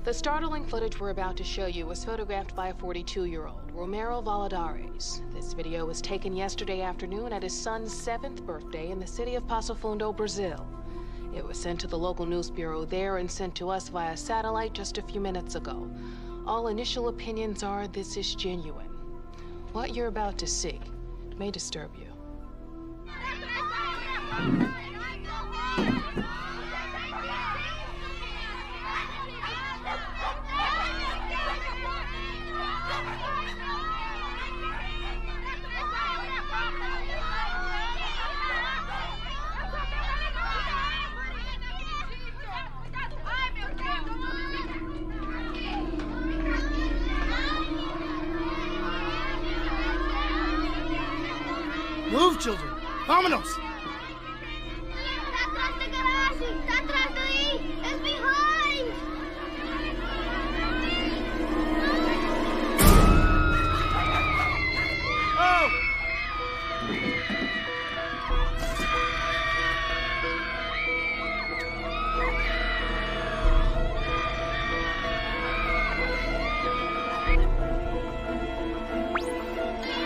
The startling footage we're about to show you was photographed by a 42-year-old, Romero Valadares. This video was taken yesterday afternoon at his son's 7th birthday in the city of Passo Fundo, Brazil. It was sent to the local news bureau there and sent to us via satellite just a few minutes ago. All initial opinions are this is genuine. What you're about to see may disturb you. Move, children! Vámonos! Está atrás da garagem! Está atrás daí! It's behind! Oh!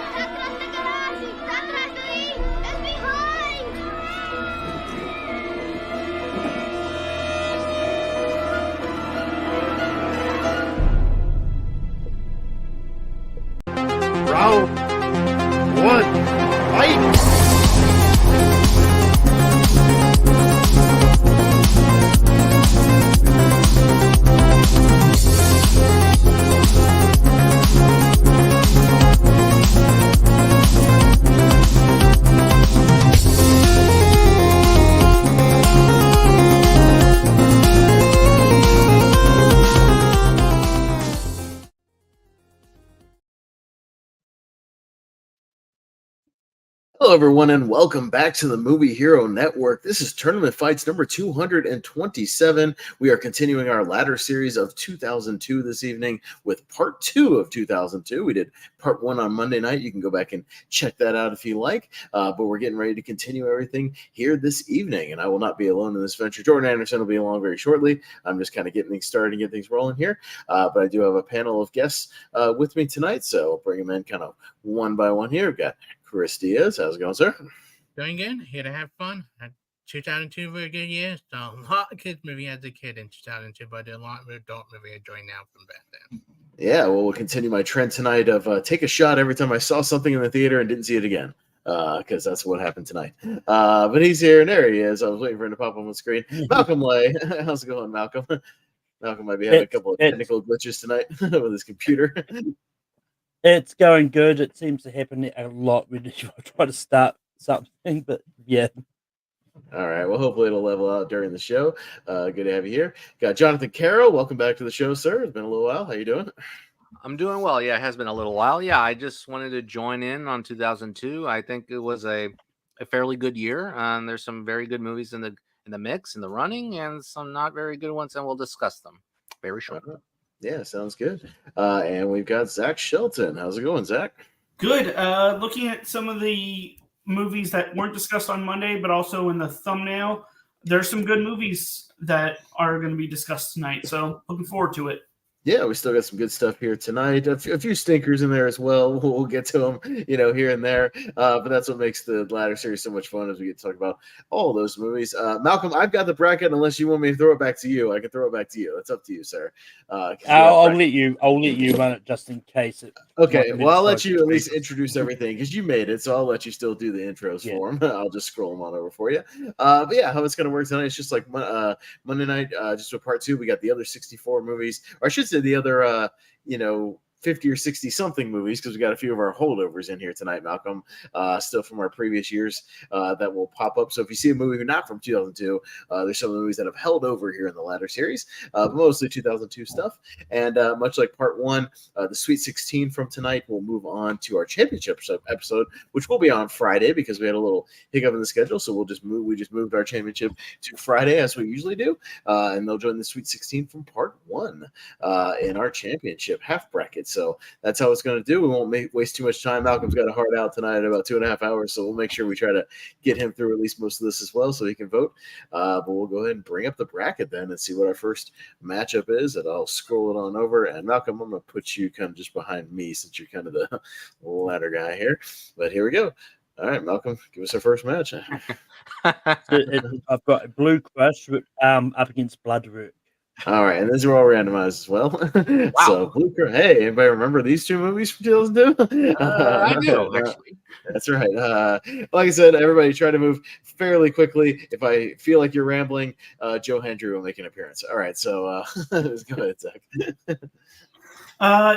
Está atrás da garagem! Está atrás daí! It's behind! Round one, fight! Hello, everyone, and welcome back to the Movie Hero Network. This is Tournament Fights number 227. We are continuing our ladder series of 2002 this evening with part 2 of 2002. We did part 1 on Monday night. You can go back and check that out if you like. But we're getting ready to continue everything here this evening, and I will not be alone in this venture. Jordan Anderson will be along very shortly. I'm just kind of getting things started and getting things rolling here. But I do have a panel of guests with me tonight, so I'll bring them in kind of one by one here. We've got Chris Diaz. How's it going, sir? Doing good. Here to have fun. 2002 very good year. Saw a lot of kids movie as a kid in 2002, but a lot of adult movie enjoying now from back then. Yeah, well, we'll continue my trend tonight of take a shot every time I saw something in the theater and didn't see it again, because that's what happened tonight. But he's here, and there he is. I was waiting for him to pop on the screen. Malcolm Lay. How's it going, Malcolm? Malcolm might be having a couple of technical glitches tonight with his computer. It's going good. It seems to happen a lot when you try to start something, but yeah. All right. Well, hopefully it'll level out during the show. Good to have you here. Got Jonathan Caro. Welcome back to the show, sir. It's been a little while. How you doing? I'm doing well. Yeah, it has been a little while. Yeah, I just wanted to join in on 2002. I think it was a fairly good year. There's some very good movies in the mix, in the running, and some not very good ones, and we'll discuss them very shortly. Yeah, sounds good. And we've got Zach Shelton. How's it going, Zach? Good. Looking at some of the movies that weren't discussed on Monday, but also in the thumbnail, there's some good movies that are going to be discussed tonight. So looking forward to it. Yeah, we still got some good stuff here tonight. A few stinkers in there as well. We'll get to them, here and there. But that's what makes the ladder series so much fun, as we get to talk about all those movies. Malcolm, I've got the bracket. Unless you want me to throw it back to you, I can throw it back to you. It's up to you, sir. I'll let you run it just in case. Okay, well, I'll let you at least introduce everything because you made it, so I'll let you still do the intros for them. I'll just scroll them on over for you. But yeah, how it's going to work tonight is just like Monday night, just with part 2. We got the other 64 movies, or I should say the other, 50 or 60 something movies, because we got a few of our holdovers in here tonight, Malcolm, still from our previous years that will pop up. So if you see a movie not from 2002, there's some of the movies that have held over here in the latter series, but mostly 2002 stuff. And much like part 1, the Sweet 16 from tonight, we'll move on to our championship episode, which will be on Friday because we had a little hiccup in the schedule. So we just moved our championship to Friday as we usually do. And they'll join the Sweet 16 from part 1 in our championship half bracket. So that's how it's going to do. We won't waste too much time. Malcolm's got a hard out tonight at about 2.5 hours, so we'll make sure we try to get him through at least most of this as well so he can vote. But we'll go ahead and bring up the bracket then and see what our first matchup is. And I'll scroll it on over. And Malcolm, I'm going to put you kind of just behind me since you're kind of the ladder guy here. But here we go. All right, Malcolm, give us our first match. I've got Blue Crush up against Bloodroot. All right, and these are all randomized as well. Wow. So, Blue Crush. Hey, anybody remember these 2 movies from 2002? I do, actually. That's right. Like I said, everybody try to move fairly quickly. If I feel like you're rambling, Joe Hendry will make an appearance. All right, so let's go ahead, Zach.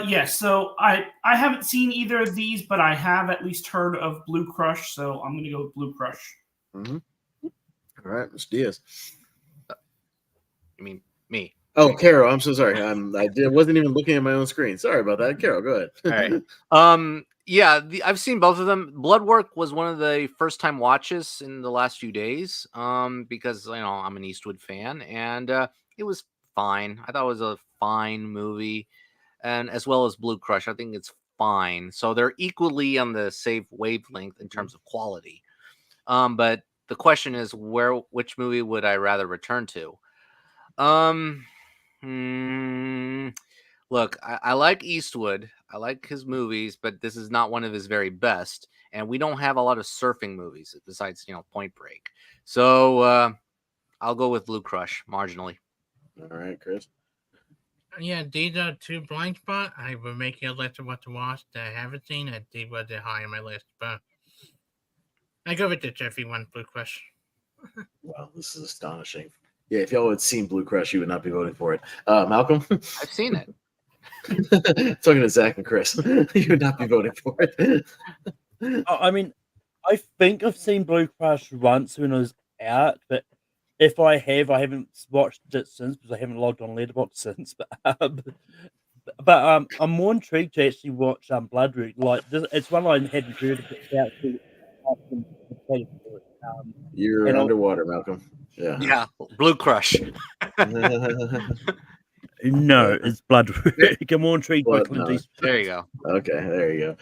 Yes, so I haven't seen either of these, but I have at least heard of Blue Crush, so I'm going to go with Blue Crush. Mm-hmm. All right, Mr. Diaz. You mean me? Oh, Caro, I'm so sorry. Wasn't even looking at my own screen. Sorry about that. Caro, go ahead. All right. Yeah, I've seen both of them. Bloodwork was one of the first time watches in the last few days. Because I'm an Eastwood fan, and it was fine. I thought it was a fine movie, and as well as Blue Crush, I think it's fine. So they're equally on the same wavelength in terms of quality. But the question is, which movie would I rather return to? Look, I like Eastwood. I like his movies, but this is not one of his very best. And we don't have a lot of surfing movies besides, Point Break. So I'll go with Blue Crush marginally. All right, Chris. Yeah, these are 2 blind spot. I will make you a list of what to watch that I haven't seen. And these were high on my list, but I go with the Jeffy one, Blue Crush. Wow, this is astonishing. Yeah, if y'all had seen Blue Crush, you would not be voting for it. Malcolm? I've seen it. Talking to Zach and Chris. You would not be voting for it. I mean, I think I've seen Blue Crush once when it was out, but if I haven't watched it since because I haven't logged on Letterboxd since. But I'm more intrigued to actually watch Bloodroot. It's one I hadn't heard about. You're underwater, Malcolm. Yeah, Blue Crush. No, it's Bloodroot. I'm more intrigued by Clint Eastwood. There you go. Okay, there you go.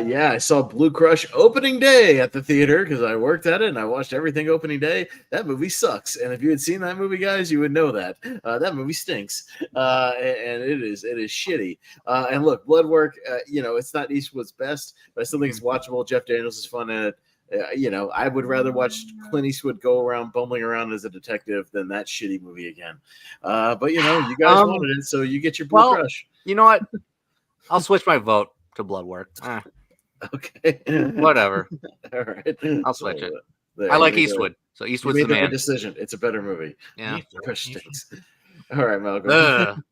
Yeah, I saw Blue Crush opening day at the theater because I worked at it and I watched everything opening day. That movie sucks, and if you had seen that movie, guys, you would know that that movie stinks, and it is shitty. And look, Bloodwork, it's not Eastwood's best, but I still think it's watchable. Jeff Daniels is fun in it. I would rather watch Clint Eastwood go around bumbling around as a detective than that shitty movie again. But you guys wanted it, so you get your Blue Crush. You know what? I'll switch my vote to Bloodwork. Okay. Whatever. All right. I'll switch it. I like Eastwood, so Eastwood's you the made the man. right decision. It's a better movie. Yeah. Crush stinks. All right, Malcolm.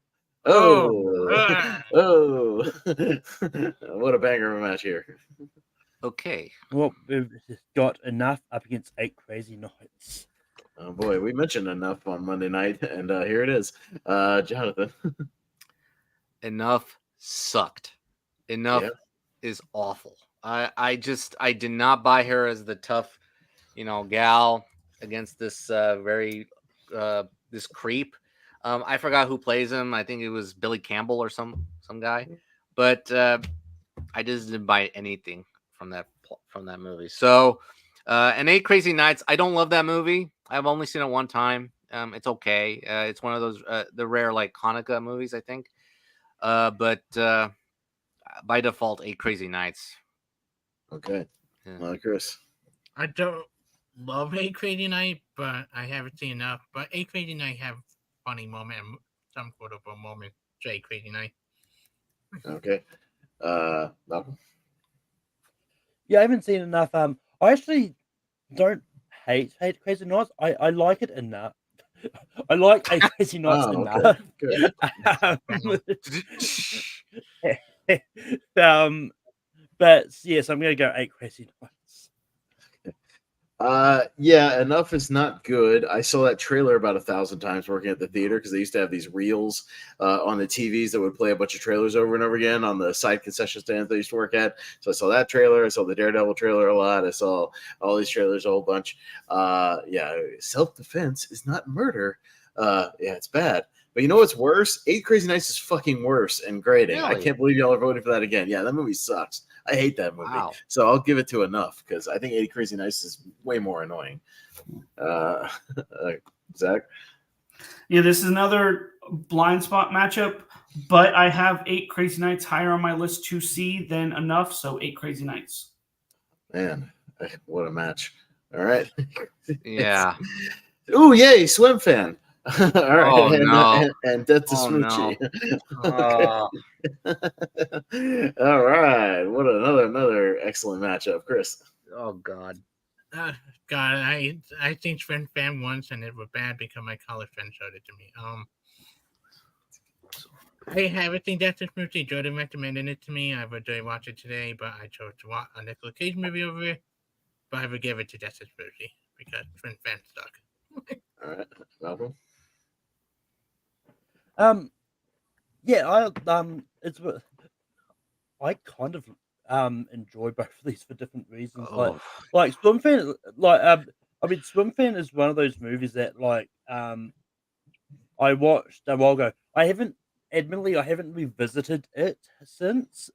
What a banger of a match here. Okay. Well, we've got enough up against 8 Crazy Nights. Oh boy, we mentioned enough on Monday night, and here it is. Jonathan. Enough sucked. Enough is awful. I did not buy her as the tough, gal against this this creep. I forgot who plays him. I think it was Billy Campbell or some guy, but I just didn't buy anything from that movie. So, and 8 Crazy Nights, I don't love that movie. I've only seen it one time. It's okay. It's one of those the rare Hanukkah movies, I think. But by default, 8 Crazy Nights. Okay, Chris. I don't love 8 Crazy Nights, but I haven't seen enough. But 8 Crazy Nights have funny moment, some quotable moment. 8 Crazy Nights. Okay, Malcolm. Yeah, I haven't seen enough. I actually don't hate Crazy Nights. I like it enough. I like 8 Crazy Nights enough. Good. But yes, I'm gonna go 8 Crazy Nights. Yeah, enough is not good. I saw that trailer about 1,000 times working at the theater because they used to have these reels on the TVs that would play a bunch of trailers over and over again on the side concession stands they used to work at. So I saw that trailer. I saw the Daredevil trailer a lot. I saw all these trailers a whole bunch. Yeah, self-defense is not murder. Yeah, it's bad. But you know what's worse? 8 Crazy Nights is fucking worse in grading. I Really? can't believe y'all are voting for that again. Yeah, that movie sucks. I hate that movie. Wow. So I'll give it to enough because I think 8 Crazy Nights is way more annoying. Zach? Yeah, this is another blind spot matchup, but I have 8 Crazy Nights higher on my list to see than enough, so 8 Crazy Nights. Man, what a match. All right. Yeah. Ooh, yay, swim fan. All right. Oh, no. And Death to Oh, Smoochie. no. All right. What another excellent matchup, Chris. Oh God. God, I think Swim Fan once, and it was bad because my college friend showed it to me. I haven't Death to Smoochie. Jordan recommended it to me. I would watch it today, but I chose to watch a Nicolas Cage movie over it. But I would give it to Death to Smoochie because Swim Fan stuck. All right, Malcolm. Yeah, it's I kind of enjoy both of these for different reasons. Oh. Like Swim Fan, I mean, Swim Fan is one of those movies that I watched a while ago. I haven't revisited it since.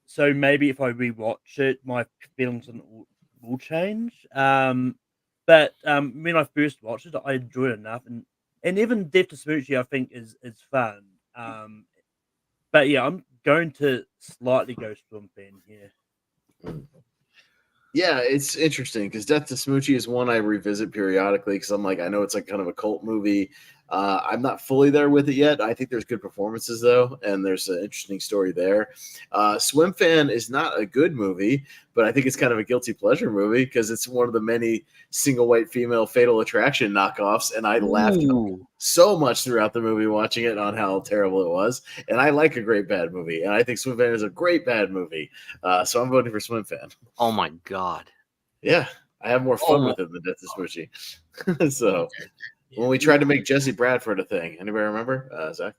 So maybe if I rewatch it, my feelings on it will change. But when I first watched it, I enjoyed it enough, and even Death to Smoochie, I think is fun. But yeah, I'm going to slightly go Swim Fan here. Yeah, it's interesting because Death to Smoochie is one I revisit periodically because I'm like, I know it's like kind of a cult movie. I'm not fully there with it yet. I think there's good performances though, and there's an interesting story there. Swim Fan is not a good movie, but I think it's kind of a guilty pleasure movie because it's one of the many single white female Fatal Attraction knockoffs, and I laughed so much throughout the movie watching it on how terrible it was. And I like a great bad movie, and I think Swim Fan is a great bad movie. So I'm voting for Swim Fan. Oh my God. Yeah, I have more fun with it than Death to Smoochie. So when we tried to make Jesse Bradford a thing, anybody remember, Zach?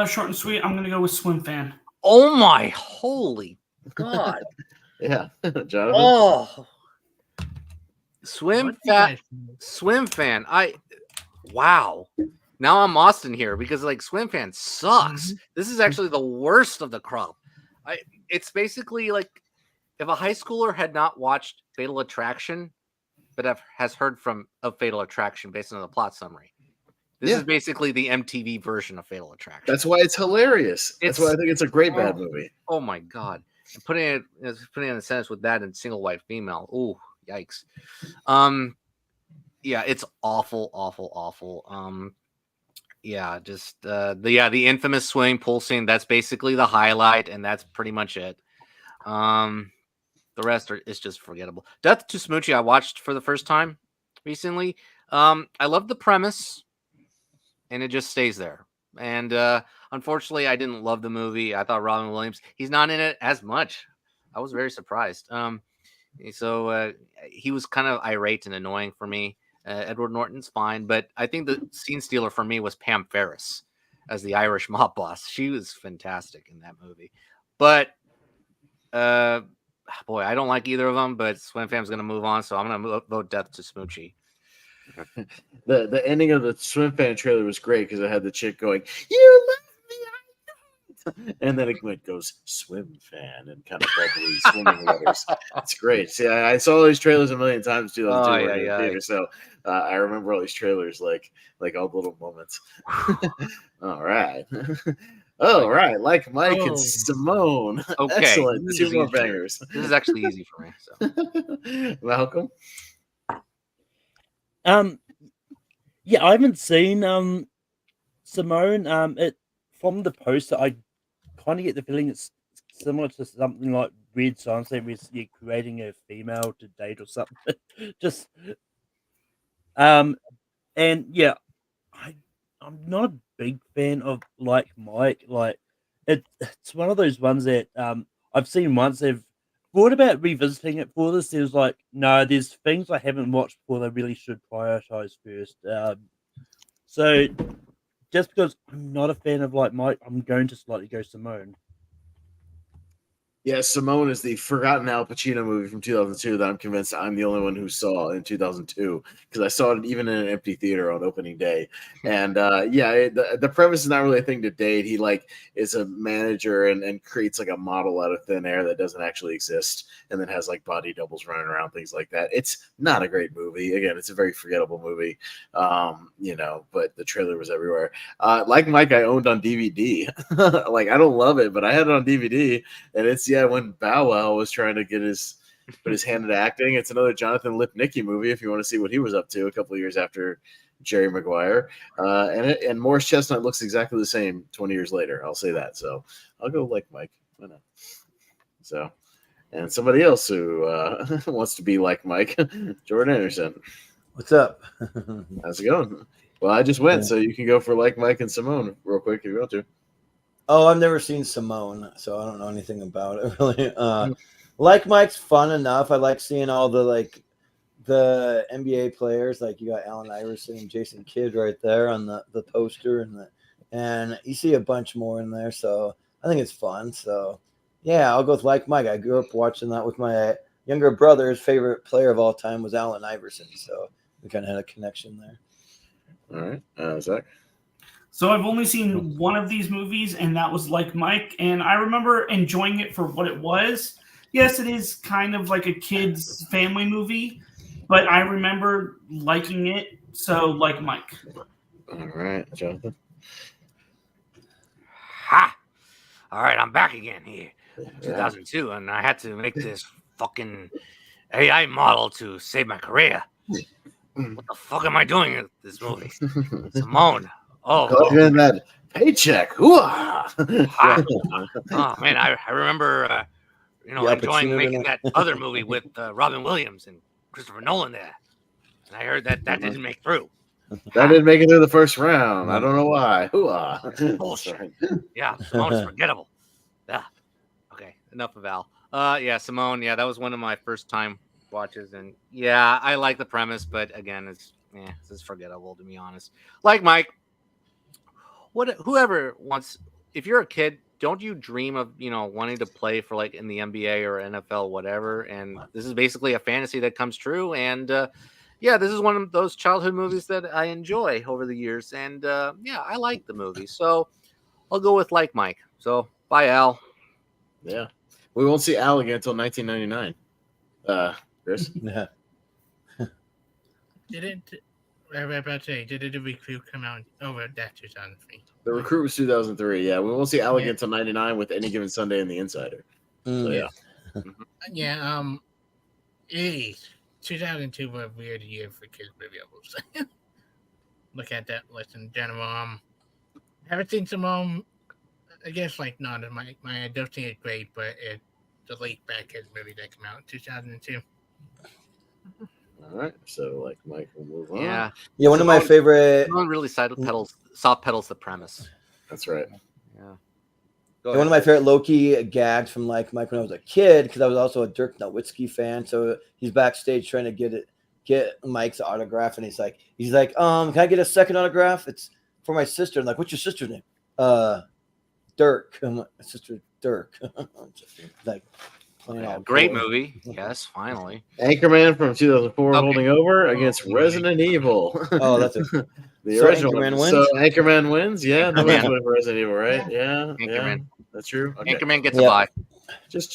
Short and sweet, I'm going to go with Swim Fan. Oh my holy God. Yeah, Jonathan. Oh. Swim Fan. Wow. Now I'm Austin here because like Swim Fan sucks. This is actually the worst of the crop. It's basically like if a high schooler had not watched Fatal Attraction, but has heard of Fatal Attraction based on the plot summary. This is basically the MTV version of Fatal Attraction. That's why it's hilarious. That's why I think it's a great bad movie. Oh my God. And putting it in a sentence with that and single white female. Ooh, yikes. Yeah, it's awful. Yeah, just the infamous swimming pool scene. That's basically the highlight, and that's pretty much it. The rest is just forgettable. Death to Smoochie, I watched for the first time recently. I love the premise, and it just stays there. And unfortunately, I didn't love the movie. I thought Robin Williams, he's not in it as much. I was very surprised. So he was kind of irate and annoying for me. Edward Norton's fine, but I think the scene stealer for me was Pam Ferris as the Irish mob boss. She was fantastic in that movie. But boy, I don't like either of them, but Swim Fam's going to move on, so I'm going to vote Death to Smoochie. The ending of the Swim Fan trailer was great because it had the chick going, "You love me, I know it," and then it goes Swim Fan and kind of bubbly swimming letters. It's great. See, I saw these trailers a million times in 2002 in the theater, so I remember all these trailers like all the little moments. All right. Oh, right. Like Mike and Simone. Okay. Excellent. Two more bangers. This is actually easy for me. So. Malcolm? Yeah, I haven't seen Simone. It from the poster, I kind of get the feeling it's similar to something like Red Sunset, where you're creating a female to date or something. Just and yeah, I'm not a big fan of Like Mike. Like it's one of those ones that I've seen once. They've thought about revisiting it for this. There's like, no, there's things I haven't watched before they really should prioritize first. So just because I'm not a fan of Like Mike, I'm going to slightly go Simone. Yeah, Simone is the forgotten Al Pacino movie from 2002 that I'm convinced I'm the only one who saw in 2002 because I saw it even in an empty theater on opening day. And the premise is not really a thing to date. He like is a manager and creates like a model out of thin air that doesn't actually exist, and then has like body doubles running around, things like that. It's not a great movie. Again, it's a very forgettable movie. But the trailer was everywhere. Like Mike, I owned on DVD. Like I don't love it, but I had it on DVD, and it's when Bow Wow was trying to put his hand into acting. It's another Jonathan Lipnicki movie if you want to see what he was up to a couple of years after Jerry Maguire. And Morris Chestnut looks exactly the same 20 years later. I'll say that. So I'll go like Mike. Why not? So, and somebody else who wants to be like Mike, Jordan Anderson. What's up? How's it going? Well, I just went, so you can go for like Mike and Simone real quick if you want to. Oh, I've never seen Simone, so I don't know anything about it really. Like Mike's fun enough. I like seeing all the NBA players. Like you got Allen Iverson and Jason Kidd right there on the poster, and you see a bunch more in there. So I think it's fun. So yeah, I'll go with like Mike. I grew up watching that with my younger brother's favorite player of all time was Allen Iverson. So we kind of had a connection there. All right, Zach. So I've only seen one of these movies, and that was Like Mike, and I remember enjoying it for what it was. Yes, it is kind of like a kid's family movie, but I remember liking it, so Like Mike. All right, Jonathan. Ha! All right, I'm back again here. 2002, and I had to make this fucking AI model to save my career. What the fuck am I doing in this movie? Simone. Oh, that paycheck. Oh man, I remember, enjoying making that other movie with Robin Williams and Christopher Nolan there. And I heard that didn't make through. That didn't make it through the first round. I don't know why. Bullshit. Yeah, Simone's forgettable. Yeah. Okay, enough of Al. Simone. Yeah, that was one of my first time watches, and yeah, I like the premise, but again, it's forgettable to be honest. Like Mike. Whoever wants, if you're a kid, don't you dream of, wanting to play for like in the NBA or NFL, whatever? And this is basically a fantasy that comes true. And this is one of those childhood movies that I enjoy over the years. And I like the movie. So I'll go with like Mike. So bye, Al. Yeah. We won't see Al again until 1999. Chris? Yeah. I was about to say, did the Recruit come out over that 2003? The Recruit was 2003. Yeah, we won't see Al again until 99 with Any Given Sunday and The Insider. So yeah. 2002 was a weird year for kids movie, I will say. Look at that list in general. Haven't seen Simone. I guess not my adult thing is great, but it's the late Bad Kids movie that came out in 2002. All right, so like Mike, we'll move on. Yeah, one of my favorite. No one really soft pedals the premise. That's right. Yeah. One of my favorite low-key gags from like Mike when I was a kid, because I was also a Dirk Nowitzki fan. So he's backstage trying to get Mike's autograph, and he's like, can I get a second autograph? It's for my sister. I'm like, what's your sister's name? Dirk. My sister Dirk. Great movie. Yes, finally. Anchorman from 2004 holding over against Resident Evil. Oh, that's the original. Anchorman wins? So Anchorman wins? Yeah. Nobody's winning for Resident Evil, right? Yeah. Anchorman. Yeah, that's true. Okay. Anchorman gets a bye. Just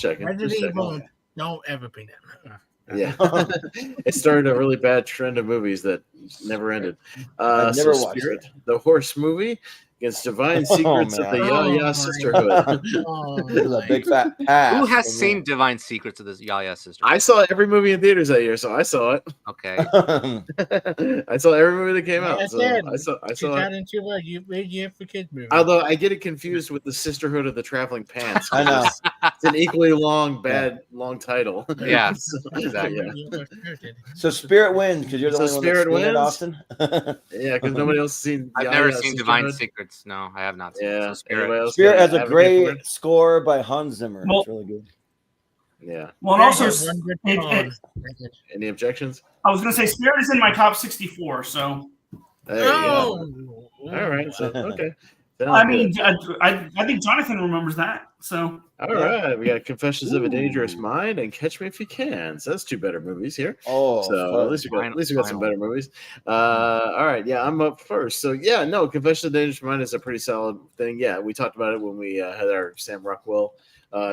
checking. Resident Evil, don't ever be that. Yeah. It started a really bad trend of movies that never ended. I've never watched Spirit, it. the horse movie. Against Divine Secrets of the Yaya Sisterhood. A big fat pass. Who has seen Divine Secrets of the Yaya Sisterhood? I saw every movie in theaters that year, so I saw it. Okay. I saw every movie that came out. So I saw it. Year for kids movie. Although I get it confused with the Sisterhood of the Traveling Pants. I know. It's an equally long title. Yeah, exactly. So Spirit wins because you're the only one that's Spirit seen it, wins? Austin. Yeah, because nobody else has seen. I've never seen Divine Secrets. No, I have not seen it. So Spirit has a great score by Hans Zimmer. It's really good. Yeah. Well, and also, any objections? I was going to say Spirit is in my top 64. So. There you go. All right. So okay. I mean, I think Jonathan remembers that. So all right, we got Confessions of a Dangerous Mind and Catch Me If You Can. So that's two better movies here. Oh, so at least we got some better movies. All right, yeah, I'm up first. So yeah, no, Confessions of a Dangerous Mind is a pretty solid thing. Yeah, we talked about it when we had our Sam Rockwell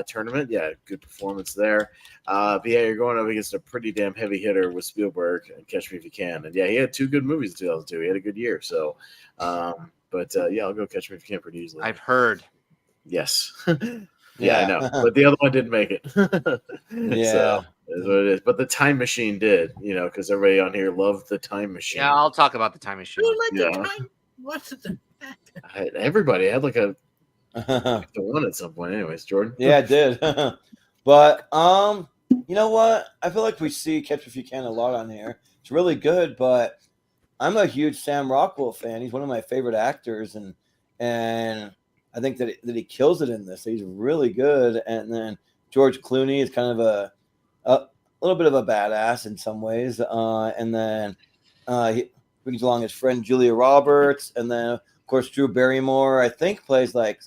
tournament. Yeah, good performance there. But yeah, you're going up against a pretty damn heavy hitter with Spielberg and Catch Me If You Can. And yeah, he had two good movies in 2002. He had a good year. So, but yeah, I'll go Catch Me If You Can pretty easily. I've heard. Yes. Yeah, I know. But the other one didn't make it. Yeah. So that's what it is. But the Time Machine did, because everybody on here loved the Time Machine. Yeah, I'll talk about the Time Machine. The time? What's the Everybody had like the one at some point. Anyways, Jordan. Yeah, it did. But you know what? I feel like we see Catch Me If You Can a lot on here. It's really good, but I'm a huge Sam Rockwell fan. He's one of my favorite actors, and I think that he kills it in this. He's really good. And then George Clooney is kind of a little bit of a badass in some ways. And then he brings along his friend Julia Roberts, and then of course Drew Barrymore, I think, plays like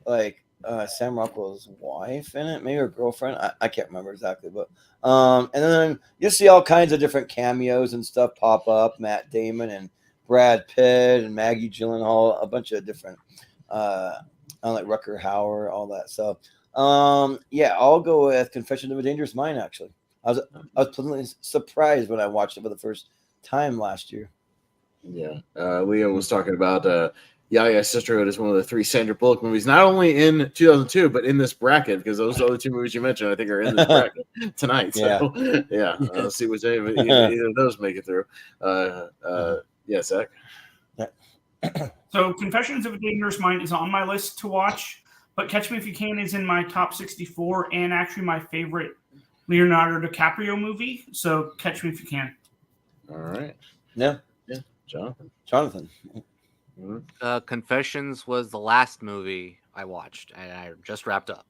Sam Rockwell's wife in it, maybe her girlfriend. I can't remember exactly, but and then you'll see all kinds of different cameos and stuff pop up. Matt Damon and Brad Pitt and Maggie Gyllenhaal, a bunch of different like Rucker Howell, all that. So yeah, I'll go with Confession of a Dangerous Mind. Actually, I was pleasantly surprised when I watched it for the first time last year. Yeah, Leo was talking about Yaya Sisterhood is one of the three Sandra Bullock movies, not only in 2002 but in this bracket, because those other two movies you mentioned I think are in this bracket tonight. So yeah, let's see which either of those make it through. Yeah, Zach. So Confessions of a Dangerous Mind is on my list to watch, but Catch Me If You Can is in my top 64 and actually my favorite Leonardo DiCaprio movie. So Catch Me If You Can. All right. Yeah. Jonathan. Mm-hmm. Confessions was the last movie I watched, and I just wrapped up.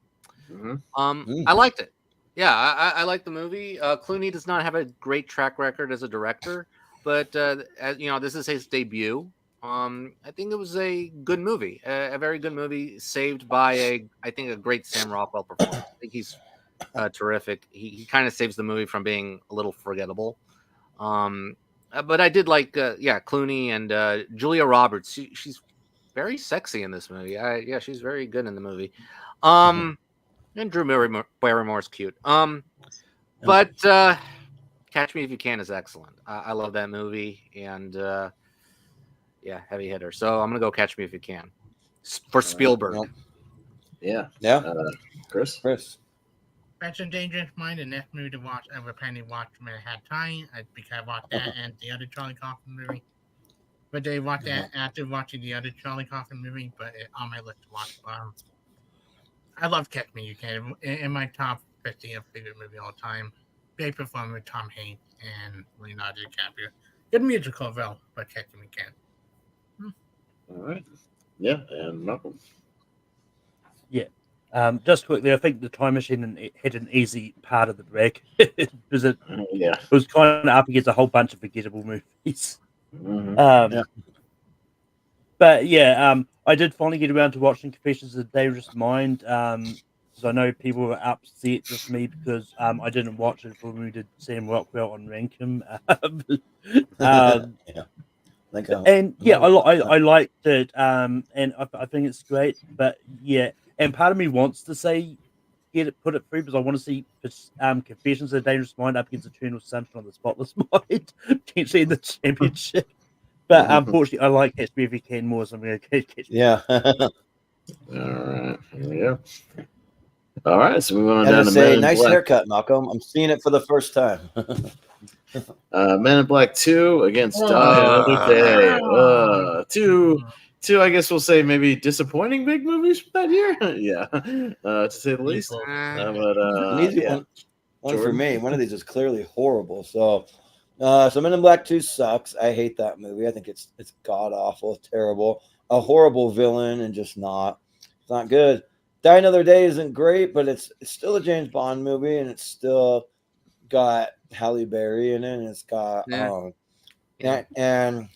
Mm-hmm. I liked it. Yeah, I liked the movie. Clooney does not have a great track record as a director, but as this is his debut. I think it was a good movie, a very good movie, saved by a great Sam Rockwell performance. I think he's terrific. He kind of saves the movie from being a little forgettable. But I did like, Clooney and Julia Roberts. She's very sexy in this movie. She's very good in the movie. And Drew Barrymore's cute. But Catch Me If You Can is excellent. I love that movie, and heavy hitter. So I'm gonna go Catch Me If You Can for Spielberg. Yeah. Chris. Confession of a Dangerous Mind, the next movie to watch. I would planning to watch when I had time. Because I watched that and the other Charlie Kaufman movie. But they watched that after watching the other Charlie Kaufman movie. But on my list to watch. I love Catch Me If You Can. In my top 50 of favorite movie all time. Great performance with Tom Hanks and Leonardo DiCaprio. Good musical though, but Catch Me If You Can. All right. Yeah, and Malcolm. Yeah. Just quickly, I think the Time Machine hit an easy part of the break because it was kind of up against a whole bunch of forgettable movies. Mm-hmm. But yeah, I did finally get around to watching Confessions of a Dangerous Mind because I know people were upset with me because I didn't watch it when we did Sam Rockwell on Rankin. And yeah, I liked it, and I think it's great. But yeah, and part of me wants to say put it through because I want to see Confessions of a Dangerous Mind up against Eternal Sunshine of the Spotless Mind potentially in the championship. But unfortunately, I like Catch Me If You Can more, so I'm going to Catch Me. Yeah. All right. Here we go. All right, so we went on And down to to say, Men in nice Black. haircut, Malcolm. I'm seeing it for the first time. Men in Black 2 against Die Another Day. Two, I guess we'll say maybe disappointing big movies from that year. Yeah, to say the least. An easy one for me. One of these is clearly horrible. So Men in Black 2 sucks. I hate that movie. I think it's god awful, terrible, a horrible villain, and just it's not good. Die Another Day isn't great, but it's still a James Bond movie, and it's still got Halle Berry in it, and it's got and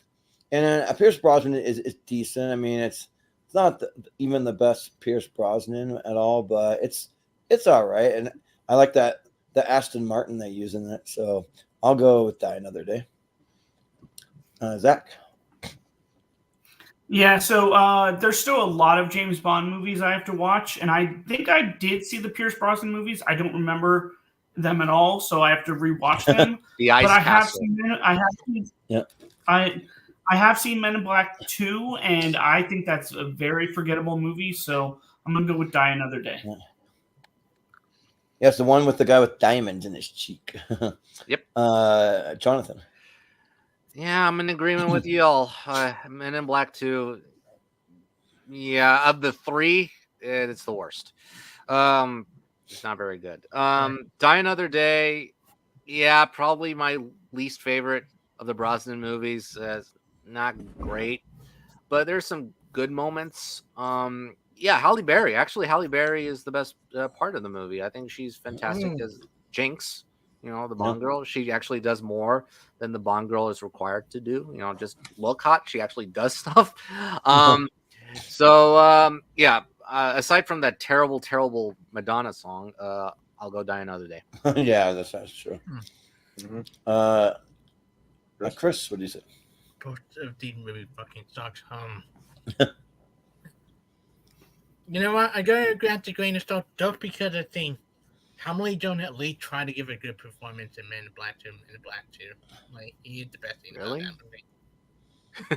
Pierce Brosnan is decent. I mean, it's It's not even the best Pierce Brosnan at all, but it's all right, and I like the Aston Martin they use in it. So I'll go with Die Another Day. Zach. Yeah, so there's still a lot of James Bond movies I have to watch, and I think I did see the Pierce Brosnan movies. I don't remember them at all, so I have to rewatch them. The Ice but I have Castle. seen Yeah. I have seen Men in Black 2, and I think that's a very forgettable movie, so I'm gonna go with Die Another Day. Yes, the one with the guy with diamonds in his cheek. Yep. Jonathan. Yeah, I'm in agreement with you all. Men in Black 2. Yeah, of the three, it's the worst. It's not very good. Die Another Day. Yeah, probably my least favorite of the Brosnan movies. Not great, but there's some good moments. Yeah, Halle Berry. Actually, Halle Berry is the best part of the movie. I think she's fantastic as Jinx. The Bond girl. She actually does more than the Bond girl is required to do. Just look hot. She actually does stuff. Yeah. Aside from that terrible, terrible Madonna song, I'll go Die Another Day. Yeah, that's true. Chris, what do you say? Both of these movie fucking sucks. You know what? I gotta grant the grain of salt just because I think Howell don't at least try to give a good performance in Men in Black 2 and Black 2. Like, he is the best thing about that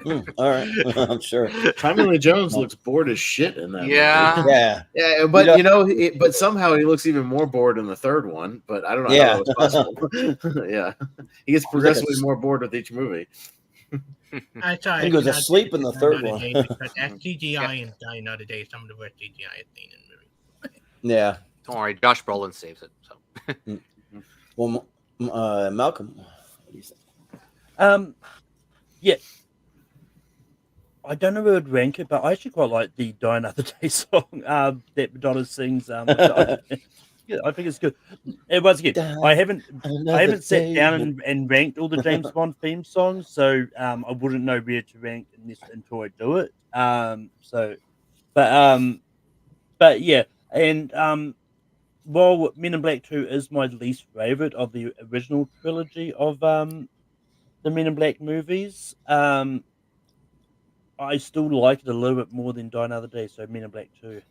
movie. All right, I'm sure. Tommy Lee Jones looks bored as shit in that movie. Yeah. But but somehow he looks even more bored in the third one. But I don't know how that was possible. Yeah, he gets progressively more bored with each movie. He goes asleep in the third one. Because that CGI in Die Another Day is some of the worst CGI I've seen in the movie. Yeah. Don't worry, Josh Brolin saves it. So, well, Malcolm, what do you say? Yeah. I don't know where I'd rank it, but I actually quite like the Die Another Day song that Madonna sings. I think it's good. Once again, I haven't sat down and ranked all the James Bond theme songs, so I wouldn't know where to rank until I do it. But yeah, and while Men in Black 2 is my least favorite of the original trilogy of the Men in Black movies, I still like it a little bit more than Die Another Day, so Men in Black 2.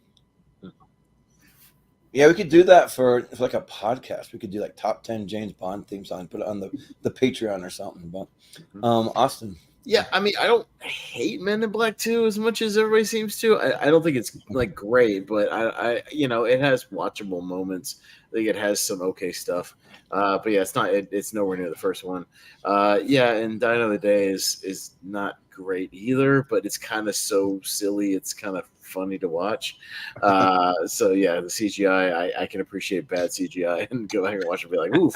Yeah, we could do that for like a podcast. We could do like top 10 James Bond theme song, put it on the Patreon or something. But Austin. Yeah, I mean, I don't hate Men in Black 2 as much as everybody seems to. I don't think it's like great, but I it has watchable moments. I think it has some okay stuff. But yeah, it's nowhere near the first one. Yeah, and Die Another Day is not great either, but it's kind of so silly. It's kind of funny to watch. So yeah, the CGI, I can appreciate bad CGI and go back and watch it and be like, oof,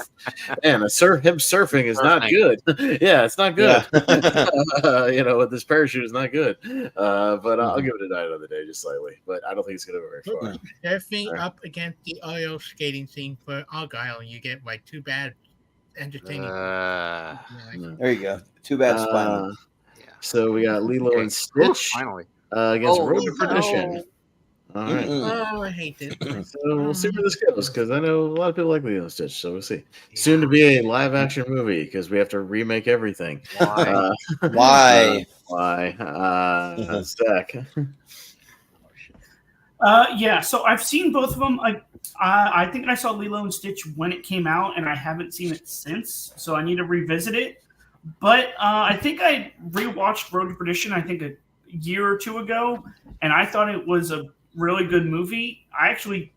man, him surfing is not good. Yeah, it's not good. Yeah. With this parachute is not good. But I'll give it a Die Another Day just slightly, but I don't think it's going to go very far. Surfing up against the oil skating scene for Argyle, and you get like two bad entertaining. There you go. Too bad spine. So we got Lilo and Stitch finally against Road to Perdition. All right. Oh, I hate it. So we'll see where this goes because I know a lot of people like Lilo and Stitch. So we'll see. Soon to be a live action movie because we have to remake everything. Why? Why? Zach. Yeah, so I've seen both of them. I think I saw Lilo and Stitch when it came out, and I haven't seen it since. So I need to revisit it. But I think I rewatched Road to Perdition, I think a year or two ago, and I thought it was a really good movie. I actually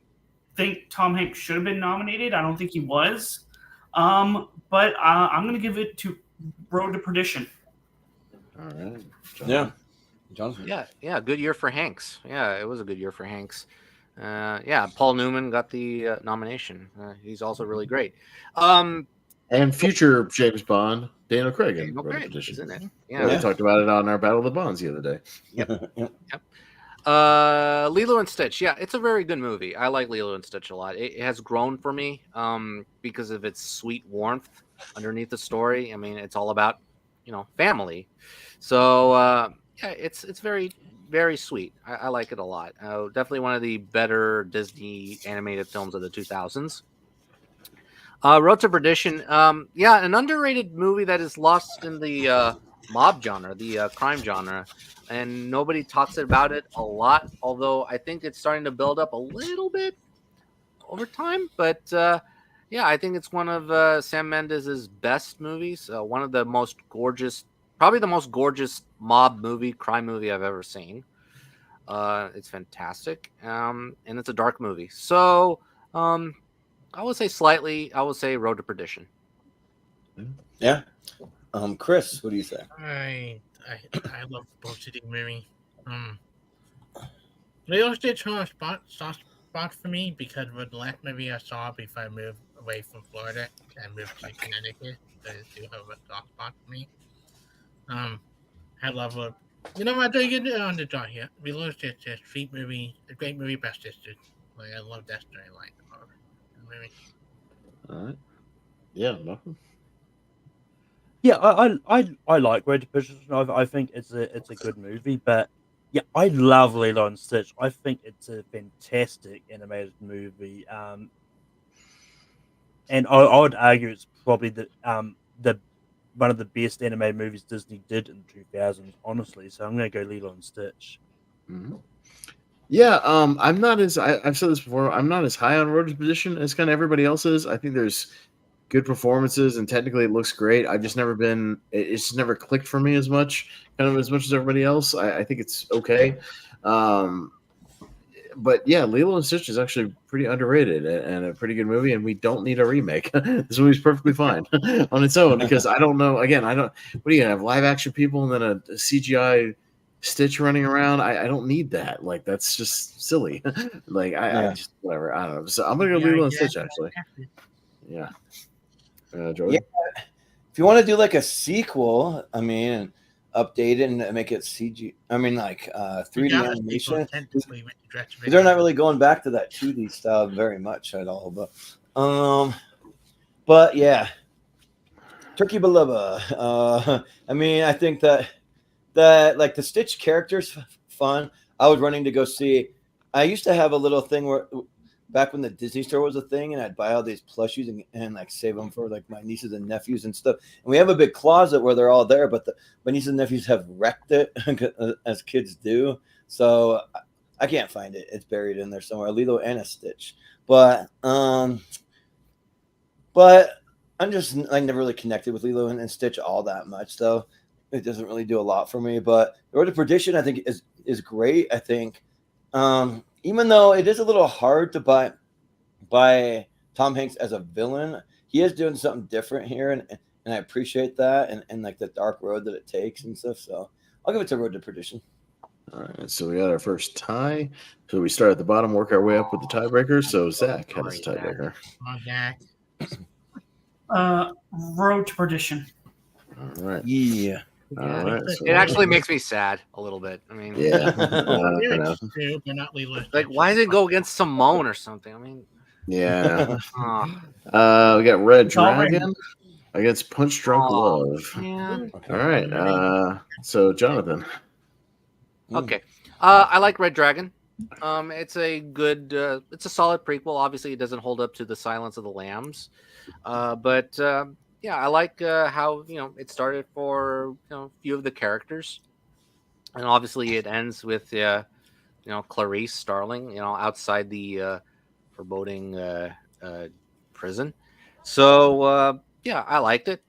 think Tom Hanks should have been nominated. I don't think he was. But I'm going to give it to Road to Perdition. All right. Yeah. Jonathan. Yeah, good year for Hanks. Yeah, it was a good year for Hanks. Paul Newman got the nomination. He's also really great. And future James Bond, Daniel Craig in Road to Perdition. Isn't it? Yeah, we talked about it on our Battle of the Bonds the other day. Yep. Lilo and Stitch. Yeah, it's a very good movie. I like Lilo and Stitch a lot. It has grown for me because of its sweet warmth underneath the story. I mean, it's all about family. So it's very very sweet. I like it a lot. Definitely one of the better Disney animated films of the 2000s. Road to Perdition. Yeah, an underrated movie that is lost in the mob genre, the crime genre, and nobody talks about it a lot. Although I think it's starting to build up a little bit over time. But yeah, I think it's one of Sam Mendes's best movies. One of the most gorgeous, probably the most gorgeous crime movie I've ever seen. It's fantastic, and it's a dark movie. So I would say slightly. I would say Road to Perdition. Yeah. Chris, what do you say? I love both of these movie. Lilo Stitch on a soft spot for me because of the last movie I saw before I moved away from Florida and moved to Connecticut. But it do have a soft spot for me. I love it. You know what? I get it on the dot here. Lilo Stitch is a sweet movie, a great movie about sisters. Like I love that storyline of the movie. All right. Yeah, Malcolm. Yeah, I like Road to Perdition. I think it's a good movie, but yeah, I love Lilo and Stitch. I think it's a fantastic animated movie. And I would argue it's probably the one of the best animated movies Disney did in the 2000s, honestly. So I'm going to go Lilo and Stitch. Mm-hmm. Yeah, I'm not as I've said this before. I'm not as high on Road to Perdition as kind of everybody else is. I think there's good performances and technically it looks great. I've just never been. It's never clicked for me as much as everybody else. I think it's okay. But yeah, Lilo and Stitch is actually pretty underrated and a pretty good movie, and we don't need a remake. This movie's perfectly fine on its own because I don't know. Again, I don't. What are you gonna have live action people and then a CGI Stitch running around? I don't need that. Like that's just silly. Like I just whatever. I don't know. So I'm gonna go Lilo and Stitch actually. Yeah. Jordan? Yeah. If you want to do like a sequel, I mean, update it and make it CG. I mean, like 3D animation. They're not really going back to that 2D style very much at all. But yeah, Turkey Balaba. I mean, I think that like the Stitch characters fun. I was running to go see. I used to have a little thing where back when the Disney store was a thing, and I'd buy all these plushies and like save them for like my nieces and nephews and stuff. And we have a big closet where they're all there, but my nieces and nephews have wrecked it as kids do. So I can't find it. It's buried in there somewhere. Lilo and a Stitch, but I'm just like never really connected with Lilo and Stitch all that much, though. It doesn't really do a lot for me. But Road to Perdition, I think is great. I think. Even though it is a little hard to buy Tom Hanks as a villain, he is doing something different here, and I appreciate that, and like the dark road that it takes and stuff. So I'll give it to Road to Perdition. All right, so we got our first tie. So we start at the bottom, work our way up with the tiebreaker. So Zach has a tiebreaker. Road to Perdition. All right. Yeah. All right. It actually makes me sad a little bit. I mean, yeah. Like, why did it go against Simone or something? I mean, yeah. We got Red Dragon against Punch Drunk Love. Man. All right. So Jonathan. Okay. I like Red Dragon. It's a good. It's a solid prequel. Obviously, it doesn't hold up to the Silence of the Lambs, but. Yeah, I like how it started for a few of the characters, and obviously it ends with Clarice Starling outside the foreboding prison. So yeah, I liked it.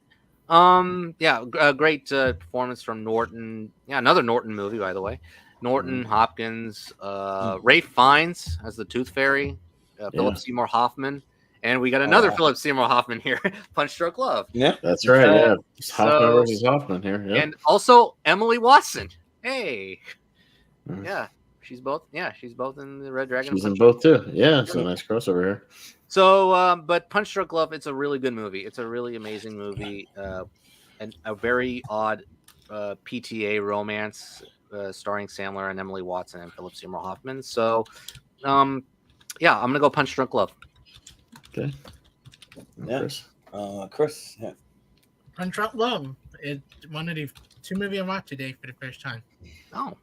Yeah, a great performance from Norton. Yeah, another Norton movie, by the way. Norton, Hopkins, Ralph Fiennes as the Tooth Fairy, Philip Seymour Hoffman. And we got another Philip Seymour Hoffman here, Punch Drunk Love. Yeah, that's right. Yeah, Hoffman versus Hoffman here. Yeah. And also Emily Watson. Hey, yeah, she's both. Yeah, she's both in the Red Dragon. She's in both too. Yeah, so nice crossover here. So, but Punch Drunk Love, it's a really good movie. It's a really amazing movie, and a very odd PTA romance starring Sandler and Emily Watson and Philip Seymour Hoffman. So, yeah, I'm gonna go Punch Drunk Love. Okay. Yeah. Chris. Yeah. Punch Drunk Love. It's one of the two movies I watched today for the first time. Oh.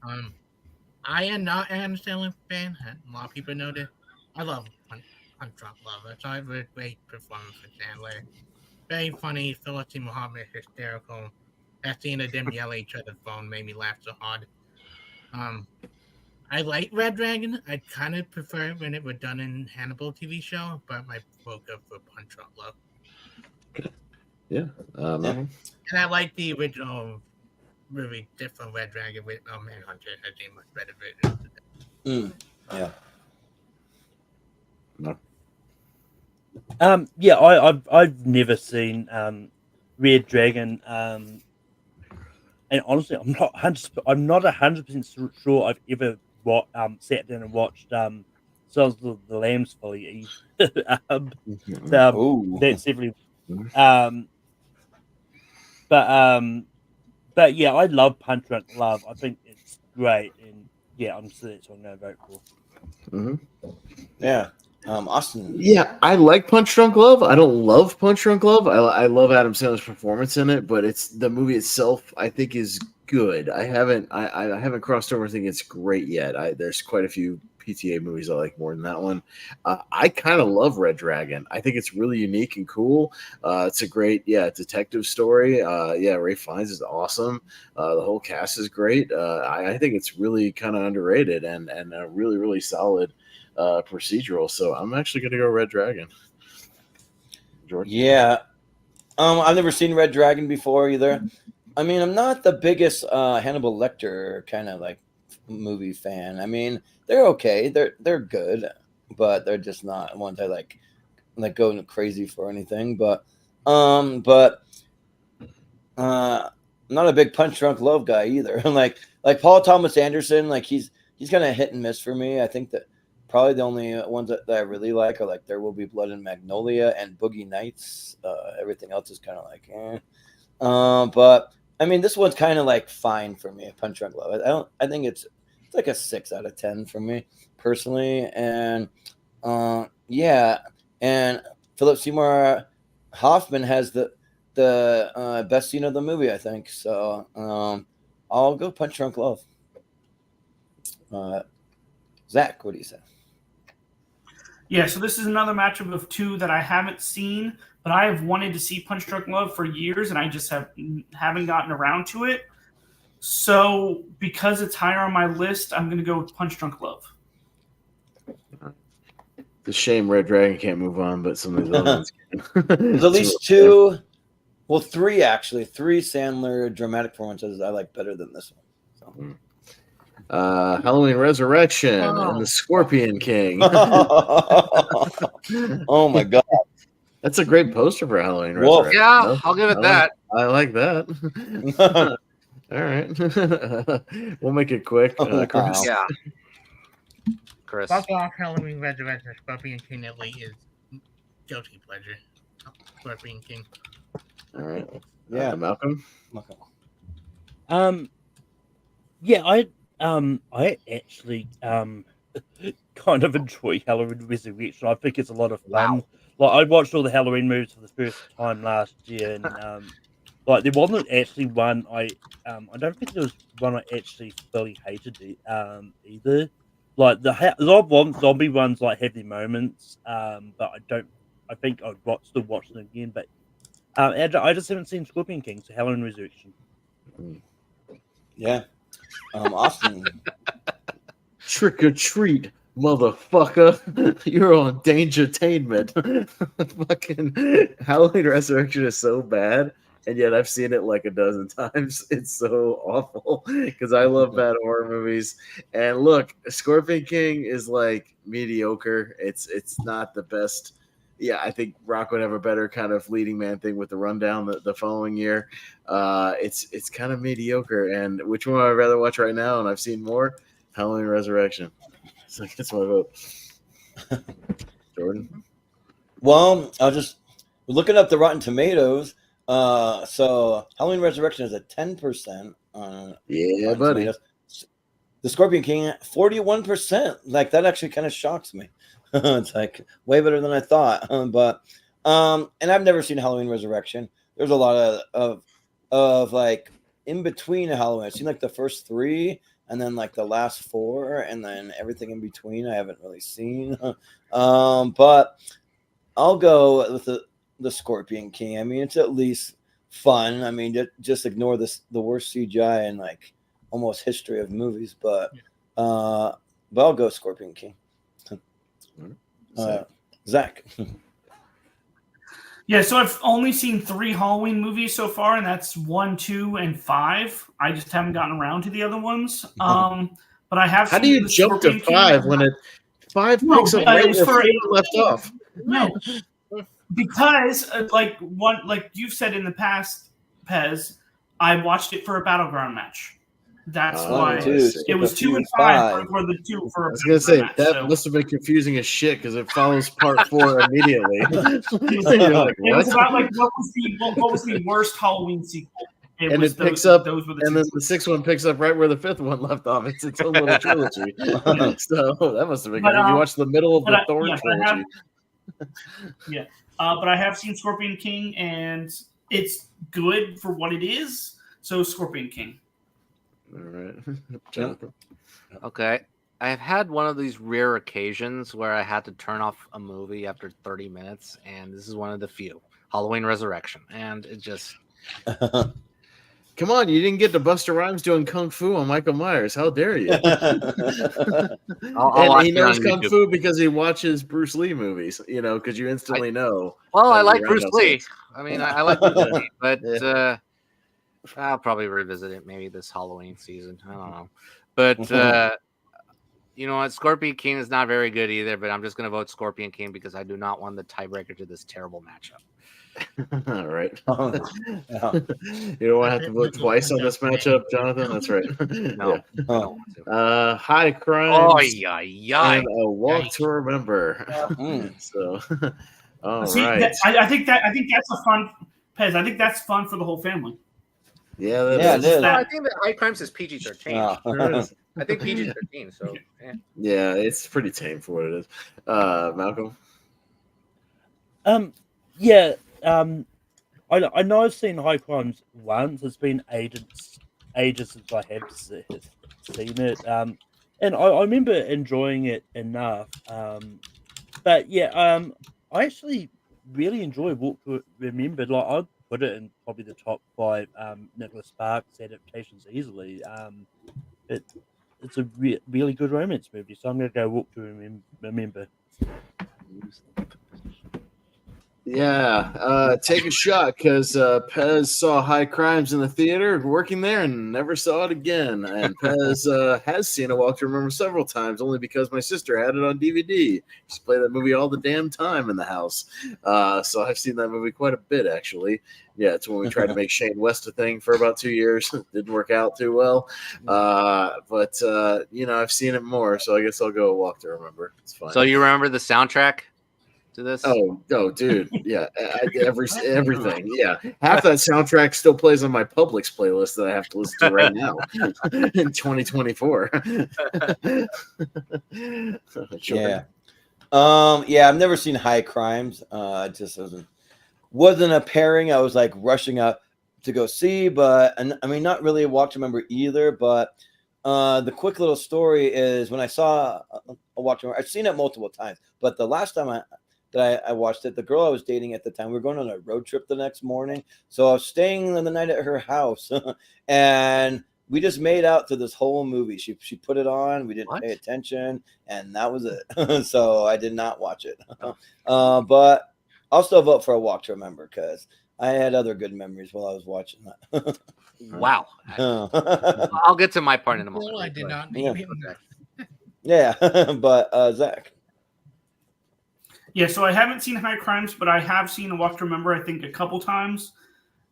I am not an Adam Sandler fan. A lot of people know that. I love Punch Drunk Love. It's a very great performance for Sandler. Very funny. Phyllis Muhammad hysterical. That scene of them yelling at each other's phone made me laugh so hard. I like Red Dragon. I kind of prefer it when it was done in Hannibal TV show, but my vote go for Punch Drunk Love. Yeah. Malcolm? And I like the original, really different Red Dragon with Manhunter. I think much better version. Yeah. No. Yeah, I've never seen Red Dragon, and honestly, I'm not 100% sure I've ever sat down and watched Silence of the Lambs fully. That's definitely. But yeah, I love Punch Drunk Love. I think it's great, and yeah, I'm sure that's what I'm going to vote for. Yeah. Austin. Yeah, I like Punch Drunk Love. I don't love Punch Drunk Love. I love Adam Sandler's performance in it, but it's the movie itself I think is good. I haven't crossed over and think it's great yet. There's quite a few PTA movies I like more than that one. I kind of love Red Dragon. I think it's really unique and cool. It's a great detective story. Ray Fiennes is awesome. The whole cast is great. I think it's really kind of underrated and a really, really solid procedural. So I'm actually going to go Red Dragon. Jordan? Yeah. I've never seen Red Dragon before either. I mean, I'm not the biggest Hannibal Lecter kind of like movie fan. I mean, they're okay. They're good, but they're just not ones I like going crazy for anything. But I'm not a big Punch Drunk Love guy either. like Paul Thomas Anderson, like he's kind of hit and miss for me. I think that probably the only ones that I really like are like There Will Be Blood in Magnolia and Boogie Nights. Everything else is kind of like, but I mean, this one's kind of like fine for me. Punch Drunk Love. I think it's like a 6 out of 10 for me personally. And and Philip Seymour Hoffman has the best scene of the movie, I think. So I'll go Punch Drunk Love. Zach, what do you say? Yeah, so this is another matchup of two that I haven't seen, but I have wanted to see Punch Drunk Love for years, and I just haven't gotten around to it. So because it's higher on my list, I'm going to go with Punch Drunk Love. It's a shame Red Dragon can't move on, but some of these other ones can. There's at least three Sandler dramatic performances I like better than this one. So. Halloween Resurrection and the Scorpion King. Oh my god, that's a great poster for Halloween Resurrection. Yeah, I'll give it that. I like that. All right, we'll make it quick. Chris. Yeah, Chris. Fuck off, Halloween Resurrection. Scorpion King at least is guilty pleasure. Scorpion King. All right. Yeah, Malcolm. Yeah, I actually kind of enjoy Halloween Resurrection. I think it's a lot of fun. Wow. Like I watched all the Halloween movies for the first time last year, and like there wasn't actually one I don't think there was one I actually fully hated either. Like the zombie ones like have their moments, but I think I'd still watch them again. But I just haven't seen Scorpion King, so Halloween Resurrection. Yeah. Austin. Trick or treat, motherfucker. You're on Dangertainment. Fucking Halloween Resurrection is so bad, and yet I've seen it like a dozen times. It's so awful because I love bad horror movies. And look, Scorpion King is like mediocre. It's not the best. Yeah, I think Rock would have a better kind of leading man thing with the rundown the following year. It's kind of mediocre. And which one I'd rather watch right now, and I've seen more, Halloween Resurrection. So that's my vote. Jordan? Well, I was just looking up the Rotten Tomatoes. So Halloween Resurrection is at 10%. Yeah, buddy. Tomatoes. The Scorpion King, 41%. Like that actually kind of shocks me. It's like way better than I thought. But and I've never seen Halloween Resurrection. There's a lot of like in between Halloween. I've seen like the first 3, and then like the last 4, and then everything in between I haven't really seen. But I'll go with the Scorpion King. I mean, it's at least fun. I mean, just ignore the worst CGI in like almost history of movies, but I'll go Scorpion King. Zach. Yeah, so I've only seen 3 Halloween movies so far, and that's 1, 2, and 5. I just haven't gotten around to the other ones. But I have. How seen do you the jump to Scorpion 5 King. when 5 No, picks up right it's where for 4 left off? No, because like you've said in the past, Pez, I watched it for a battleground match. That's why it was 2 and 5 for the 2 for. I was gonna say match, that so. must have been confusing as shit because it follows part 4 immediately. You're like, It was what? about like what was the worst Halloween sequel? And it picks up, and then the 6th one picks up right where the 5th one left off. It's its own little trilogy. So that must have been good. You watched the middle of the Thorn trilogy. But I have seen Scorpion King, and it's good for what it is. So Scorpion King. All right, Jonathan. Okay. I've had one of these rare occasions where I had to turn off a movie after 30 minutes, and this is one of the few. Halloween Resurrection. And it just... Come on, you didn't get to Busta Rhymes doing Kung Fu on Michael Myers. How dare you? And he knows Kung Fu because he watches Bruce Lee movies, because you instantly know. Well, I like Bruce Lee. I mean, I like Bruce Lee, but I'll probably revisit it maybe this Halloween season. I don't know. But you know what? Scorpion King is not very good either, but I'm just going to vote Scorpion King because I do not want the tiebreaker to this terrible matchup. All right. You don't want to have to vote twice on this matchup, Jonathan? That's right. No. Yeah. High Crimes and A Walk to Remember. So, all right. I think that's a fun, Pez. I think that's fun for the whole family. Yeah, it is. I think that High Crimes is PG-13. I think PG-13. So yeah, it's pretty tame for what it is. Malcolm. Yeah. I know I've seen High Crimes once. It's been ages since I have seen it. And I remember enjoying it enough. But yeah, I actually really enjoy Walk to Remember. Like I'd put it in probably the top 5 Nicholas Sparks adaptations easily. It's a really good romance movie, so I'm going to go Walk to Remember. Yeah, take a shot because Pez saw High Crimes in the theater, working there, and never saw it again. And Pez has seen A Walk to Remember several times, only because my sister had it on DVD. She played that movie all the damn time in the house. So I've seen that movie quite a bit, actually. Yeah, it's when we tried to make Shane West a thing for about 2 years. Didn't work out too well. But I've seen it more, so I guess I'll go A Walk to Remember. It's fine. So you remember the soundtrack to this? Oh, dude. Yeah. Everything. Yeah. Half that soundtrack still plays on my Publix playlist that I have to listen to right now in 2024. Yeah. I've never seen High Crimes. It just wasn't a pairing I was like rushing up to go see, but I mean, not really a Walk to Remember either, but the quick little story is when I saw A Walk to Remember, I've seen it multiple times, but the last time I watched it, the girl I was dating at the time, we were going on a road trip the next morning. So I was staying the night at her house and we just made out through this whole movie. She put it on, we didn't pay attention, and that was it. So I did not watch it. But I'll still vote for A Walk to Remember because I had other good memories while I was watching that. Wow. I'll get to my part in a moment. No, I did not name him. Yeah, but Zach. Yeah, so I haven't seen High Crimes, but I have seen A Walk to Remember, I think, a couple times.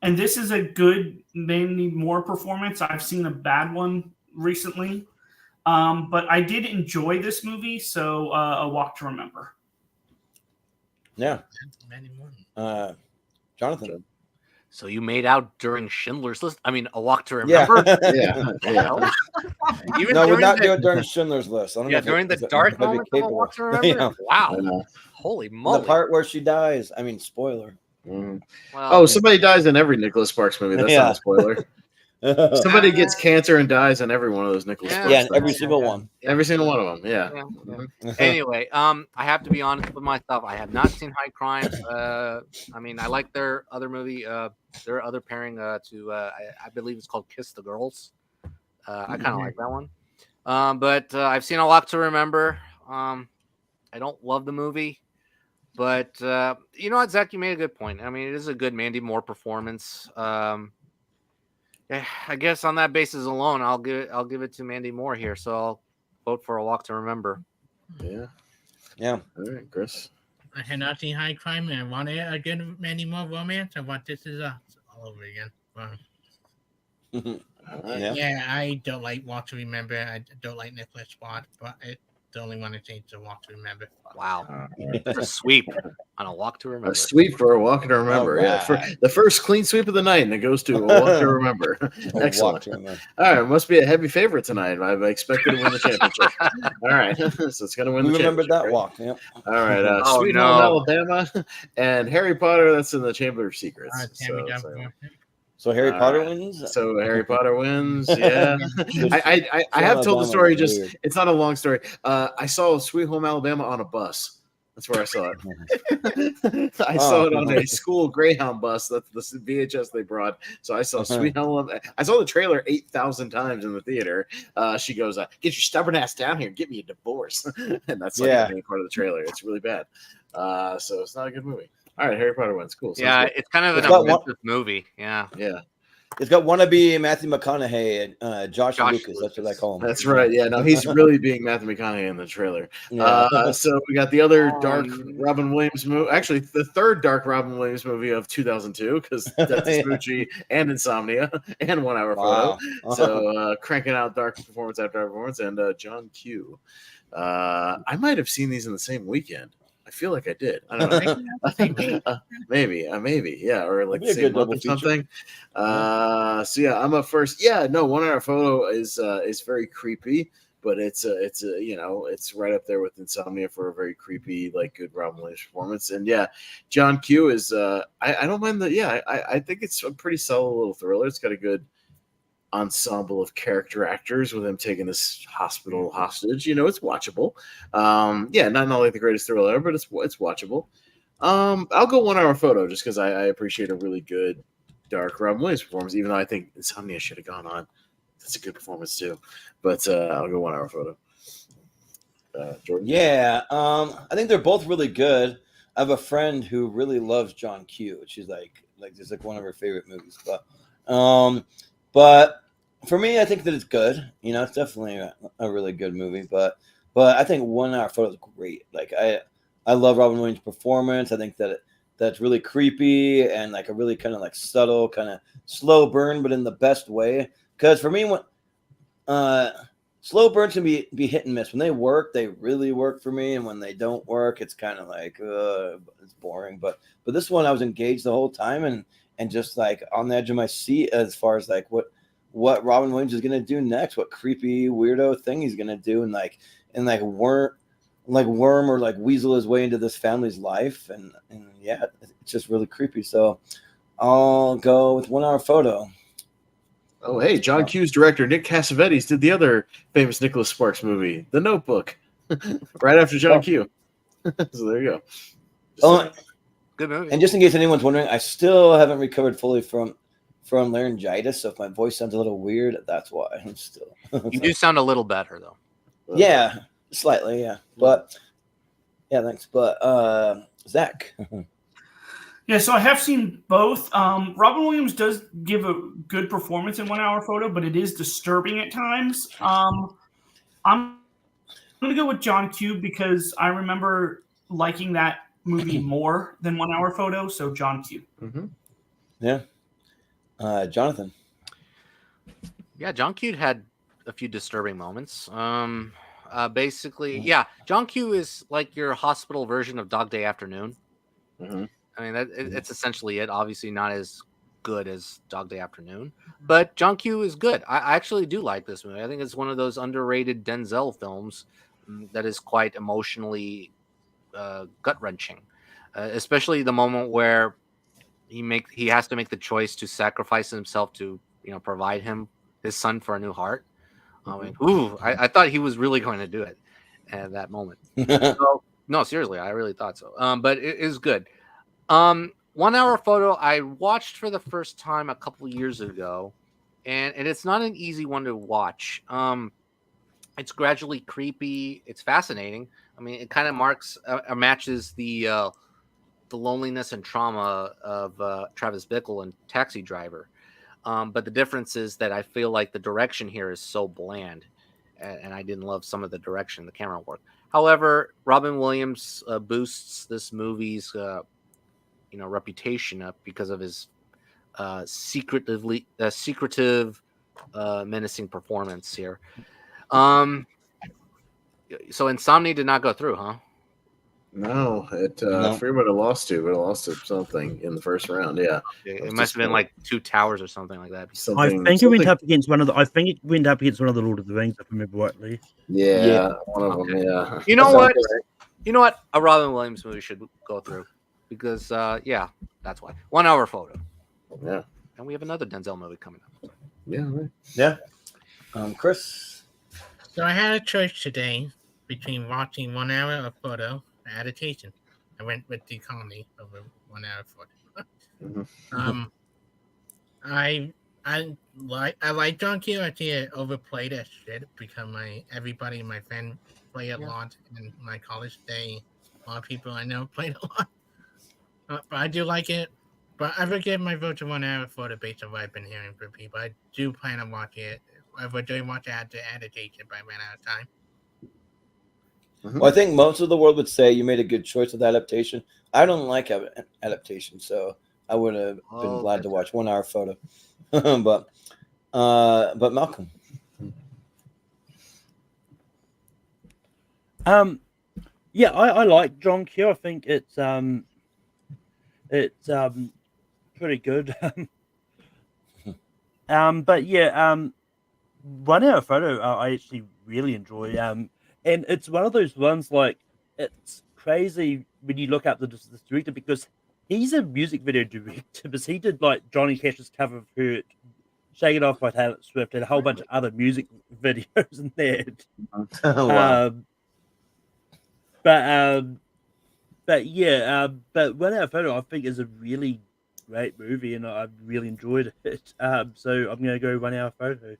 And this is a good Mandy Moore performance. I've seen a bad one recently. But I did enjoy this movie, so A Walk to Remember. Yeah. Mandy Moore. Jonathan. So you made out during Schindler's List? I mean, A Walk to Remember? Yeah. Even no, we're not doing during Schindler's List. I don't know during the dark moment of A Walk to Remember? Yeah. Wow. Holy moly. The part where she dies. I mean, spoiler. Well, somebody dies in every Nicholas Sparks movie. That's not a spoiler. Somebody gets cancer and dies on every one of those Nicholas Yeah. Sparks Yeah, things. every single one. Every single one of them. Yeah. Yeah. Anyway, I have to be honest with myself. I have not seen High Crimes. I mean, I like their other movie, their other pairing I believe it's called Kiss the Girls. I kind of like that one. But I've seen A Lot to Remember. I don't love the movie, but you know what, Zach, you made a good point. I mean, it is a good Mandy Moore performance. I guess on that basis alone, I'll give it to Mandy Moore here. So I'll vote for A Walk to Remember. Yeah. Yeah. All right, Chris. I had not seen High Crime, and I wanted a good Mandy Moore romance. I want This Is Us all over again. Yeah, I don't like Walk to Remember. I don't like Nicholas Sparks, but it's the only one I think to Walk to Remember. Wow. It's a sweep on A Walk to Remember. A sweep for A Walk to Remember. All Yeah, for right. the first clean sweep of the night, and it goes to A Walk to Remember. Excellent. All right, must be a heavy favorite tonight. I expected to win the championship. All right, so it's going to win the Remember championship. that right? walk. Yep. All right, Oh, Sweet no. Home Alabama and Harry Potter. That's in the Chamber of Secrets. So Harry Potter wins. So Harry Potter wins. Yeah, I have told the story. Just weird. it's not a long story. I saw Sweet Home Alabama on a bus. That's where I saw it. I saw it on a school Greyhound bus. That's the VHS they brought. So I saw Sweet Home. I saw the trailer 8,000 times in the theater. She goes, "Get your stubborn ass down here. Get me a divorce." And that's like the main part of the trailer. It's really bad. So it's not a good movie. All right, Harry Potter wins. Cool. Yeah, good. it's kind of an offensive movie. Yeah. Yeah. It's got wannabe Matthew McConaughey and Josh Lucas. That's what I call him. That's right. Yeah, no, he's really being Matthew McConaughey in the trailer. Yeah. So we got the other dark Robin Williams movie. Actually, the third dark Robin Williams movie of 2002, because Death to Smoochie and Insomnia and 1 Hour Photo. So cranking out dark performance after performance. And John Q. I might have seen these in the same weekend. I feel like I did. I don't know. Maybe, yeah, or like the same month or something. So yeah, I'm up first. Yeah, no, 1 Hour Photo is very creepy, but it's it's right up there with Insomnia for a very creepy, like good Robin Williams performance. And yeah, John Q is I don't mind the I think it's a pretty solid little thriller. It's got a good ensemble of character actors with him taking this hospital hostage. It's watchable. Not like the greatest thriller ever, but it's watchable. I'll go 1 Hour Photo just because I appreciate a really good dark Robin Williams performance, even though I think Insomnia should have gone on. That's a good performance too. But I'll go 1 Hour Photo. Jordan? Yeah, I think they're both really good. I have a friend who really loves John Q. She's like it's like one of her favorite movies. But for me, I think that it's good. It's definitely a really good movie. But I think 1 Hour Photo is great. Like I love Robin Williams' performance. I think that's really creepy and like a really kind of like subtle, kind of slow burn, but in the best way. Because for me, when slow burns can be hit and miss. When they work, they really work for me, and when they don't work, it's kind of like it's boring. But this one, I was engaged the whole time and just like on the edge of my seat as far as like what Robin Williams is gonna do next, what creepy weirdo thing he's gonna do, and worm or like weasel his way into this family's life, and yeah, it's just really creepy. So I'll go with 1 Hour Photo. Oh, hey, John Q's director Nick Cassavetes did the other famous Nicholas Sparks movie, The Notebook, right after John Q. So there you go. Good movie. And just in case anyone's wondering, I still haven't recovered fully from laryngitis. So if my voice sounds a little weird, that's why. I'm still. You do sound a little better though. Yeah, slightly. Yeah, but yeah, thanks. But Zach. Yeah, so I have seen both. Robin Williams does give a good performance in 1 Hour Photo, but it is disturbing at times. I'm going to go with John Q because I remember liking that movie more than 1 Hour Photo. So John Q. Mm-hmm. Yeah. Jonathan. Yeah, John Q had a few disturbing moments. Basically, yeah, John Q is like your hospital version of Dog Day Afternoon. Mm-hmm. I mean, it's essentially it. Obviously, not as good as Dog Day Afternoon, but John Q is good. I actually do like this movie. I think it's one of those underrated Denzel films that is quite emotionally gut wrenching, especially the moment where he has to make the choice to sacrifice himself to provide his son for a new heart. I thought he was really going to do it at that moment. So, no, seriously, I really thought so. But it is good. 1 Hour Photo, I watched for the first time a couple years ago, and it's not an easy one to watch. It's gradually creepy. It's fascinating. I mean, it kind of matches the loneliness and trauma of Travis Bickle and Taxi Driver. But the difference is that I feel like the direction here is so bland, and I didn't love some of the direction, the camera work. However, Robin Williams boosts this movie's reputation up because of his secretive, menacing performance here. So Insomnia did not go through, huh? No, I forget what it lost to, but it lost to something in the first round. Yeah, it must have been like Two Towers or something like that. I think it went up against one of the Lord of the Rings, if I remember rightly. Yeah, one of them. Yeah. You know what? You know what? A Robin Williams movie should go through because, that's why. 1 Hour Photo. Yeah. And we have another Denzel movie coming up. Yeah. Right. Yeah. Chris. So I had a choice today between watching 1 Hour of Photo or Adaptation. I went with the comedy over 1 Hour Photo. I like John Q. I think it overplayed as shit because everybody in my friend play a lot in my college day. A lot of people I know played a lot. But I do like it. But I would give my vote to 1 Hour Photo based on what I've been hearing from people. I do plan on watching it. I would do watch the adaptation, but I ran out of time. Well, I think most of the world would say you made a good choice with adaptation. I don't like adaptation, so I would have been glad to watch 1 Hour Photo. but Malcolm. Yeah, I like John Q. I think it's pretty good. But yeah, 1 Hour Photo I actually really enjoy. And it's one of those ones like it's crazy when you look up the director because he's a music video director, but he did like Johnny Cash's cover of Hurt, Shake It Off by Taylor Swift, and a whole bunch of other music videos in there. Wow. But 1 Hour Photo I think is a really great movie, and I really enjoyed it. So I'm gonna go 1 Hour Photo.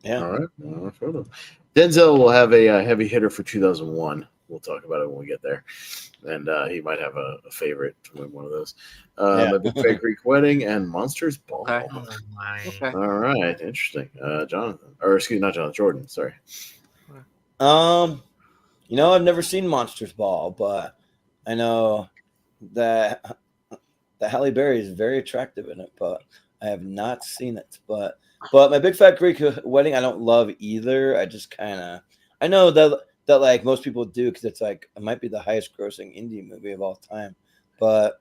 Yeah. All right. 1 Hour Photo. Denzel will have a heavy hitter for 2001. We'll talk about it when we get there, and he might have a favorite to win one of those. A Big Fat Greek Wedding and Monsters Ball. Okay. All right, interesting. Jonathan, or excuse me, not Jonathan, Jordan. Sorry. I've never seen Monsters Ball, but I know that Halle Berry is very attractive in it, but I have not seen it. But My Big Fat Greek Wedding, I don't love either. I just I know that like most people do because it's like it might be the highest grossing indie movie of all time, but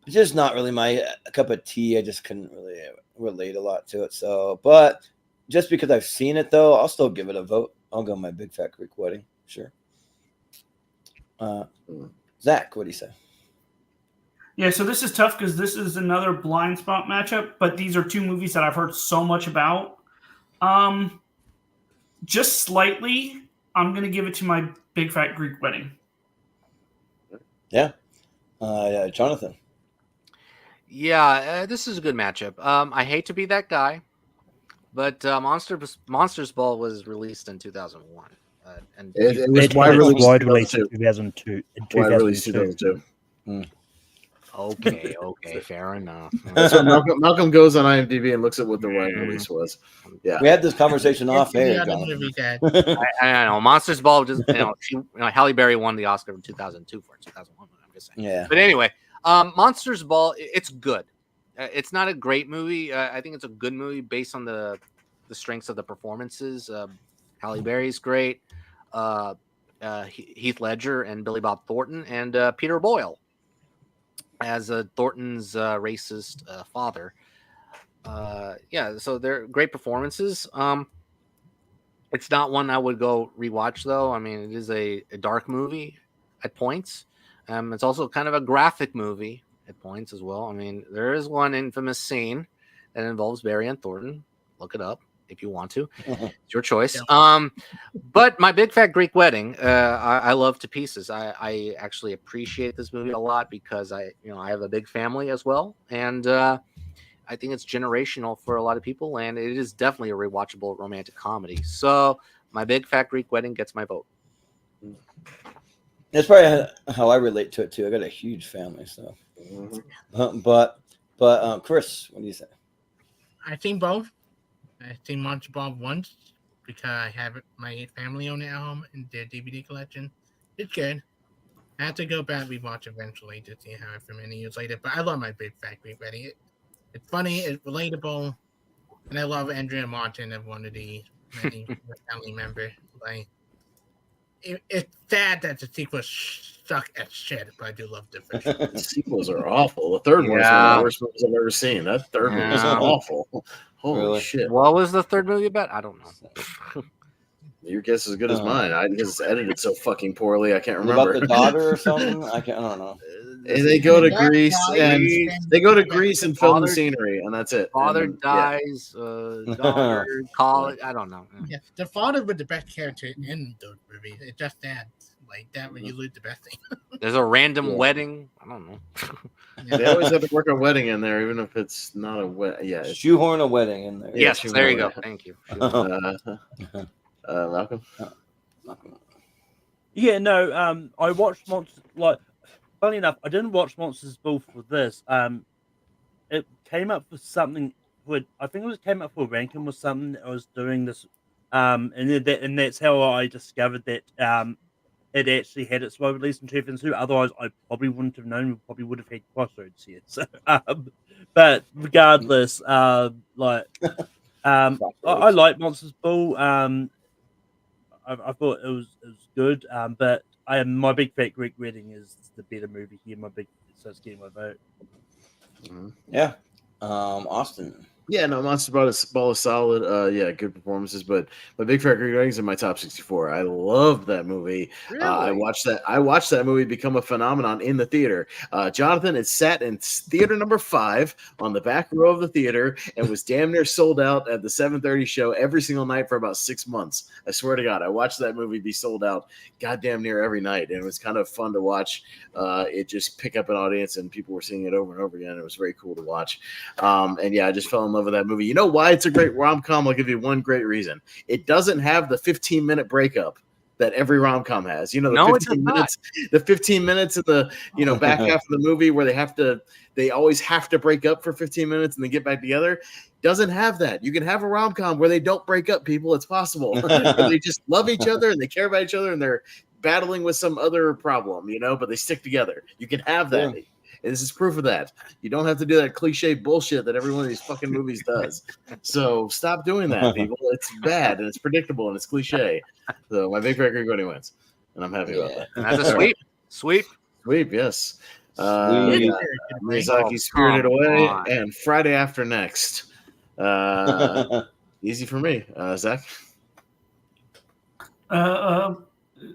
it's just not really my cup of tea. I just couldn't really relate a lot to it. So, but just because I've seen it though, I'll still give it a vote. I'll go My Big Fat Greek Wedding. Sure. Zach, what do you say? Yeah, so this is tough because this is another blind spot matchup, but these are two movies that I've heard so much about. Just slightly, I'm going to give it to My Big Fat Greek Wedding. Yeah. Jonathan. Yeah, this is a good matchup. I hate to be that guy, but Monsters Ball was released in 2001. And it was wide released in 2002. Wide released 2002. Okay, fair enough. That's what Malcolm goes on IMDb and looks at what the wide release was. Yeah, we had this conversation off air. I know Monsters Ball just Halle Berry won the Oscar in 2002 for 2001. I'm just saying. Yeah, but anyway, Monsters Ball, it's good. It's not a great movie. I think it's a good movie based on the strengths of the performances. Halle Berry's great. Heath Ledger and Billy Bob Thornton and Peter Boyle as Thornton's racist father. So they're great performances. It's not one I would go rewatch though. I mean, it is a dark movie at points. It's also kind of a graphic movie at points as well. I mean, there is one infamous scene that involves Barry and Thornton. Look it up if you want to. It's your choice. But My Big Fat Greek Wedding, I love to pieces. I actually appreciate this movie a lot because I have a big family as well, and I think it's generational for a lot of people, and it is definitely a rewatchable romantic comedy. So My Big Fat Greek Wedding gets my vote. That's probably how I relate to it too. I got a huge family, so. But Chris, what do you say? I've seen both. I've seen Monster Bob once because I have my family own it at home in their DVD collection. It's good. I have to go back and rewatch eventually to see how for many years later. But I love My Big Fat Greek Wedding. It's funny, it's relatable, and I love Andrea Martin as one of the many family members. Like, it's sad that the sequels suck as shit, but I do love the first one. The sequels are awful. The third one is one of the worst movies I've ever seen. That third movie is awful. Holy shit. What was the third movie about? I don't know. Your guess is as good as mine. Because it's edited so fucking poorly, I can't remember. About the daughter or something? I don't know. And they go to Greece and film the scenery, and that's it. Father dies, daughter, college. I don't know. Yeah, the father was the best character in the movie. It's just that, like that, when you lose the best thing. There's a random wedding. I don't know. They always have to work a wedding in there, even if it's not a wedding. Yeah, shoehorn a wedding in there. Yes, there you go. Thank you. Malcolm. Yeah, no. I watched Monsters. Funny enough, I didn't watch Monsters Ball for this. It came up for something. I think it came up for ranking was something that I was doing this. And that's how I discovered that it actually had its wide release in 2002. Otherwise, I probably wouldn't have known. We probably would have had Crossroads here. So, but regardless, I like Monsters Ball. I thought it was good. But My Big Fat Greek Wedding is the better movie here. So it's getting my vote. Yeah. Austin. Yeah, no, Monster Ball is solid. Yeah, good performances, but My Big Fat Greek Wedding is in my top 64. I loved that movie. Really? I watched that movie become a phenomenon in the theater. Jonathan, it sat in theater number 5 on the back row of the theater and was damn near sold out at the 7:30 show every single night for about 6 months. I swear to God, I watched that movie be sold out goddamn near every night, and it was kind of fun to watch. It just pick up an audience, and people were seeing it over and over again. It was very cool to watch. And yeah, I just fell in love with that movie. You know why it's a great rom-com? I'll give you one great reason. It doesn't have the 15-minute breakup that every rom-com has. You know, the 15 minutes in the back half of the movie where they always have to break up for 15 minutes and then get back together. Doesn't have that. You can have a rom-com where they don't break up, people. It's possible. They just love each other and they care about each other and they're battling with some other problem, but they stick together. You can have that. Yeah. And this is proof of that. You don't have to do that cliche bullshit that every one of these fucking movies does. So stop doing that, people. It's bad and it's predictable and it's cliche. So My Big Fat Greek Wedding wins, and I'm happy about that. And that's a sweep, yes. Miyazaki's Spirited Away and Friday After Next. Easy for me, Zach.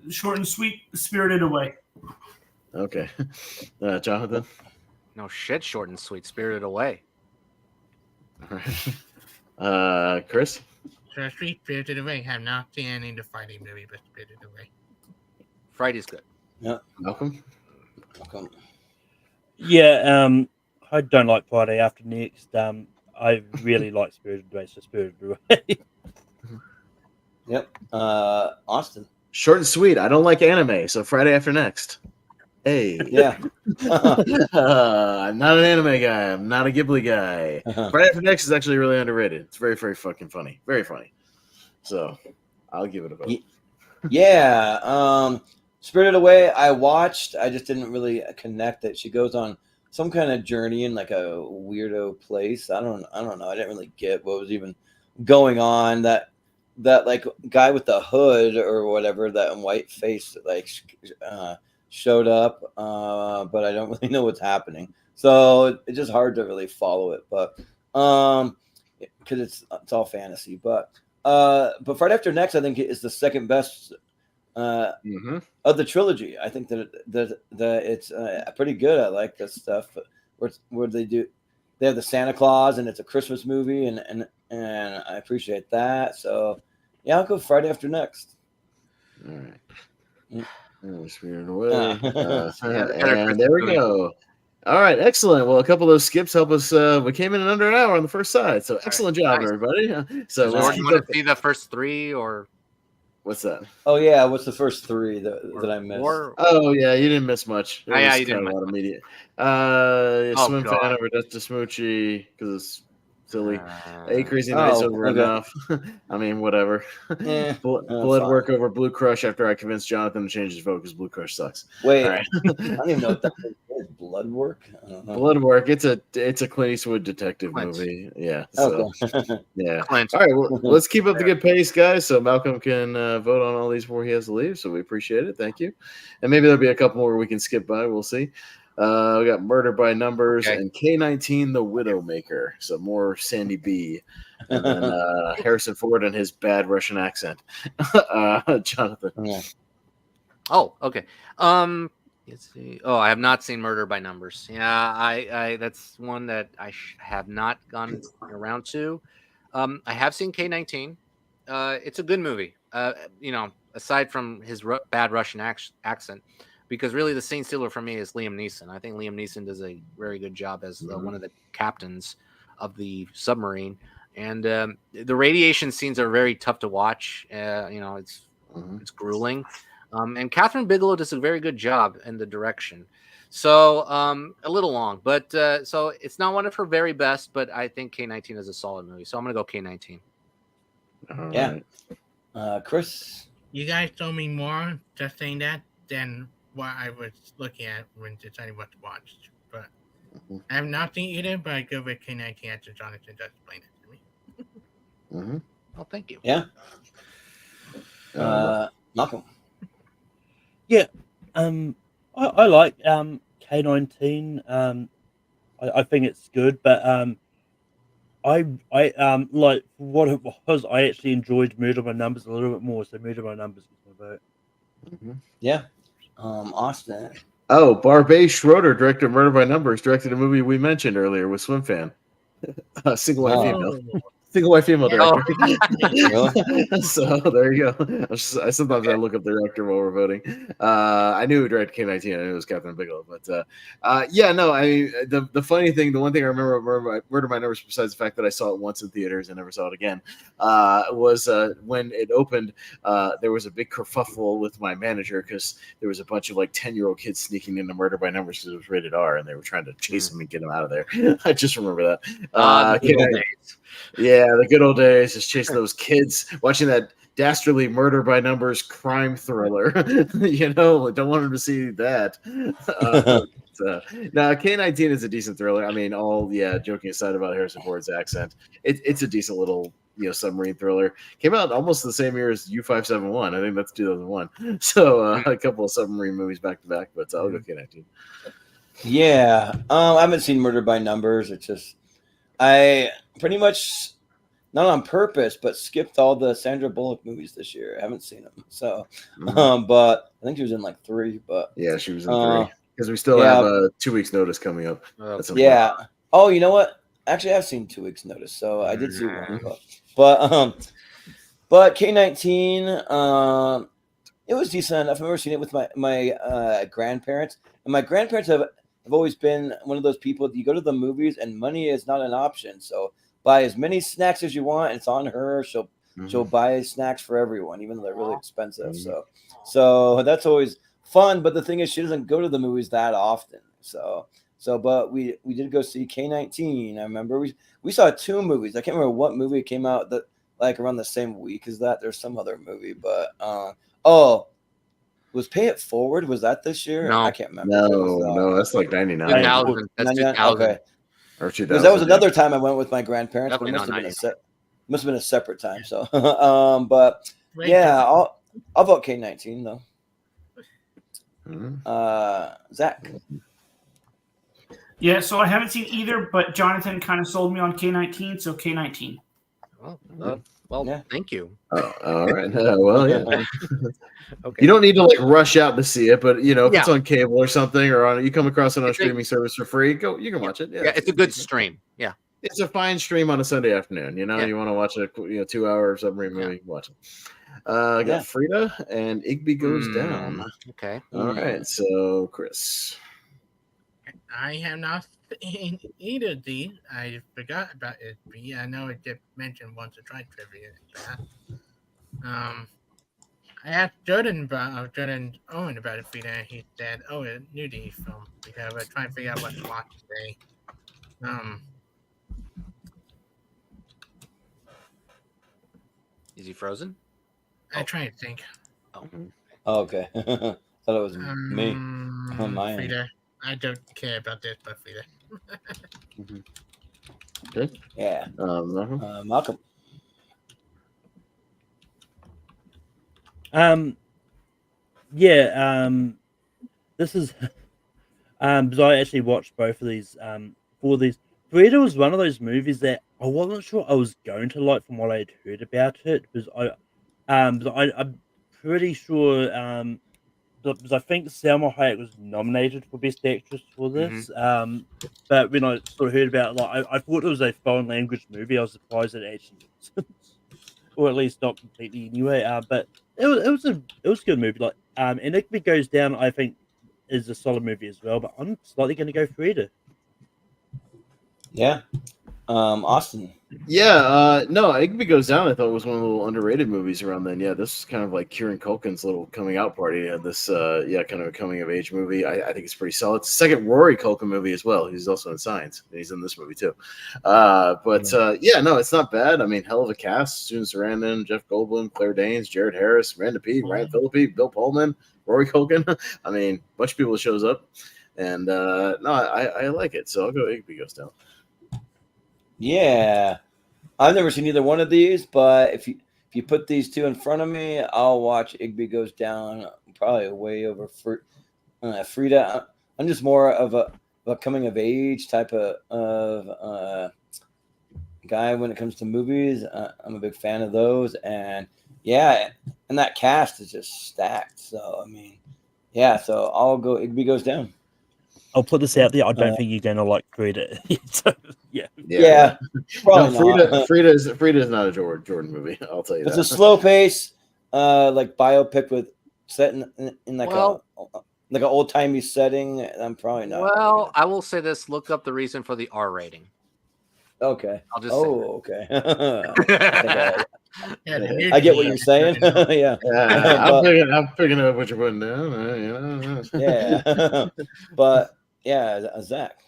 Short and sweet, Spirited Away. Okay. Jonathan? No shit, short and sweet. Spirited Away. All right. Chris? Short and sweet, Spirited Away. Have not seen any of the Friday movie, but Spirited Away. Friday's good. Yeah. Welcome. Yeah, I don't like Friday After Next. I really like Spirited Away, so Spirited Away. Yep. Austin? Short and sweet. I don't like anime, so Friday After Next. Hey, yeah. I'm not an anime guy. I'm not a Ghibli guy. Friday After Next is actually really underrated. It's very, very fucking funny. Very funny. So I'll give it a vote. Yeah. Spirited Away, I watched. I just didn't really connect it. She goes on some kind of journey in like a weirdo place. I don't know. I didn't really get what was even going on. That like guy with the hood or whatever, that white face, like showed up, but I don't really know what's happening. So it's just hard to really follow it, but because it's all fantasy. But Friday After Next, I think, is the second best of the trilogy. I think that it's pretty good. I like this stuff. where they do. They have the Santa Claus, and it's a Christmas movie, and I appreciate that. So, yeah, I'll go Friday after next. All right. Mm. Smearing away. better And there we Christmas go. All right, excellent. Well, a couple of those skips help us. We came in under an hour on the first side, so excellent job, nice. everybody. So Does let's George keep want up. to see the first 3 or What's that? Oh yeah, what's the first 3 that I missed? 4? Oh yeah, you didn't miss much. It Oh, yeah, was you didn't kind of a miss lot of much. media. Oh, Swim God. fan over Dust to Smoochie because it's silly. Crazy Nights over okay. enough. I mean, whatever. Blood work over Blue Crush after I convinced Jonathan to change his vote because Blue Crush sucks. Wait, All right. I don't even know what that is. Blood work. I don't know. Blood work. It's a Clint Eastwood detective Clint. movie. Yeah. So Okay. yeah. Clint. All right. Well, let's keep up the good pace, guys. So Malcolm can vote on all these before he has to leave. So we appreciate it. Thank you. And maybe there'll be a couple more we can skip by. We'll see. We got Murder by Numbers and K-19 The Widowmaker. So more Sandy B. And then Harrison Ford and his bad Russian accent. Jonathan. Yeah. Oh, okay. Let's see. Oh, I have not seen Murder by Numbers. Yeah, I that's one that I have not gone around to. I have seen K-19. It's a good movie. Aside from his bad Russian accent, because really the scene stealer for me is Liam Neeson. I think Liam Neeson does a very good job as one of the captains of the submarine. And the radiation scenes are very tough to watch. It's grueling. And Catherine Bigelow does a very good job in the direction. So a little long, but so it's not one of her very best, but I think K-19 is a solid movie. So I'm going to go K-19. Yeah. Chris? You guys told me more just saying that than what I was looking at when deciding what to watch. But I have not seen either, but I go with K-19 after Jonathan just explained it to me. Well, thank you. Yeah. Malcolm? Yeah, I like K-19. I think it's good, but I like what it was. I actually enjoyed Murder by Numbers a little bit more, so Murder by Numbers is my vote. Yeah. Austin. Oh, Barber Schroeder, director of Murder by Numbers, directed a movie we mentioned earlier with Swim Fan. Single white female. Single white female director. So there you go. Sometimes I look up the director while we're voting. I knew who directed K-19. I knew it was Catherine Bigelow. But the funny thing, the one thing I remember about Murder by Numbers, besides the fact that I saw it once in theaters and never saw it again, was when it opened, there was a big kerfuffle with my manager because there was a bunch of 10-year-old kids sneaking into Murder by Numbers because it was rated R and they were trying to chase him and get him out of there. I just remember that. Yeah, the good old days, just chasing those kids, watching that dastardly Murder by Numbers crime thriller. Don't want them to see that. Now, K-19 is a decent thriller. I mean, joking aside about Harrison Ford's accent, it's a decent little submarine thriller. Came out almost the same year as U-571. I think that's 2001. So a couple of submarine movies back to back, but I'll go K-19. Yeah, I haven't seen Murder by Numbers. It's just I pretty much, not on purpose, but skipped all the Sandra Bullock movies this year. I haven't seen them. So, but I think she was in 3. But yeah, she was in 3 because we still have 2 weeks notice coming up. Yeah. Oh, you know what? Actually, I've seen 2 weeks notice, so I did see one. But K-19, it was decent enough. I've never seen it with my grandparents, and my grandparents have always been one of those people that you go to the movies and money is not an option. So buy as many snacks as you want. And it's on her. She'll buy snacks for everyone, even though they're really expensive. So that's always fun. But the thing is, she doesn't go to the movies that often. But we did go see K-19. I remember we saw 2 movies. I can't remember what movie came out that around the same week as that. There's some other movie, but was Pay It Forward? Was that this year? No. I can't remember. No, that's 99. 2000. That's 2000. Okay. Or 2000. Because that was another time I went with my grandparents, but it Definitely must have been a separate time. So, but yeah, I'll vote K-19 though. Zach. Yeah, so I haven't seen either, but Jonathan kind of sold me on K-19, so K-19. Well, Well, Yeah. thank you. All right. Well, yeah. Okay. You don't need to like rush out to see it, but if Yeah. it's on cable or something, or you come across it on a It's a- streaming service for free, you can watch it. Yeah, it's a good stream. Yeah. It's a fine stream on a Sunday afternoon. You Yeah. want to watch a 2-hour submarine movie, watch it. I got Yeah. Frida and Igby Goes Down. Okay. All right, so Chris. I have not seen either of these. I forgot about Igby. I know it did mention once or twice trivia. I asked Jordan Owen about it, Frida, and he said, "Oh, a nudie film." Because we're trying to figure out what to watch today. Is he frozen? I try to think. Oh, okay. Thought it was me. On my end. Frida, I don't care about this, but Frida. Okay. Yeah. Malcolm. This is because I actually watched both of these for these. Frida was one of those movies that I wasn't sure I was going to like from what I had heard about it, because I'm pretty sure because I think Salma Hayek was nominated for Best Actress for this. But when I sort of heard about it, like I thought it was a foreign language movie. I was surprised that it actually wasn't, or at least not completely anyway. But it was a good movie. Like and Igby Goes Down, I think, is a solid movie as well. But I'm slightly going to go Frida. Yeah. Austin. Yeah, no, Igby Goes Down, I thought was one of the little underrated movies around then. Yeah, this is kind of like Kieran Culkin's little coming out party. This, kind of a coming of age movie. I think it's pretty solid. It's the second Rory Culkin movie as well. He's also in Signs, and he's in this movie too. No, it's not bad. I mean, hell of a cast: Susan Sarandon, Jeff Goldblum, Claire Danes, Jared Harris, Miranda Peet, Ryan Phillippe, Bill Pullman, Rory Culkin. I mean, a bunch of people shows up, and I like it. So I'll go Igby Goes Down. Yeah. I've never seen either one of these, but if you put these two in front of me, I'll watch Igby Goes Down probably way over Frida. I'm just more of a coming of age type of guy when it comes to movies. I'm a big fan of those, and that cast is just stacked. So I mean, so I'll go Igby Goes Down. I'll put this out there. I don't think you're going to like Frida. So, yeah. Frida is not a Jordan movie. I'll tell you it's that. It's a slow pace, like biopic with set in like an old timey setting. I'm probably not. Well, I will say this: look up the reason for the R rating. Okay. I'll just. Okay. I get what you're saying. Yeah. I'm picking up what you're putting down. Yeah. But Zach.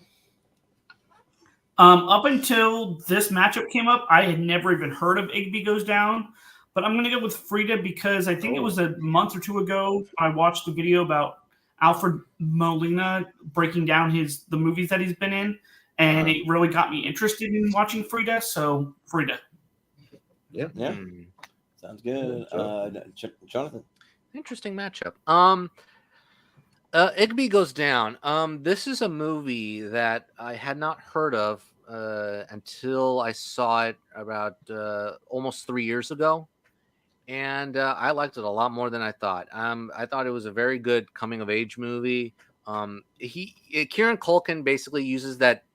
Up until this matchup came up, I had never even heard of Igby Goes Down, but I'm going to go with Frida because I think it was a month or two ago I watched a video about Alfred Molina breaking down the movies that he's been in, and it really got me interested in watching Frida. So Frida. Yeah. Sounds good. Jonathan. Interesting matchup. Igby Goes Down. This is a movie that I had not heard of until I saw it about almost 3 years ago, and I liked it a lot more than I thought. I thought it was a very good coming of age movie. Kieran Culkin basically uses that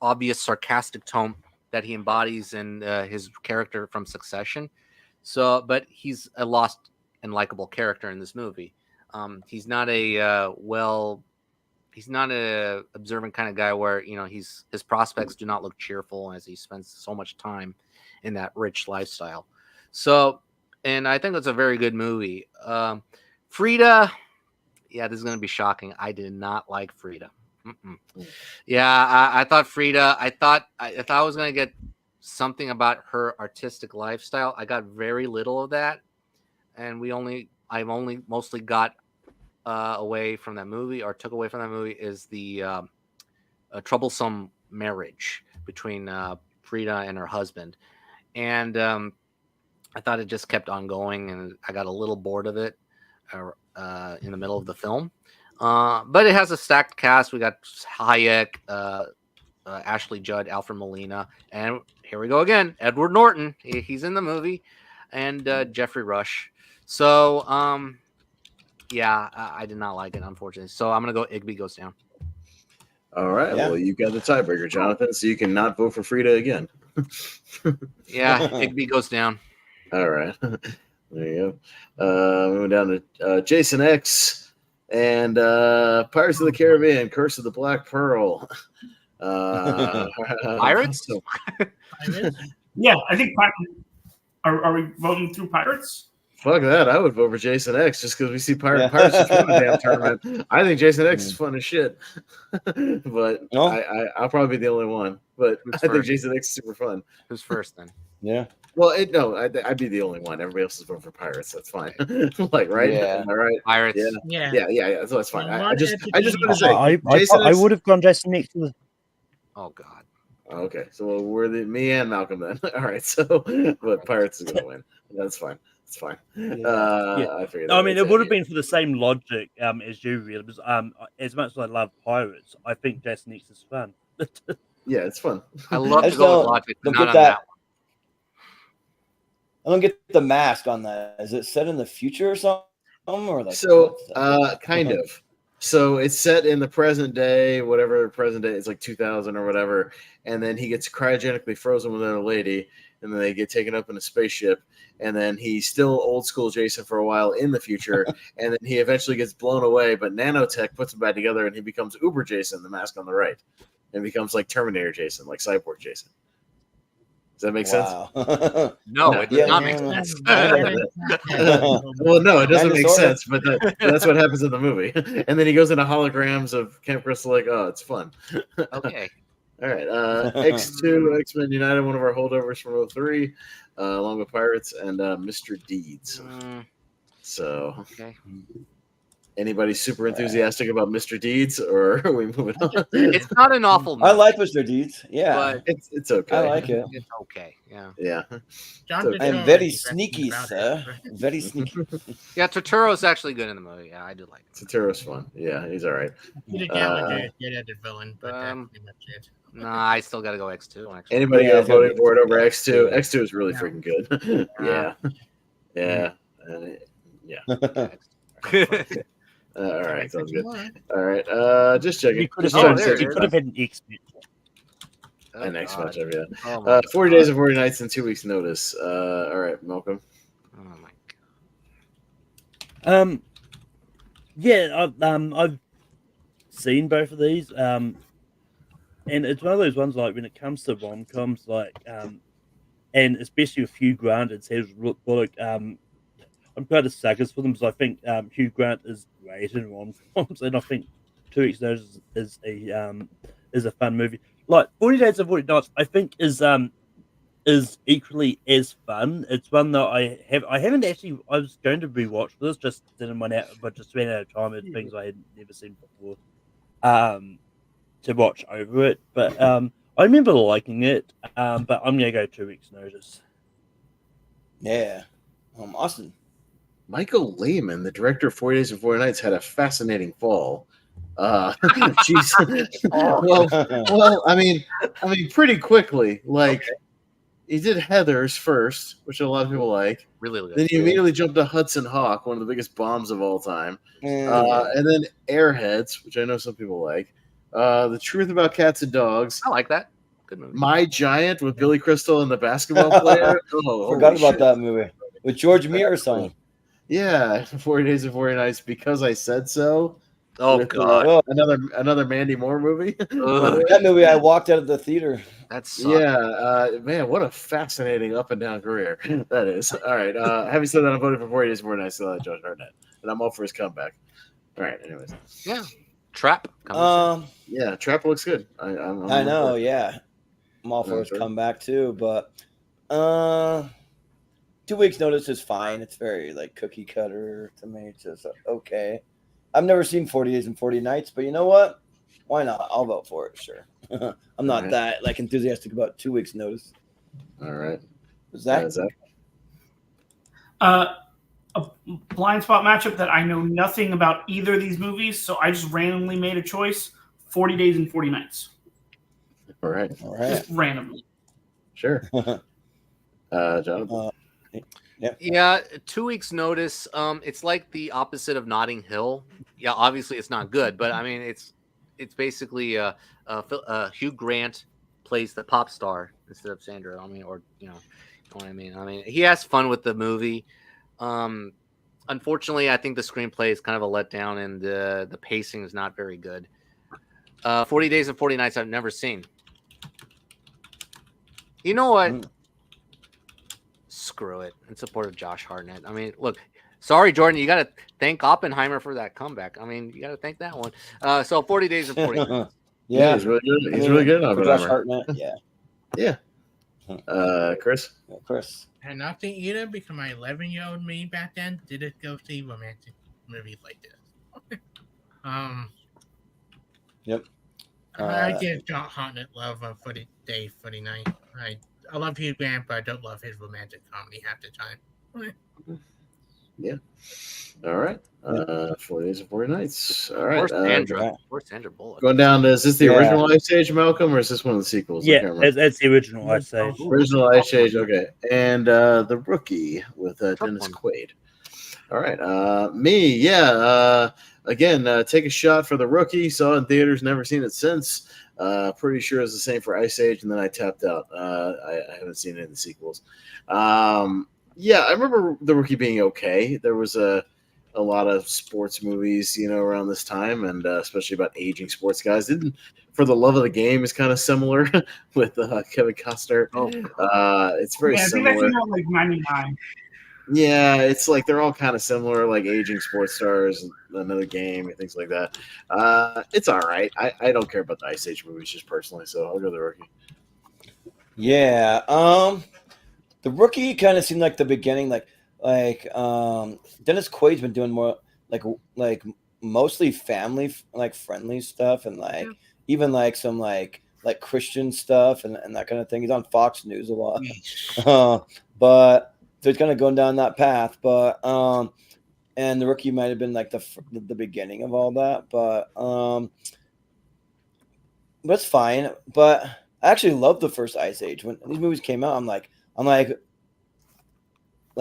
obvious sarcastic tone that he embodies in his character from Succession. But he's a lost and likable character in this movie. He's not he's not a observant kind of guy where his prospects do not look cheerful as he spends so much time in that rich lifestyle. So, and I think it's a very good movie. Frida, this is going to be shocking. I did not like Frida. I thought Frida. I thought I was going to get something about her artistic lifestyle. I got very little of that, and I've only mostly got away from that movie, or took away from that movie, is the troublesome marriage between Frida and her husband, and I thought it just kept on going, and I got a little bored of it in the middle of the film. But it has a stacked cast. We got Hayek, Ashley Judd, Alfred Molina, and here we go again, Edward Norton. He's in the movie, and Jeffrey Rush. So, yeah, I did not like it, unfortunately. So I'm gonna go Igby Goes Down. All right. Yeah. Well, you got the tiebreaker, Jonathan, so you can not vote for Frida again. Yeah, Igby Goes Down. All right. There you go. Moving down to Jason X and Pirates of the Caribbean, Curse of the Black Pearl. Pirates? Pirates? Yeah, I think. Are we voting through Pirates? Fuck that. I would vote for Jason X just because we see Pirates just won a damn tournament. I think Jason X is fun as shit. But No? I'll probably be the only one. But Who's I think first? Jason X is super fun. Who's first then? Yeah. Well, I'd be the only one. Everybody else is voting for Pirates. That's fine. Like, right? Yeah. Am I right? Pirates. Yeah. Yeah. Yeah. So that's fine. Well, I just one want to say, I Jason X. would have gone Jason next to the. Oh God. Okay, so we're me and Malcolm then. All right, so but Pirates is gonna win. That's fine. It's fine. Yeah. I figured. I mean, it would have been for the same logic as you really. Because, as much as I love Pirates, I think Jason X is fun. Yeah, it's fun. I love I to just go with don't- logic, but don't not get on that. that one. I don't get the mask on that. Is it set in the future or something? Or like So, kind of. So it's set in the present day, whatever present day. It's like 2000 or whatever, and then he gets cryogenically frozen with another lady, and then they get taken up in a spaceship, and then he's still old school Jason for a while in the future, and then he eventually gets blown away, but nanotech puts him back together, and he becomes Uber Jason, the mask on the right, and becomes like Terminator Jason, like Cyborg Jason. Does that make sense? Wow. No, it does Yeah, not make yeah, sense. Well, no, it doesn't Kinda, make sorta. sense, but that's what happens in the movie. And then he goes into holograms of Camp Crystal, like, oh, it's fun. Okay. All right. X2, X-Men United, one of our holdovers from 03, along with Pirates and Mr. Deeds. So, Okay. anybody super enthusiastic about Mr. Deeds, or are we moving on? It's not an awful movie. I like Mr. Deeds. Yeah. But It's okay. I like it. it's okay. Yeah. Yeah. John Okay. I am Turturro very is the best sneaky, about sir. it. Very sneaky. Yeah, Turturro's actually good in the movie. Yeah, I do like it. Satiro's fun. Yeah, he's all right. Peter Gallagher is good as a villain, but that's pretty much it. Nah, I still got to go X2. Actually. Anybody Yeah, go I feel voting good. for it over X2? X2 is really Yeah. freaking good. Yeah. Yeah. Yeah. All right, sounds good. All right, just checking. You could have Just had, there it you is. could have had an X. Oh, an next God. matchup, yeah. Oh, my 40 God. days and 40 nights and 2 weeks notice. All right, Malcolm. Oh my Yeah, I've seen both of these. And it's one of those ones like when it comes to rom coms, like and especially with Hugh Grant and Sandra Bullock, I'm kind of suckers for them because I think Hugh Grant is great in rom coms, and I think 2 Weeks Notice is a fun movie. Like 40 Days and 40 Nights, I think is equally as fun. It's one that I haven't actually. I was going to rewatch this, just didn't run out, but just ran out of time with things I had never seen before. To watch over it, but I remember liking it. But I'm gonna go 2 Weeks Notice. Yeah. Austin. Michael Lehman, the director of 40 Days and 40 Nights, had a fascinating fall. She's well, I mean, pretty quickly. Like he did Heathers first, which a lot of people like. Really good. Then he immediately jumped to Hudson Hawk, one of the biggest bombs of all time. Yeah. And then Airheads, which I know some people like. The Truth About Cats and Dogs. I like that. Good movie. My Giant with Billy Crystal and the basketball player. Oh, Forgot holy about shit. that movie with George Mears. Yeah, 40 Days and 40 Nights, Because I Said So. Oh With, God. another Mandy Moore movie. Ugh, That movie, I walked out of the theater. that sucks. Yeah, man, what a fascinating up and down career that is. All right, having said that, I'm voting for 40 Days and 40 Nights. Still like Josh Hartnett, and I'm all for his comeback. All right, anyways, Yeah. Trap. coming yeah, Trap looks good. I'm I all know, for it. yeah. I'm all for Yeah, his sure. comeback too, but 2 Weeks Notice is fine. It's very like cookie cutter to me. It's just okay. I've never seen 40 Days and 40 Nights, but you know what? Why not? I'll vote for it, sure. I'm not Alright. that like enthusiastic about 2 Weeks Notice. All right, Is that? Zach? A blind spot matchup that I know nothing about either of these movies, so I just randomly made a choice. 40 Days and 40 Nights. All right. All Just right. randomly. Sure. Jonathan. Yeah, 2 weeks notice. It's like the opposite of Notting Hill. Yeah, obviously it's not good, but I mean it's basically Hugh Grant plays the pop star instead of Sandra. I mean, or you know what I mean. I mean, he has fun with the movie. Unfortunately, I think the screenplay is kind of a letdown, and the pacing is not very good. 40 Days and 40 Nights I've never seen. You know what? Screw it. In support of Josh Hartnett. I mean, look, sorry, Jordan, you got to thank Oppenheimer for that comeback. I mean, you got to thank that one. So 40 Days and 40 Nights. Yeah, he's really good. He's really good. For Josh Oppenheimer. Hartnett, yeah. Yeah. Chris. Yeah, Chris. And nothing either because my 11-year-old me back then didn't go see romantic movies like this. Yep. I give John Hartnett love 40 Day, 40 Night. I love Hugh Grant, but I don't love his romantic comedy half the time. Yeah. All right. 40 Days and 40 Nights. All right. Where's Sandra Bullock? Going down to, is this the original Ice Age, Malcolm, or is this one of the sequels? Yeah, it's the original Ice Age. Original Ice Age, okay. And The Rookie with Dennis Quaid. All right. Me, again, take a shot for The Rookie. Saw it in theaters, never seen it since. Pretty sure it's the same for Ice Age, and then I tapped out. I haven't seen it in the sequels. I remember The Rookie being okay. There was a lot of sports movies, around this time, and especially about aging sports guys. For the Love of the Game is kind of similar with Kevin Costner. It's very similar. I think that's like 99. Yeah, it's like they're all kind of similar, like aging sports stars, Another Game, and things like that. It's all right. I don't care about the Ice Age movies just personally, so I'll go The Rookie. Yeah, The Rookie kind of seemed like the beginning, like Dennis Quaid's been doing more like mostly family friendly stuff, and even some Christian stuff and that kind of thing. He's on Fox News a lot, but. So it's kind of going down that path, but and The Rookie might have been like the beginning of all that, but it's fine. But I actually loved the first Ice Age. When these movies came out, I'm like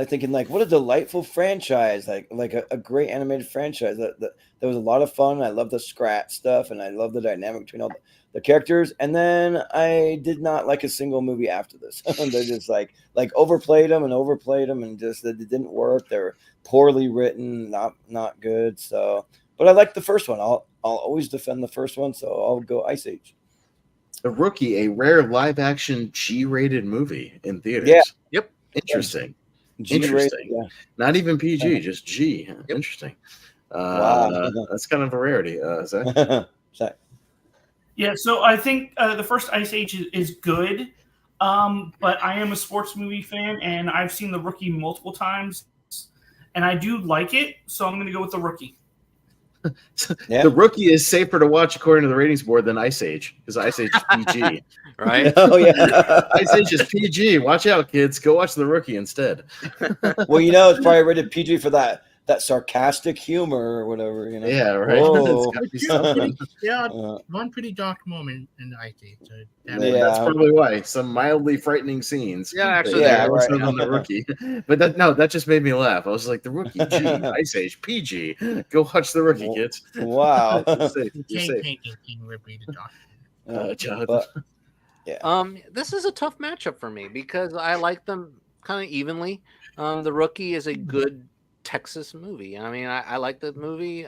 thinking what a delightful franchise, like a great animated franchise that was a lot of fun. I love the scratch stuff, and I love the dynamic between all the characters. And then I did not like a single movie after this. They're just like overplayed them, and just it didn't work. They're poorly written, not good. So, but I like the first one. I'll always defend the first one. So I'll go Ice Age. The Rookie, a rare live-action G-rated movie in theaters. Yeah. Yep. Interesting. G-rated, Interesting. yeah. Not even PG, just G. Yep. Interesting. Wow. That's kind of a rarity, Zach. Yeah, so I think the first Ice Age is good, but I am a sports movie fan, and I've seen The Rookie multiple times, and I do like it, so I'm going to go with The Rookie. The Rookie is safer to watch according to the ratings board than Ice Age, because Ice Age is PG. Right? Oh yeah. Ice Age is PG. Watch out, kids. Go watch The Rookie instead. Well, it's probably rated PG for that sarcastic humor or whatever, Yeah, right. Whoa. One pretty dark moment in the Ice Age. So That's probably why. Some mildly frightening scenes. Yeah, actually, right. On The Rookie. But that just made me laugh. I was like, The Rookie, G, Ice Age, PG. Go watch The Rookie, kids. Wow. You're safe. Jonathan. This is a tough matchup for me because I like them kind of evenly. The Rookie is a good Texas movie. I mean, I like the movie.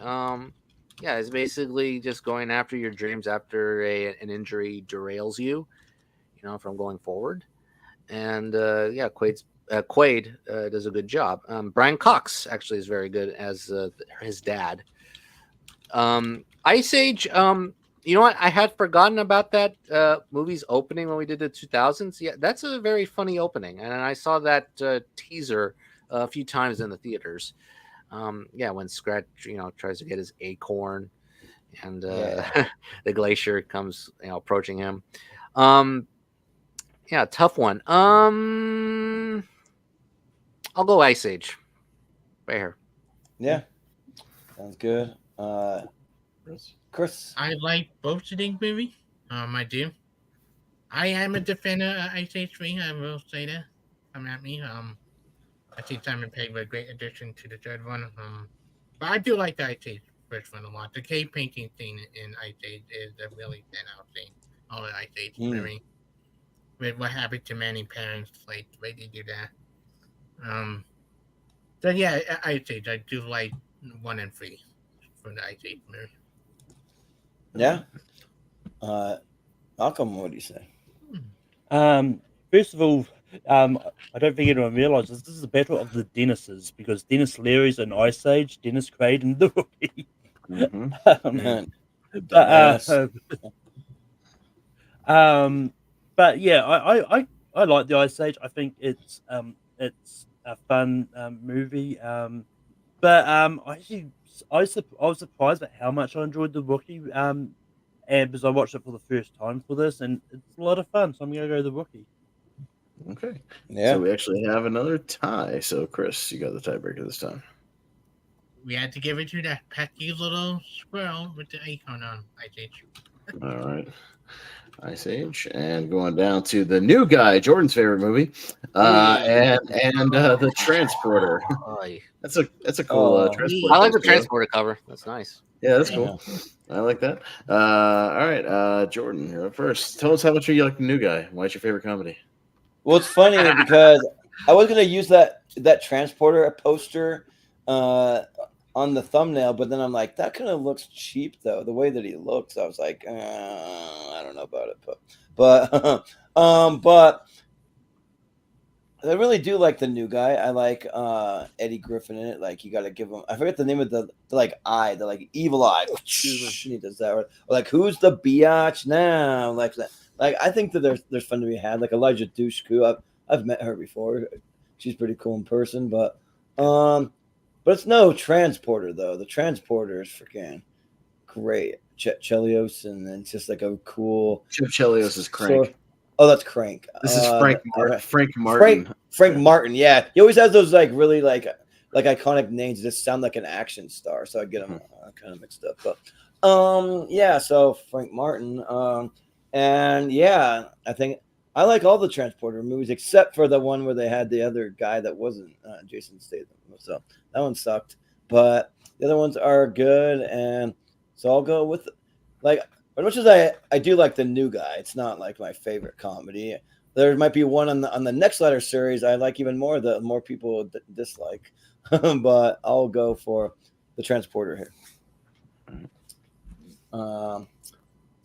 It's basically just going after your dreams after an injury derails you, from going forward. And Quaid does a good job. Brian Cox actually is very good as his dad. Ice Age. You know what? I had forgotten about that movie's opening when we did the 2000s. Yeah, that's a very funny opening, and I saw that teaser a few times in the theaters. When Scratch, tries to get his acorn, and the glacier comes, approaching him. Tough one. I'll go Ice Age. Right here. Yeah, sounds good. Chris, I like both of these movies. I do. I am a defender of Ice Age 3. I will say that. Come at me. I think Simon Pegg was a great addition to the third one. But I do like the Ice Age first one a lot. The cave painting scene in Ice Age is a really standout scene. All the Ice Age very with what happened to many parents, like the way they do that. So yeah, Ice Age. I do like 1 and 3 from the Ice Age movie. Yeah. Malcolm, what do you say? First of all, I don't think anyone realizes this is a battle of the Dennises because Dennis Leary's in Ice Age, Dennis Quaid in The Rookie. But yeah, I like the Ice Age. I think it's a fun movie. But I was surprised at how much I enjoyed The Rookie. And because I watched it for the first time for this, and it's a lot of fun. So I'm gonna go The Rookie. Okay. Yeah. So we actually have another tie. So Chris, you got the tiebreaker this time. We had to give it to that pesky little squirrel with the icon on Ice Age. All right. Ice Age, and going down to the new guy, Jordan's favorite movie, and the Transporter. That's a cool Transporter. I like the Transporter cover. That's nice. Yeah, that's cool. I like that. All right, Jordan, you're up first. Tell us how much you like the new guy. Why it's your favorite comedy? Well, it's funny because I was gonna use that Transporter poster on the thumbnail, but then I'm like, that kind of looks cheap though. The way that he looks, I was like, I don't know about it, but I really do like the new guy. I like Eddie Griffin in it. Like, you got to give him. I forget the name of the eye, the like evil eye. He does that. Or like, who's the biatch now? Like that. Like, I think that there's fun to be had. Like Elijah Dushku, I've met her before. She's pretty cool in person, but it's no Transporter though. The Transporter is freaking great. Chelios, and it's just like a cool. Chelios is Crank. Oh, that's Crank. This is Frank Martin. Frank Martin. Yeah, he always has those like really like iconic names that just sound like an action star. So I get them kind of mixed up. But yeah. So Frank Martin. And yeah, I think I like all the Transporter movies except for the one where they had the other guy that wasn't Jason Statham. So that one sucked. But the other ones are good, and so I'll go with like. As much as I do like the new guy, it's not like my favorite comedy. There might be one on the next letter series I like even more. The more people dislike, but I'll go for the Transporter here.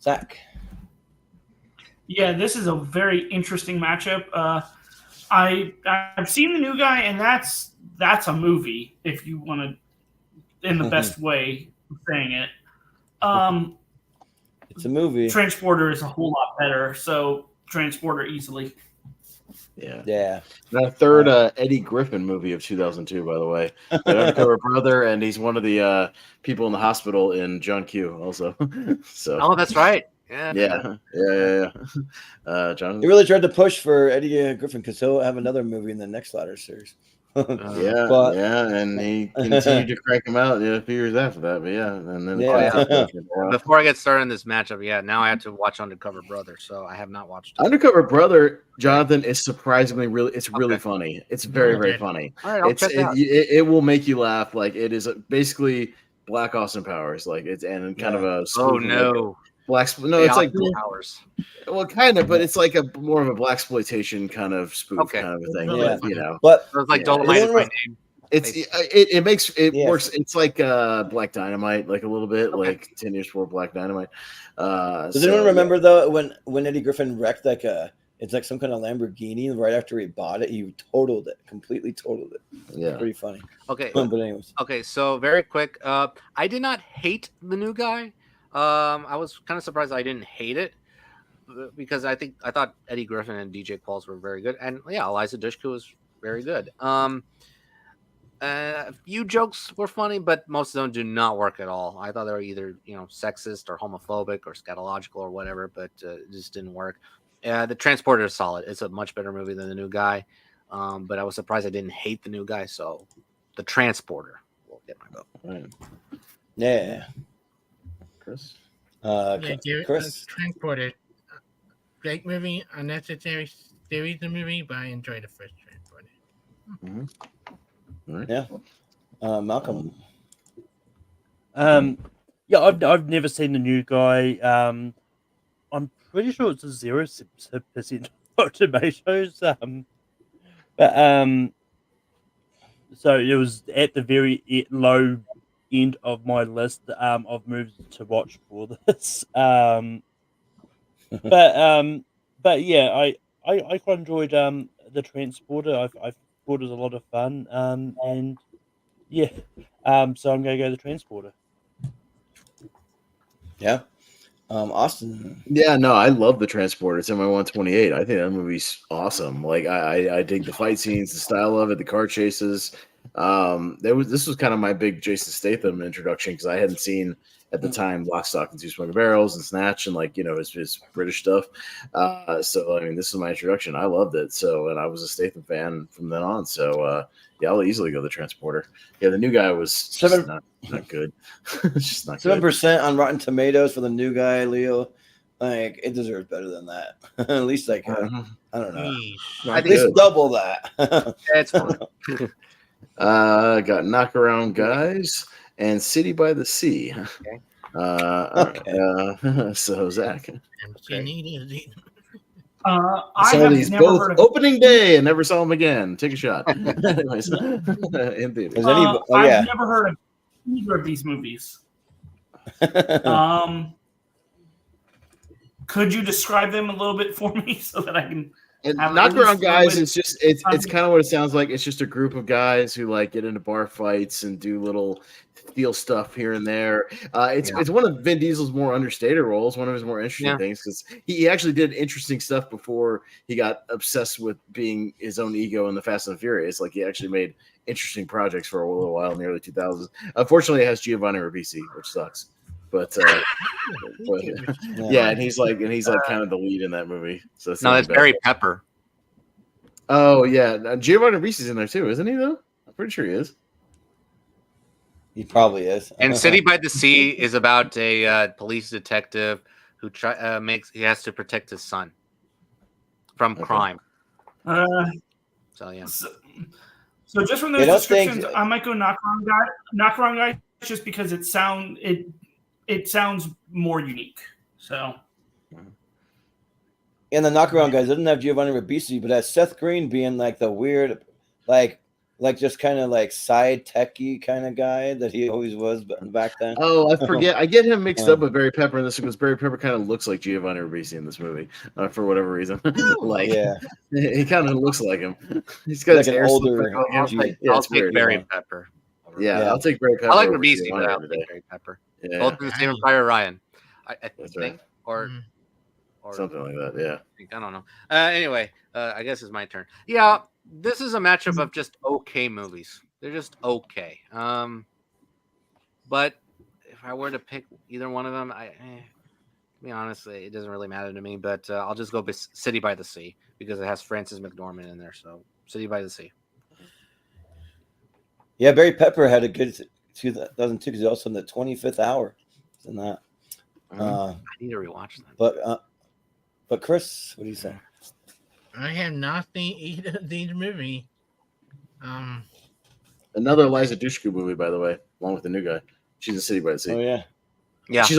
Zach. Yeah, this is a very interesting matchup. I've seen the new guy, and that's a movie if you want to, in the best way of saying it. It's a movie. Transporter is a whole lot better, so Transporter easily. Yeah. The third Eddie Griffin movie of 2002, by the way. The Undercover Brother, and he's one of the people in the hospital in John Q. Also. So. That's right. Yeah. John. He really tried to push for Eddie Griffin because he'll have another movie in the next ladder series. And he continued to crank him out a few years after that. But and then before I get started in this matchup, now I have to watch Undercover Brother, so I have not watched it. Undercover Brother, Jonathan, is surprisingly really funny. It's very funny. All right, I'll check it out. It will make you laugh. Like, it is basically Black Austin Powers. Like, it's and kind of a it's like Powers. Well, kind of, but it's like a more of a blaxploitation kind of spoof kind of a thing. But so it's like Dolomite is my name. It works. It's like Black Dynamite, like a little bit, like 10 years before Black Dynamite. Does anyone remember though when Eddie Griffin wrecked it's like some kind of Lamborghini right after he bought it? He completely totaled it. Yeah, pretty funny. Okay, but anyways. Okay, so very quick. I did not hate the new guy. I was kind of surprised I didn't hate it because I thought Eddie Griffin and DJ Qualls were very good, and Eliza Dushku was very good. A few jokes were funny, but most of them do not work at all. I thought they were either sexist or homophobic or scatological or whatever, but it just didn't work. The Transporter is solid. It's a much better movie than the new guy, but I was surprised I didn't hate the new guy. So the Transporter will get my vote. Right. Yeah. Chris? Chris? Transporter. great movie, unnecessary series of movie, but I enjoyed the first Transporter. All right. Yeah. Malcolm. Yeah, I've never seen the new guy. I'm pretty sure it's a 0% tomatoes. But so it was at the very low end of my list of movies to watch for this. But yeah, I quite enjoyed the Transporter. I thought it was a lot of fun. And yeah, so I'm gonna go the Transporter. Yeah. Austin. Yeah, no, I love the Transporter. It's in my 128. I think that movie's awesome. Like I dig the fight scenes, the style of it, the car chases. This was kind of my big Jason Statham introduction because I hadn't seen at the time Lock, Stock, and Two Smoking Barrels and Snatch and like his British stuff. So I mean, this is my introduction. I loved it. So and I was a Statham fan from then on. So yeah, I'll easily go the Transporter. Yeah, the new guy was just not good. It's just not good. 7% on Rotten Tomatoes for the new guy, Leo. Like it deserves better than that. At least like I don't know. At least double that. That's fine. Got Knockaround Guys and City by the Sea. Okay. So Zach. I saw have these never both heard of opening day and never saw them again. Take a shot. Anyways, in theaters. I've never heard of either of these movies. Could you describe them a little bit for me so that I can? And Knockaround Guys is just it's kind of what it sounds like. It's just a group of guys who like get into bar fights and do little steal stuff here and there. It's one of Vin Diesel's more understated roles, one of his more interesting things because he actually did interesting stuff before he got obsessed with being his own ego in the Fast and Furious. Like he actually made interesting projects for a little while in the early 2000s. Unfortunately, it has Giovanni Ribisi, which sucks. But yeah, and he's like kind of the lead in that movie. So that's Barry Pepper. Oh yeah, Giovanni Ribisi's in there too, isn't he? Though I'm pretty sure he is. He probably is. And City by the Sea is about a police detective who he has to protect his son from crime. So yeah. So just from those descriptions, I might go Knockaround Guy, just because it sounds more unique. So. And the Knockaround Guys didn't have Giovanni Ribisi, but has Seth Green being like the weird, like just kind of like side techie kind of guy that he always was back then. Oh, I forget. I get him mixed up with Barry Pepper in this because Barry Pepper kind of looks like Giovanni Ribisi in this movie for whatever reason. He kind of looks like him. He's got like an older. I'll take Barry Pepper. Yeah, I'll take Barry Pepper. I like Ribisi, but I'll take Barry Pepper. Yeah. Both in the same Empire Ryan. I think, right. or something like that. Yeah. I don't know. Anyway, I guess it's my turn. Yeah, this is a matchup of just okay movies. They're just okay. But if I were to pick either one of them, to be honest, it doesn't really matter to me. But I'll just go City by the Sea because it has Frances McDormand in there. So City by the Sea. Yeah, Barry Pepper had a good 2002 because he's also in the 25th hour. In that. I need to rewatch that. But Chris, what do you say? I have not seen either of these movies. Another Eliza Dushku movie, by the way, along with the new guy. She's in City by the Sea. Oh yeah. Yeah. She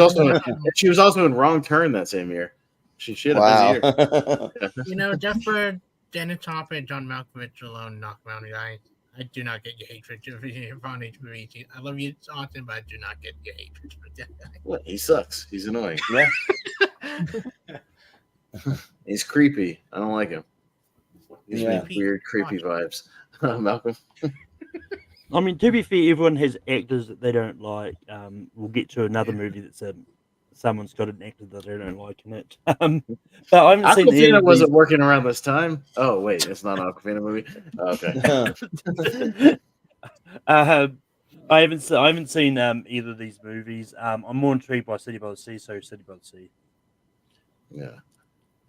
was also in Wrong Turn that same year. She had a busy year. Just for Dennis Hopper and John Malkovich alone, Knockaround Guys. I do not get your hatred for Ron H. I love you, Austin, but I do not get your hatred for that guy. What? He sucks. He's annoying. Yeah. He's creepy. I don't like him. He's weird, creepy vibes. Malcolm. I mean, to be fair, everyone has actors that they don't like. We'll get to another movie that's someone's got an actor that they don't like in it. But I haven't seen any of wasn't working around this time. Oh wait, it's not an Aquafina movie. Okay. I haven't seen either of these movies. I'm more intrigued by City by the Sea, so City by the Sea. Yeah.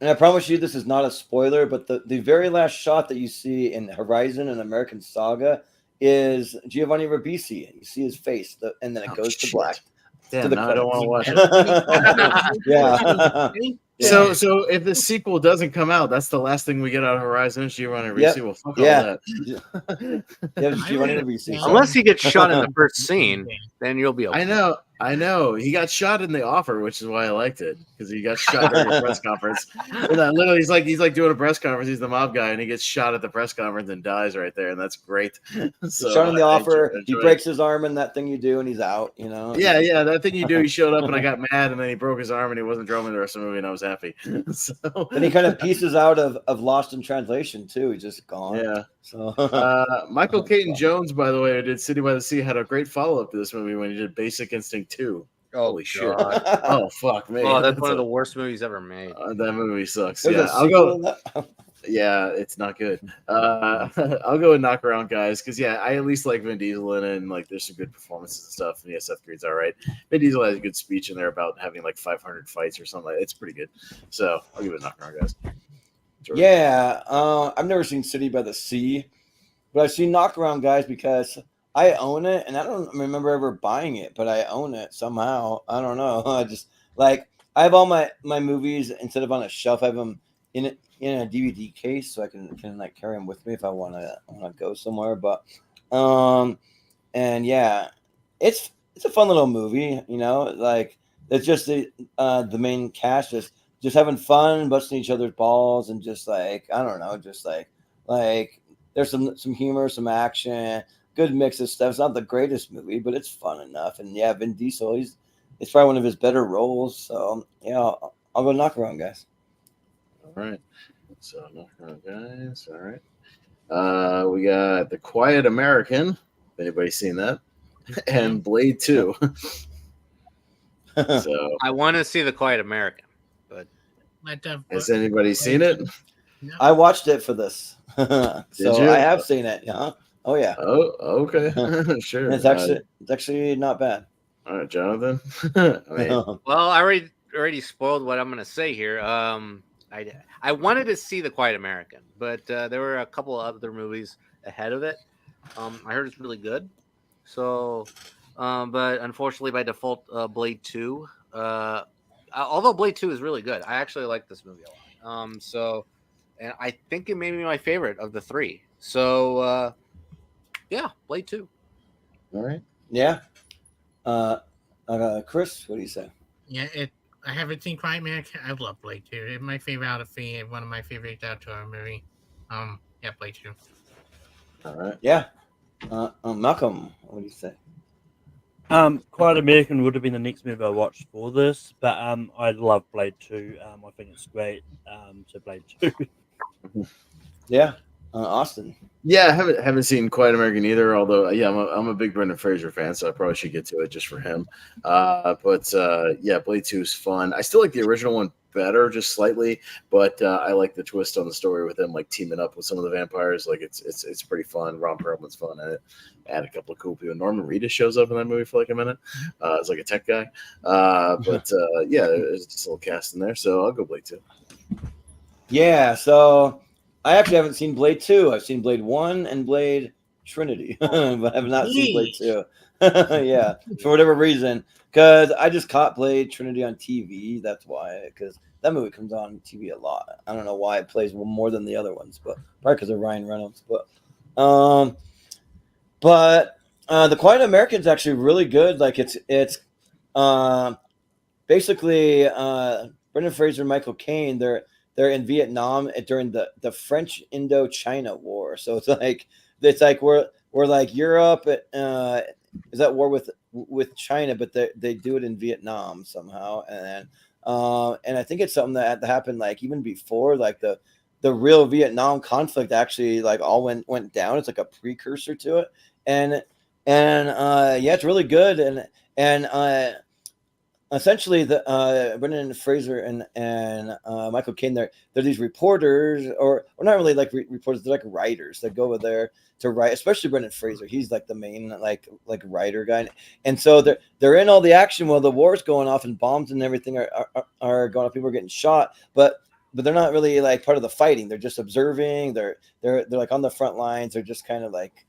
And I promise you, this is not a spoiler, but the very last shot that you see in Horizon and American Saga is Giovanni Ribisi. You see his face, and then it goes to black. Damn, now I don't want to watch it. Yeah. So if the sequel doesn't come out, that's the last thing we get out of Horizon. Is Giovanni Ribisi? Well, fuck all that. Giovanni Ribisi. Unless he gets shot in the first scene, then you'll be okay. I know. He got shot in the offer, which is why I liked it, because he got shot during a press conference. And literally, he's like doing a press conference. He's the mob guy, and he gets shot at the press conference and dies right there, and that's great. So, shot in the offer. He breaks it. his arm in that thing you do, and he's out. You know. Yeah, that thing you do. He showed up, and I got mad, and then he broke his arm, and he wasn't drumming the rest of the movie, and I was happy. So then he kind of pieces out of Lost in Translation too. He's just gone. Yeah. So Michael Caton Jones, by the way, who did City by the Sea, had a great follow up to this movie when he did Basic Instinct 2. Holy shit! Oh fuck, man! Oh, that's one of the worst movies ever made. That movie sucks. There's Yeah, a I'll sequel go. to that? Yeah, it's not good. I'll go with Knock Around Guys because I at least like Vin Diesel in it, and like there's some good performances and stuff. And yeah, Seth Green's all right. Vin Diesel has a good speech in there about having like 500 fights or something. It's pretty good. So I'll give it Knock Around Guys. Jordan. Yeah, I've never seen City by the Sea, but I've seen Knock Around Guys because I own it, and I don't remember ever buying it, but I own it somehow. I don't know. I just like I have all my movies instead of on a shelf. I have them in a DVD case, so I can like carry them with me if I want to go somewhere. But and yeah, it's a fun little movie. You know, like it's just the main cast just having fun, busting each other's balls, and just like I don't know, just like there's some humor, some action. Good mix of stuff. It's not the greatest movie, but it's fun enough. And yeah, Vin Diesel, it's probably one of his better roles. So yeah, I'll go Knock Around Guys. All right. So Knock Around Guys. All right. We got The Quiet American. If anybody's seen that, and Blade 2. So I want to see The Quiet American, but has anybody seen it? No. I watched it for this, so you? I have seen it. Yeah. Oh yeah. Oh, okay. Sure. It's actually not bad. All right, Jonathan. I mean, well, I already spoiled what I'm going to say here. I wanted to see The Quiet American, but there were a couple of other movies ahead of it. I heard it's really good. So, but unfortunately, by default, Blade 2. Although Blade 2 is really good, I actually like this movie a lot. So, and I think it may be my favorite of the three. So, yeah, Blade 2. all right. Yeah. Chris, what do you say? Yeah, I haven't seen Quiet American. I love Blade 2. It's my favorite out of three. One of my favorites out of our movie. Yeah, Blade 2. All right. Yeah. Malcolm, what do you say? Quiet American would have been the next movie I watched for this, but I love Blade 2. I think it's great. So Blade 2. Yeah. Austin. Yeah, I haven't seen Quiet American either. Although, yeah, I'm a big Brendan Fraser fan, so I probably should get to it just for him. But yeah, Blade 2 is fun. I still like the original one better, just slightly. But I like the twist on the story with him, like teaming up with some of the vampires. Like it's pretty fun. Ron Perlman's fun in it. Add a couple of cool people. Norman Reedus shows up in that movie for like a minute. It's like a tech guy. But yeah, there's just a little cast in there. So I'll go Blade 2. Yeah. So. I actually haven't seen Blade 2. I've seen Blade 1 and Blade Trinity, but I have not seen Blade 2. Yeah, for whatever reason. Because I just caught Blade Trinity on TV. That's why. Because that movie comes on TV a lot. I don't know why it plays more than the other ones, but probably because of Ryan Reynolds. But The Quiet American is actually really good. Like it's basically Brendan Fraser and Michael Caine. They're in Vietnam during the French Indochina War. So it's like we're like Europe is at war with China, but they do it in Vietnam somehow. And I think it's something that happened like even before like the real Vietnam conflict actually like all went down. It's like a precursor to it. And yeah, it's really good. And essentially, the Brendan Fraser and Michael Caine, they're these reporters, or not really like reporters. They're like writers that go over there to write. Especially Brendan Fraser, he's like the main like writer guy. And so they're in all the action while the war's going off and bombs and everything are going off. People are getting shot, but they're not really like part of the fighting. They're just observing. They're like on the front lines. They're just kind of like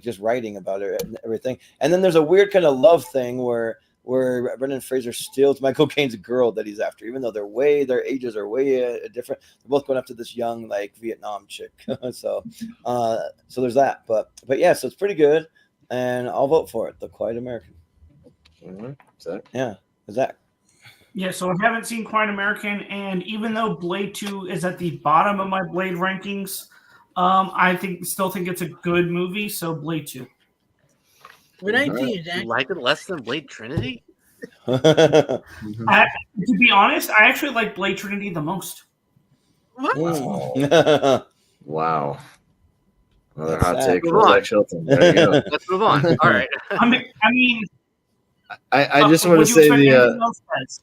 just writing about it and everything. And then there's a weird kind of love thing where where Brendan Fraser steals Michael Caine's girl that he's after, even though their ages are way different. They're both going after this young like Vietnam chick. So there's that. But yeah, so it's pretty good, and I'll vote for it. The Quiet American. Zach? Yeah, Zach. Yeah, so I haven't seen Quiet American, and even though Blade 2 is at the bottom of my Blade rankings, I still think it's a good movie. So Blade 2. What I see is You like it less than Blade Trinity? To be honest, I actually like Blade Trinity the most. Wow. Another That's hot sad. take Move from on. Zach Shelton. There you go. Let's move on. All right. I mean, I just want to would you say expect the anything else, guys?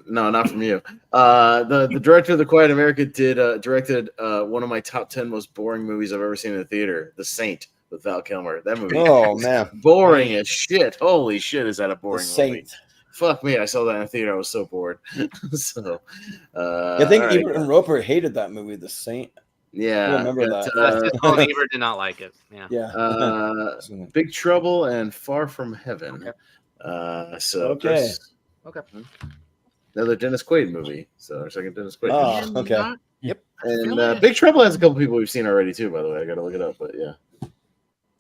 no, not from you. The director of The Quiet American directed one of my top 10 most boring movies I've ever seen in the theater, The Saint with Val Kilmer. That movie, Oh man, boring as shit. Holy shit, is that a boring The movie? Saint. Fuck me, I saw that in the theater. I was so bored. So, I think all right. Ebert and Roper hated that movie, The Saint. Yeah, I remember got, that. Siskel and Ebert did not like it. Yeah. Yeah. Big Trouble and Far From Heaven. Okay. So Okay. Chris, Okay. another Dennis Quaid movie. So our second Dennis Quaid. Oh, movie. okay. Yep. And Big Trouble has a couple people we've seen already too. By the way, I got to look it up. But yeah,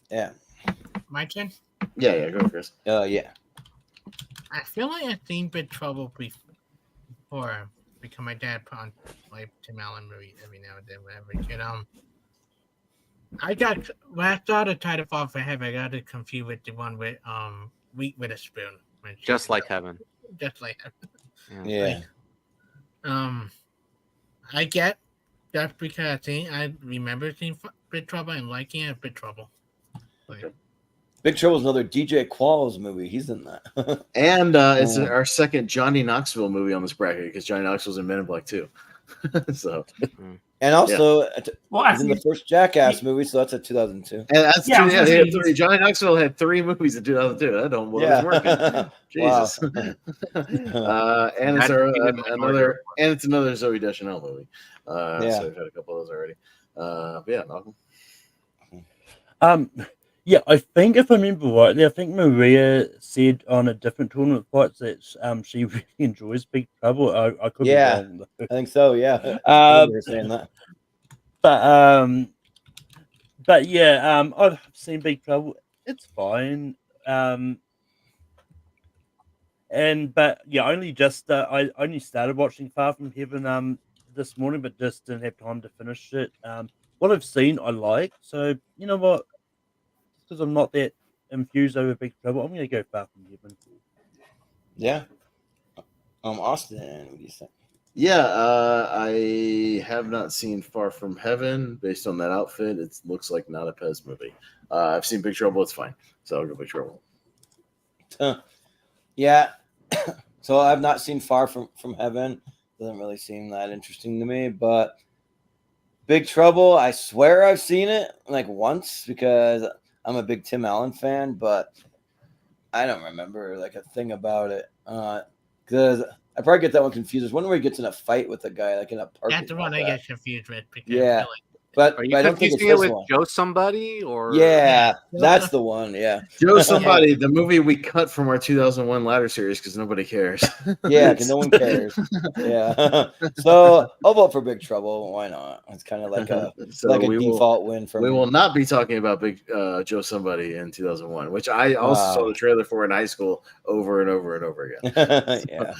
Yeah. My turn. yeah, go Chris. Yeah. I feel like I've seen Big Trouble before because my dad put on like Tim Allen movies every now and then whenever kid. When I saw the title Fall for Heaven, I got it confused with the one with Wheat with a Spoon. Just like heaven. Just like heaven. Yeah. I get that's because I remember seeing Big Trouble and liking it. Big Trouble. Like, Big Trouble's another DJ Qualls movie. He's in that. And it's our second Johnny Knoxville movie on this bracket because Johnny Knoxville's in Men in Black too. So, And also, he's in the actually, first Jackass movie, so that's a 2002. and that's Yeah, I was true. gonna He had say, three. Johnny Knoxville had 3 movies in 2002. That don't what was working. Jesus. And it's another Zooey Deschanel movie. So we've had a couple of those already. Yeah, Malcolm. Yeah, I think if I remember rightly, I think Maria said on a different tournament fight that she really enjoys Big Trouble. I could be wrong. I think so. Yeah, you're saying that. But yeah, I've seen Big Trouble. It's fine. But yeah, I only started watching Far From Heaven this morning, but just didn't have time to finish it. What I've seen, I like. So you know what? Because I'm not that infused over Big Trouble, I'm going to go Far From Heaven. Yeah. Austin, what do you think? Yeah, I have not seen Far From Heaven. Based on that outfit, it looks like not a Pez movie. I've seen Big Trouble. It's fine. So I'll go Big Trouble. Yeah. So I've not seen Far From Heaven. Doesn't really seem that interesting to me, but Big Trouble, I swear I've seen it like once because I'm a big Tim Allen fan, but I don't remember like a thing about it. Because I probably get that one confused. There's one where he gets in a fight with a guy like in a park. that's the one I get confused with. Because Yeah. But Are you I don't think it's confusing it this with one. Joe Somebody or Yeah, that's the one. Yeah. Joe Somebody, the movie we cut from our 2001 ladder series because nobody cares. Yeah, because no one cares. Yeah. So I'll vote for Big Trouble. Why not? It's kind of like a default win for me. We will not be talking about Big Joe Somebody in 2001, which I also saw the trailer for in high school over and over and over again. Yeah.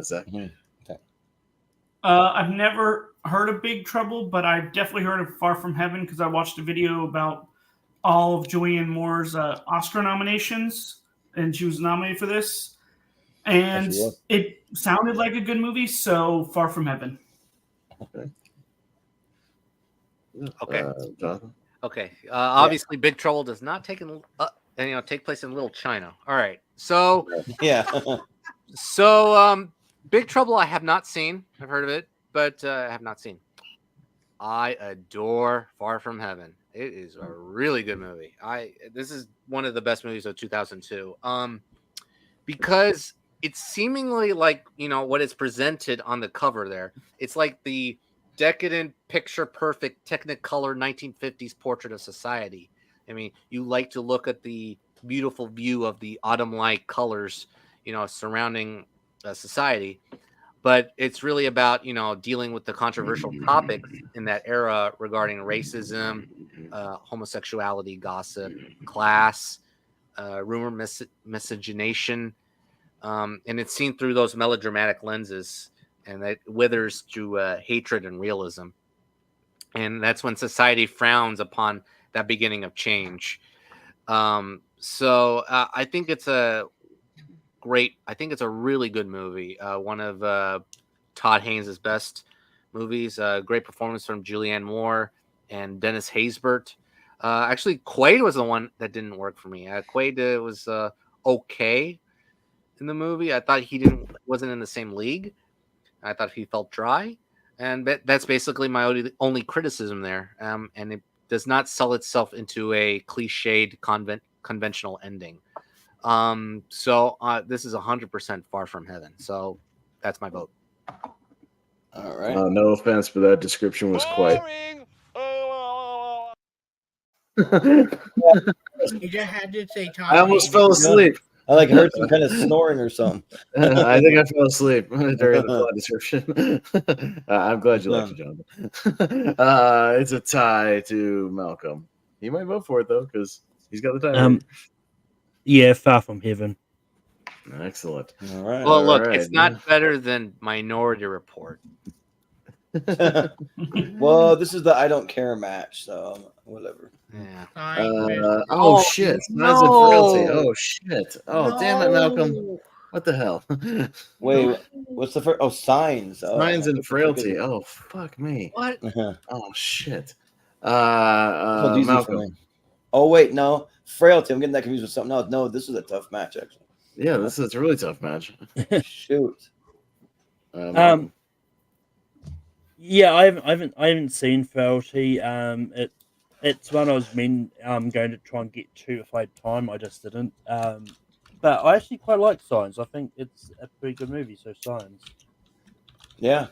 Zach? I've never heard of Big Trouble, but I definitely heard of Far From Heaven because I watched a video about all of Julianne Moore's Oscar nominations, and she was nominated for this. And it sounded like a good movie, so Far From Heaven. Okay. Jonathan? Okay. Obviously, Big Trouble does not take place in Little China. All right. So yeah. So Big Trouble, I have not seen. I've heard of it, but I have not seen. I adore Far From Heaven. It is a really good movie. This is one of the best movies of 2002. Because it's seemingly like, what is presented on the cover there. It's like the decadent, picture perfect, Technicolor 1950s portrait of society. I mean, you like to look at the beautiful view of the autumn-like colors surrounding society. But it's really about dealing with the controversial topics in that era regarding racism, homosexuality, gossip, class, rumor miscegenation, and it's seen through those melodramatic lenses, and it withers through hatred and realism. And that's when society frowns upon that beginning of change. So I think it's a really good movie. One of Todd Haynes' best movies. Great performance from Julianne Moore and Dennis Haysbert. Actually, Quaid was the one that didn't work for me. Quaid was okay in the movie. I thought he wasn't in the same league. I thought he felt dry, and that's basically my only criticism there. And it does not sell itself into a cliched conventional ending. So this is 100% Far From Heaven. So that's my vote. All right. No offense, but that description was quite. You just had to say Tom. I almost fell asleep. I heard some kind of snoring or something. I think I fell asleep during the plot description. I'm glad you liked it, Jonathan. It's a tie to Malcolm. He might vote for it though, because he's got the time. Yeah, Far From Heaven. Excellent. All right. Well, look, it's not better than Minority Report. Well, this is the I don't care match, so whatever. Yeah. Shit. No. Signs of Frailty. Oh shit. Oh damn it, Malcolm. What the hell? Wait, what's the first? Oh, Signs. Oh, Signs and Frailty. Oh fuck me. What? Oh shit. So easy for Malcolm. me. Oh wait, no. Frailty. I'm getting that confused with something else. No, this is a tough match actually. Yeah, this is a really tough match. Shoot. Yeah, I haven't seen Frailty. It's one I was going to try and get to if I had time. I just didn't. But I actually quite like Signs. I think it's a pretty good movie. So Signs. Yeah.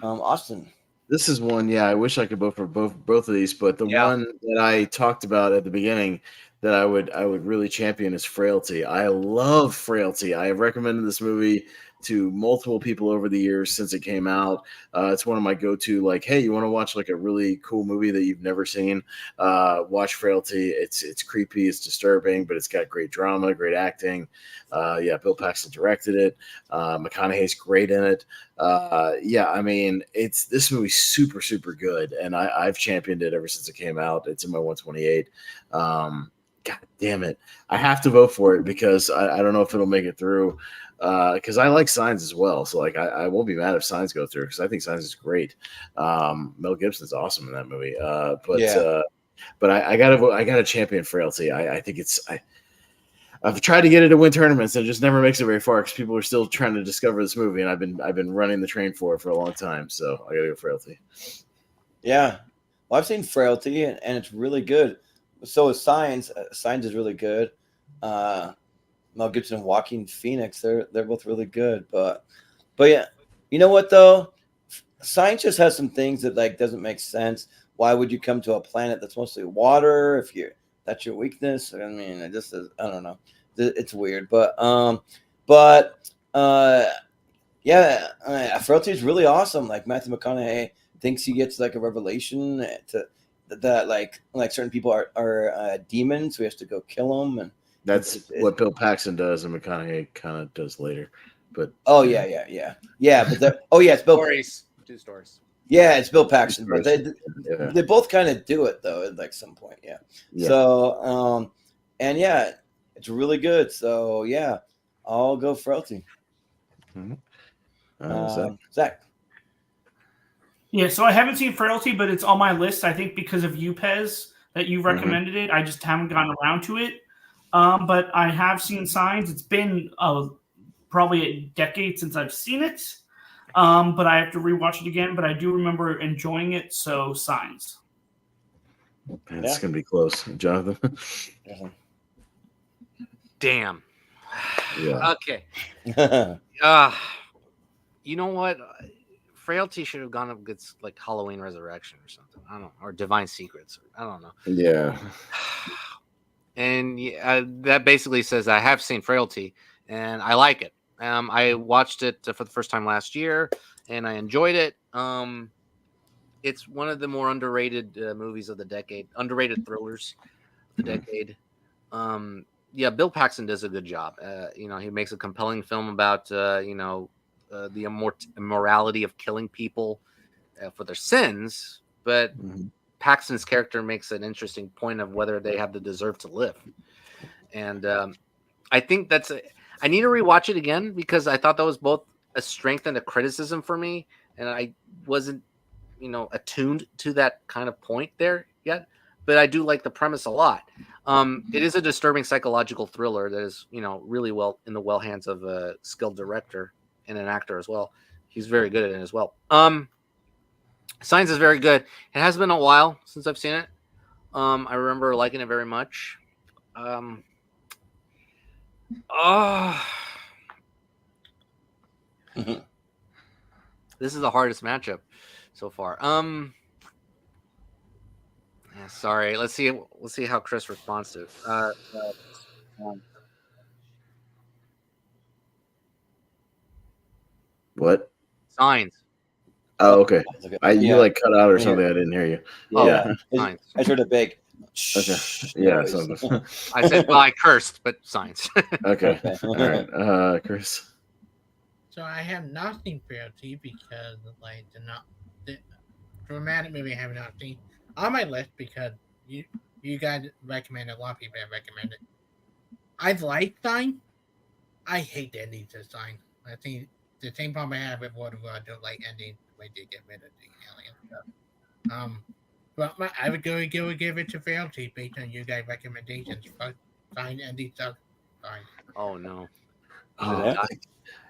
Austin. This is one. Yeah, I wish I could vote for both of these, but the one that I talked about at the beginning that I would really champion is Frailty. I love Frailty. I have recommended this movie to multiple people over the years since it came out. It's one of my go-to, like, hey, you want to watch like a really cool movie that you've never seen? Watch Frailty. It's creepy, it's disturbing, but it's got great drama, great acting. Bill Paxton directed it. McConaughey's great in it. I mean, this movie's super, super good, and I've championed it ever since it came out. It's in my 128. God damn it. I have to vote for it because I don't know if it'll make it through. Because I like Signs as well, so like I won't be mad if Signs go through because I think Signs is great. Mel Gibson's awesome in that movie. But I gotta champion Frailty. I think I've tried to get it to win tournaments and it just never makes it very far because people are still trying to discover this movie, and I've been running the train for it for a long time. So I gotta go Frailty. Yeah, well, I've seen Frailty and it's really good. So is Signs. Signs is really good. Mel Gibson and Joaquin Phoenix, they're both really good. But yeah, you know what though? Science just has some things that like doesn't make sense. Why would you come to a planet that's mostly water if that's your weakness? I mean, it just is, I don't know. It's weird, but Frailty is really awesome. Like Matthew McConaughey thinks he gets like a revelation that like certain people are demons, so he has to go kill them and. That's what Bill Paxton does, and McConaughey kind of does later. But but it's Bill. Two stories. Yeah, it's Bill Paxton, but they both kind of do it though at like some point. Yeah. So it's really good. So yeah, I'll go Frailty. Zach. Yeah, so I haven't seen Frailty, but it's on my list. I think because of you, Pez, that you recommended it. I just haven't gotten around to it. But I have seen Signs. It's been probably a decade since I've seen it. But I have to rewatch it again. But I do remember enjoying it. So Signs. It's going to be close. Jonathan? Damn. Yeah. Okay. You know what? Frailty should have gone up against like Halloween Resurrection or something. I don't know. Or Divine Secrets. I don't know. Yeah. And that basically says I have seen Frailty, and I like it. I watched it for the first time last year, and I enjoyed it. It's one of the more underrated movies of the decade, underrated thrillers of the decade. Yeah, Bill Paxton does a good job. He makes a compelling film about the immorality of killing people for their sins, but Paxton's character makes an interesting point of whether they have the deserve to live. And I think I need to rewatch it again because I thought that was both a strength and a criticism for me, and I wasn't attuned to that kind of point there yet. But I do like the premise a lot. It is a disturbing psychological thriller that is, really well in the hands of a skilled director and an actor as well. He's very good at it as well. Signs is very good. It has been a while since I've seen it. I remember liking it very much. This is the hardest matchup so far. Yeah, sorry. Let's see how Chris responds to it. What? Signs. Oh, okay. You Yeah. like cut out or something. I didn't hear you. Yeah. Signs. I heard a big. Okay. Yeah. noise. Something. I said, well, I cursed, but signs. Okay. All right. Chris. So I have nothing for LT because the dramatic movie I have not seen on my list because you guys recommend it. A lot of people have recommended. I like Sign. I hate the endings of Sign. I think the same problem I have with Waterworld. I don't like endings the way they get rid of the alien stuff. But I would give it to Frailty based on you guys' recommendations. Sign ending stuff. Sign. Oh no.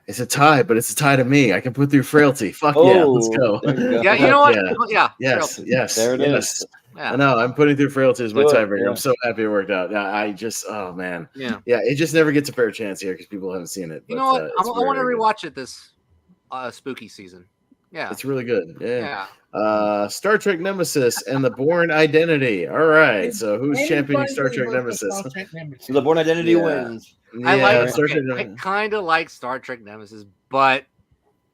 It's a tie, but it's a tie to me. I can put through Frailty. Fuck yeah, let's go. Yeah, you know what? Yeah. Yeah. Yes. There it yes. is. Yeah. I know. I'm putting through Frailty as my Do it, tiebreaker. yeah. I'm so happy it worked out. I just, oh man. Yeah. Yeah, it just never gets a fair chance here because people haven't seen it. You but, know what? it's I want to very good. rewatch it this spooky season. Yeah. It's really good. Yeah. Star Trek Nemesis and the Bourne Identity. All right. So who's championing Star Trek Nemesis? So the Bourne Identity wins. I Star Trek I kind of like Star Trek Nemesis, but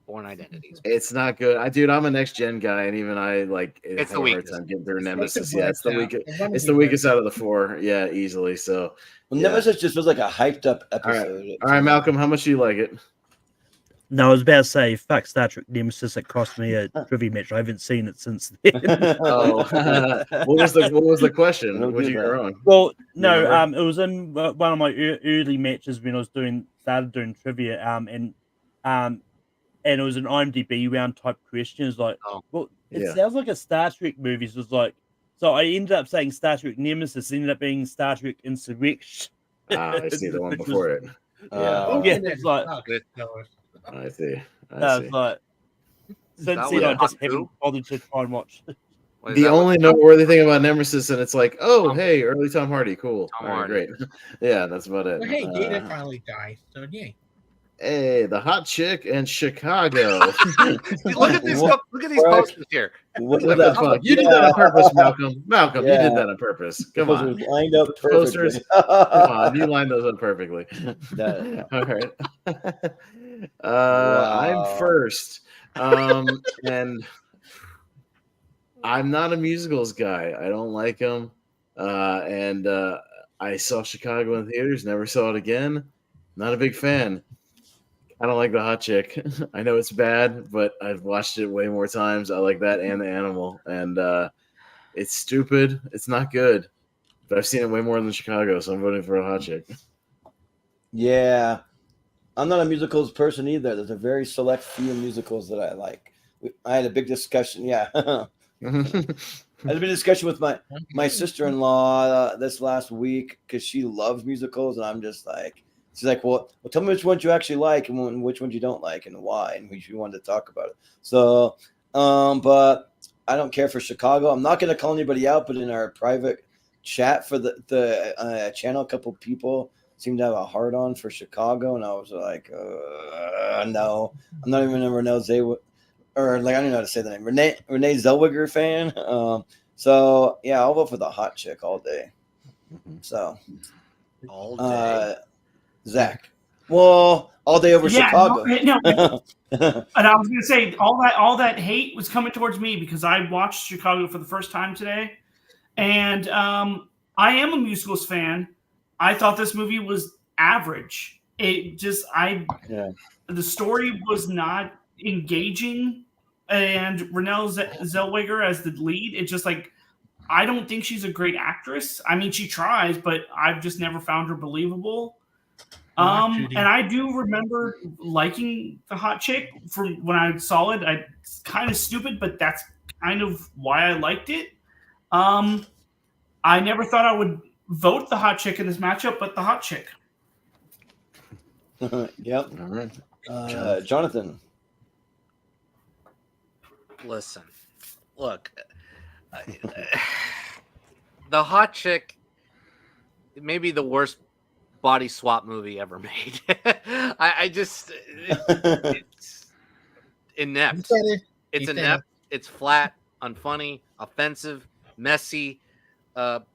Bourne Identity. It's not good. Dude, I'm a next gen guy, and even I like It's have the a hard weakest. time getting through It's Nemesis. the Yeah, it's the weakest, weakest. yeah. It's the weakest out of the four. Yeah, easily. So, Well, yeah. Nemesis just feels like a hyped up All right. episode. All right, Malcolm, how much do you like it? No, I was about to say, fuck Star Trek Nemesis. It cost me a trivia match. I haven't seen it since then. Oh, what was the question? Don't What do you get that. wrong? Well, no, Remember? it was in one of my early matches when I was started doing trivia, and it was an IMDb round type question. It's like, well, it Yeah. sounds like a Star Trek movie. So it's like, so I ended up saying Star Trek Nemesis, ended up being Star Trek Insurrection. I see the one Which was- before it. Yeah, it's like, I see. I was like, since that then, I what just Hawk haven't bothered to try and watch. What is The that only one? noteworthy thing about Nemesis, and it's like, oh, hey, early Tom Hardy, cool. Tom All right, Hardy. great. Yeah, that's about it. Well, hey, Data finally died, so yay. Hey, the hot chick in Chicago. Look at these posters here. What What the fuck? You did that on purpose, Malcolm. Malcolm, you did Yeah. that on purpose. Come Because it on. was lined up Posters. perfectly. Come on, you lined those up perfectly. That- All right. Wow. I'm first. And I'm not a musicals guy. I don't like them. And I saw Chicago in theaters, never saw it again. Not a big fan. I don't like the hot chick. I know it's bad, but I've watched it way more times. I like that and the animal. And it's stupid. It's not good. But I've seen it way more than Chicago, so I'm voting for a hot chick. Yeah. I'm not a musicals person either. There's a very select few musicals that I like. I had a big discussion. Yeah. I had a big discussion with my sister-in-law this last week because she loves musicals, and I'm just like, she's like, well, tell me which ones you actually like and which ones you don't like and why, and we wanted to talk about it. So, but I don't care for Chicago. I'm not going to call anybody out, but in our private chat for the channel, a couple people seemed to have a hard on for Chicago, and I was like, no, I'm not even a Renee or like I don't even know how to say the name, Renee Zellweger fan. So yeah, I'll vote for the hot chick all day. So All day. Zach. Well, all day over Yeah, Chicago. no, and I was gonna say all that hate was coming towards me because I watched Chicago for the first time today, and I am a musicals fan. I thought this movie was average. It just the story was not engaging, and Renée Zellweger as the lead, it's just like I don't think she's a great actress. I mean, she tries, but I've just never found her believable. And I do remember liking the hot chick from when I saw it. It's kind of stupid, but that's kind of why I liked it. I never thought I would vote the hot chick in this matchup, but the hot chick. Yep. All right. Jonathan. Listen, look, the hot chick may be the worst body swap movie ever made. I just it's inept. It's inept. It's flat, unfunny, offensive, messy,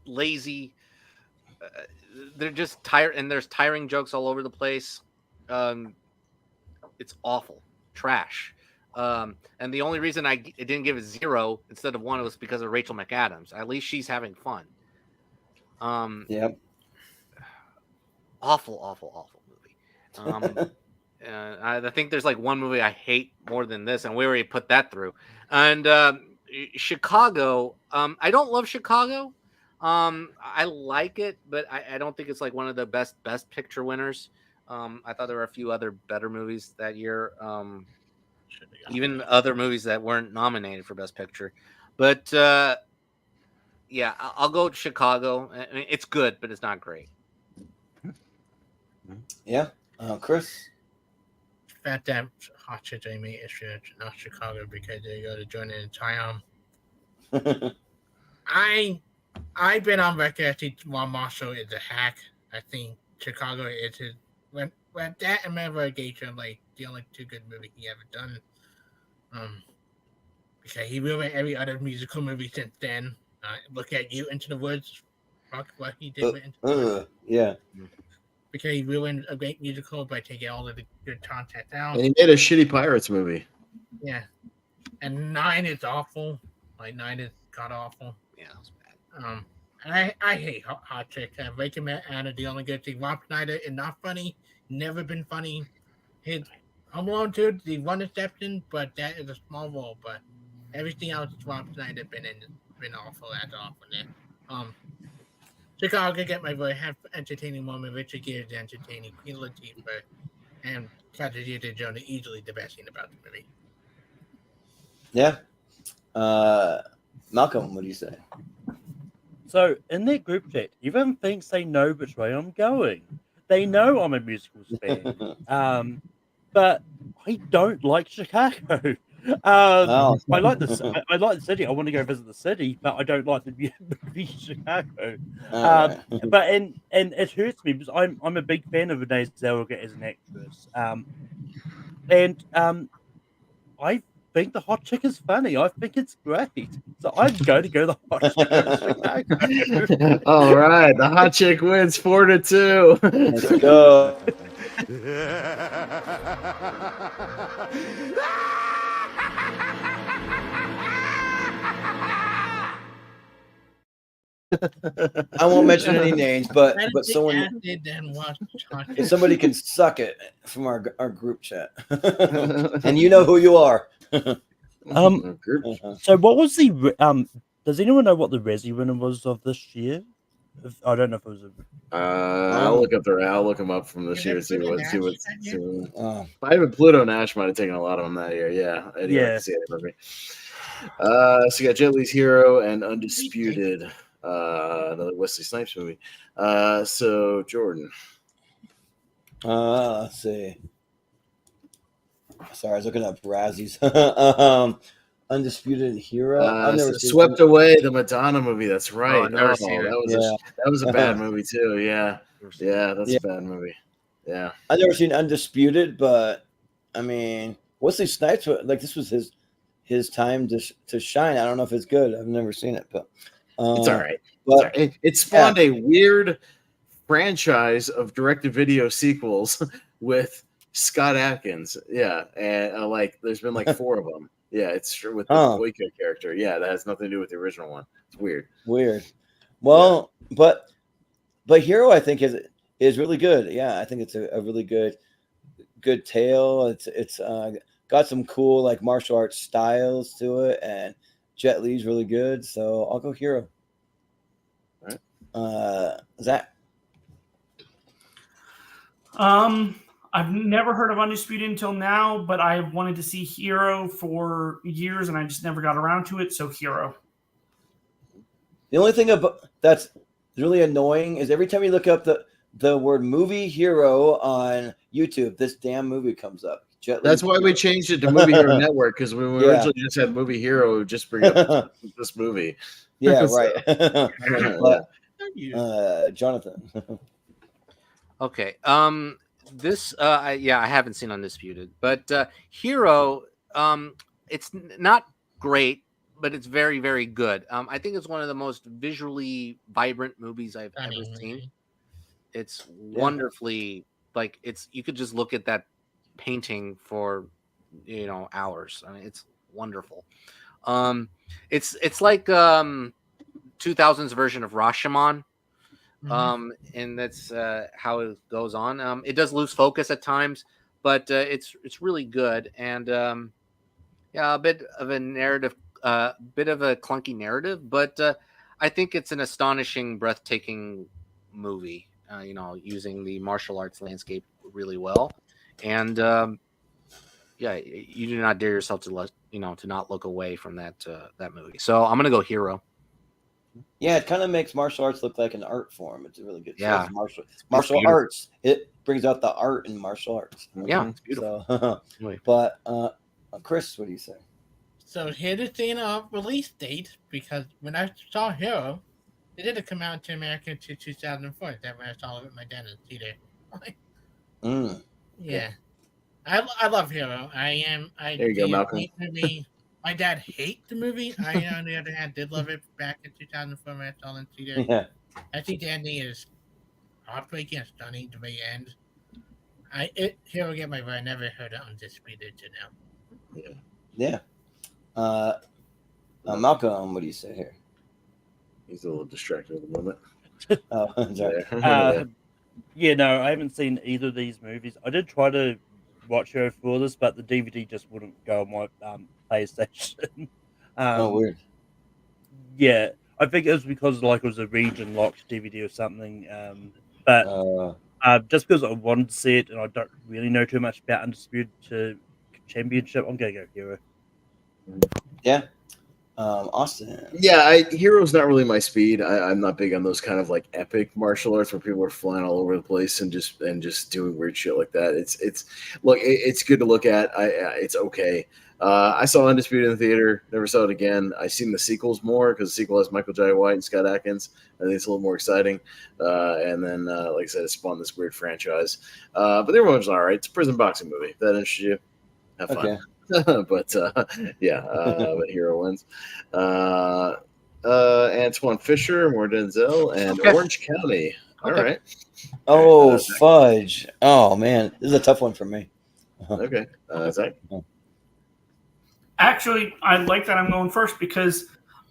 lazy. They're just tired, and there's tiring jokes all over the place. It's awful, trash. And the only reason I didn't give it 0 instead of 1 was because of Rachel McAdams. At least she's having fun. Yep. Awful movie. I think there's like one movie I hate more than this, and we already put that through. And Chicago, I don't love Chicago. I like it, but I don't think it's like one of the best picture winners. I thought there were a few other better movies that year. Even other movies that weren't nominated for Best Picture. But yeah, I'll go with Chicago. I mean, it's good, but it's not great. Yeah. Chris? Fat Damn Hot Chick Amy is not Chicago because they go to join in Chime. I've been on record. I think Juan Marshall is a hack. I think Chicago is his when that and Navigation like the only two good movies he ever done. Because he ruined every other musical movie since then. Look at You, Into the Woods. Fuck what he did with Into the Woods. Yeah. Because he ruined a great musical by taking all of the good content down. And he made a shitty Pirates movie. Yeah. And 9 is awful. Like 9 is god awful. Yeah, that was bad. And I hate Hot Chick. Rachel Anna, the only good thing. Rob Schneider is not funny. Never been funny. His Home Alone 2, the one exception, but that is a small role. But everything else Rob Schneider been awful as often there. Chicago can get my vote. Have entertaining moment. Richard Gere is entertaining. Queen Latifah and Catherine Zeta-Jones easily the best thing about the movie. Yeah. Malcolm, what do you say? So in their group chat, everyone thinks they know which way I'm going. They know I'm a musicals fan. But I don't like Chicago. I like the city. I want to go visit the city, but I don't like the movie Chicago. But and it hurts me because I'm a big fan of Renée Zellweger as an actress. I think the hot chick is funny. I think it's great. So I'm going to go the hot chick over Chicago. All right, the hot chick wins 4-2. Let's go. I won't mention any names, but someone, if somebody can suck it from our group chat, and you know who you are. So what was the does anyone know what the Razzie winner was of this year? I don't know if it was I'll look them up from this year. See what. Even Pluto Nash might have taken a lot of them that year. Yeah. Yeah. So you got Jet Li's Hero and Undisputed. Another Wesley Snipes movie. So Jordan. Let's see. Sorry, I was looking up Razzies. Undisputed Hero. Swept Away, the Madonna movie. That's right. Oh, I've never seen it. That was a bad movie too. Yeah, that's a bad movie. Yeah, I've never seen Undisputed, but I mean, Wesley Snipes. Like this was his time to shine. I don't know if it's good. I've never seen it, but it's all right. But it spawned a weird franchise of direct-to-video sequels with Scott Adkins. Yeah, and like there's been like 4 of them. Yeah, it's true with the Huh. Boyka character. Yeah, that has nothing to do with the original one. It's weird. Weird. Well, but Hero I think is really good. Yeah, I think it's a really good tale. It's got some cool like martial arts styles to it, and Jet Li's really good. So I'll go Hero. All right. Zach. I've never heard of Undisputed until now, but I've wanted to see Hero for years, and I just never got around to it. So Hero. The only thing that's really annoying is every time you look up the word movie hero on YouTube, this damn movie comes up. That's why we changed it to Movie Hero Network, because when we originally just had Movie Hero, it would just bring up this movie. Yeah, So, right. But, Jonathan. Okay. This I haven't seen Undisputed, but Hero, it's not great, but it's very, very good. I think it's one of the most visually vibrant movies I've ever seen. It's wonderfully like you could just look at that painting for hours. I mean, it's wonderful. It's like 2000s version of Rashomon. And that's how it goes on. It does lose focus at times, but it's really good. And a bit of a narrative, bit of a clunky narrative, but I think it's an astonishing, breathtaking movie. Using the martial arts landscape really well, and you do not dare yourself to to not look away from that movie. So I'm gonna go Hero. Yeah, it kind of makes martial arts look like an art form. It's really good. Yeah, martial arts. It brings out the art in martial arts. Yeah, it's beautiful. So, but Chris, what do you say? So here's the thing of release date, because when I saw Hero, it didn't come out to America until 2004. That when I saw it with my dad in the theater. Yeah, I love Hero. There you go, Malcolm. My dad hates the movie. I, on the other hand, did love it back in 2004 when I saw it in the theater. Yeah. I think the ending is heartbreaking and stunning. The very end. Hero get my vote. I never heard it Undisputed to now. Yeah. Malcolm, what do you say here? He's a little distracted at the moment. Oh, sorry. No, I haven't seen either of these movies. I did try to watch Hero for this, but the DVD just wouldn't go on my PlayStation. Weird. Yeah, I think it was because it was a region locked DVD or something. But just because I wanted to see it and I don't really know too much about Undisputed Championship, I'm gonna go Hero. Yeah. Austin. Yeah, Hero's not really my speed. I'm not big on those kind of like epic martial arts where people are flying all over the place and just doing weird shit like that. It's good to look at. It's okay. I saw Undisputed in the theater. Never saw it again. I've seen the sequels more because the sequel has Michael Jai White and Scott Adkins. I think it's a little more exciting. And then, like I said, it spawned this weird franchise. But the other one's all right. It's a prison boxing movie. If that interests you, have fun. Okay. But Hero wins. Antoine Fisher, more Denzel, and Orange County. All right. Oh, fudge. Oh, man. This is a tough one for me. Okay. Zach? Actually, I like that I'm going first because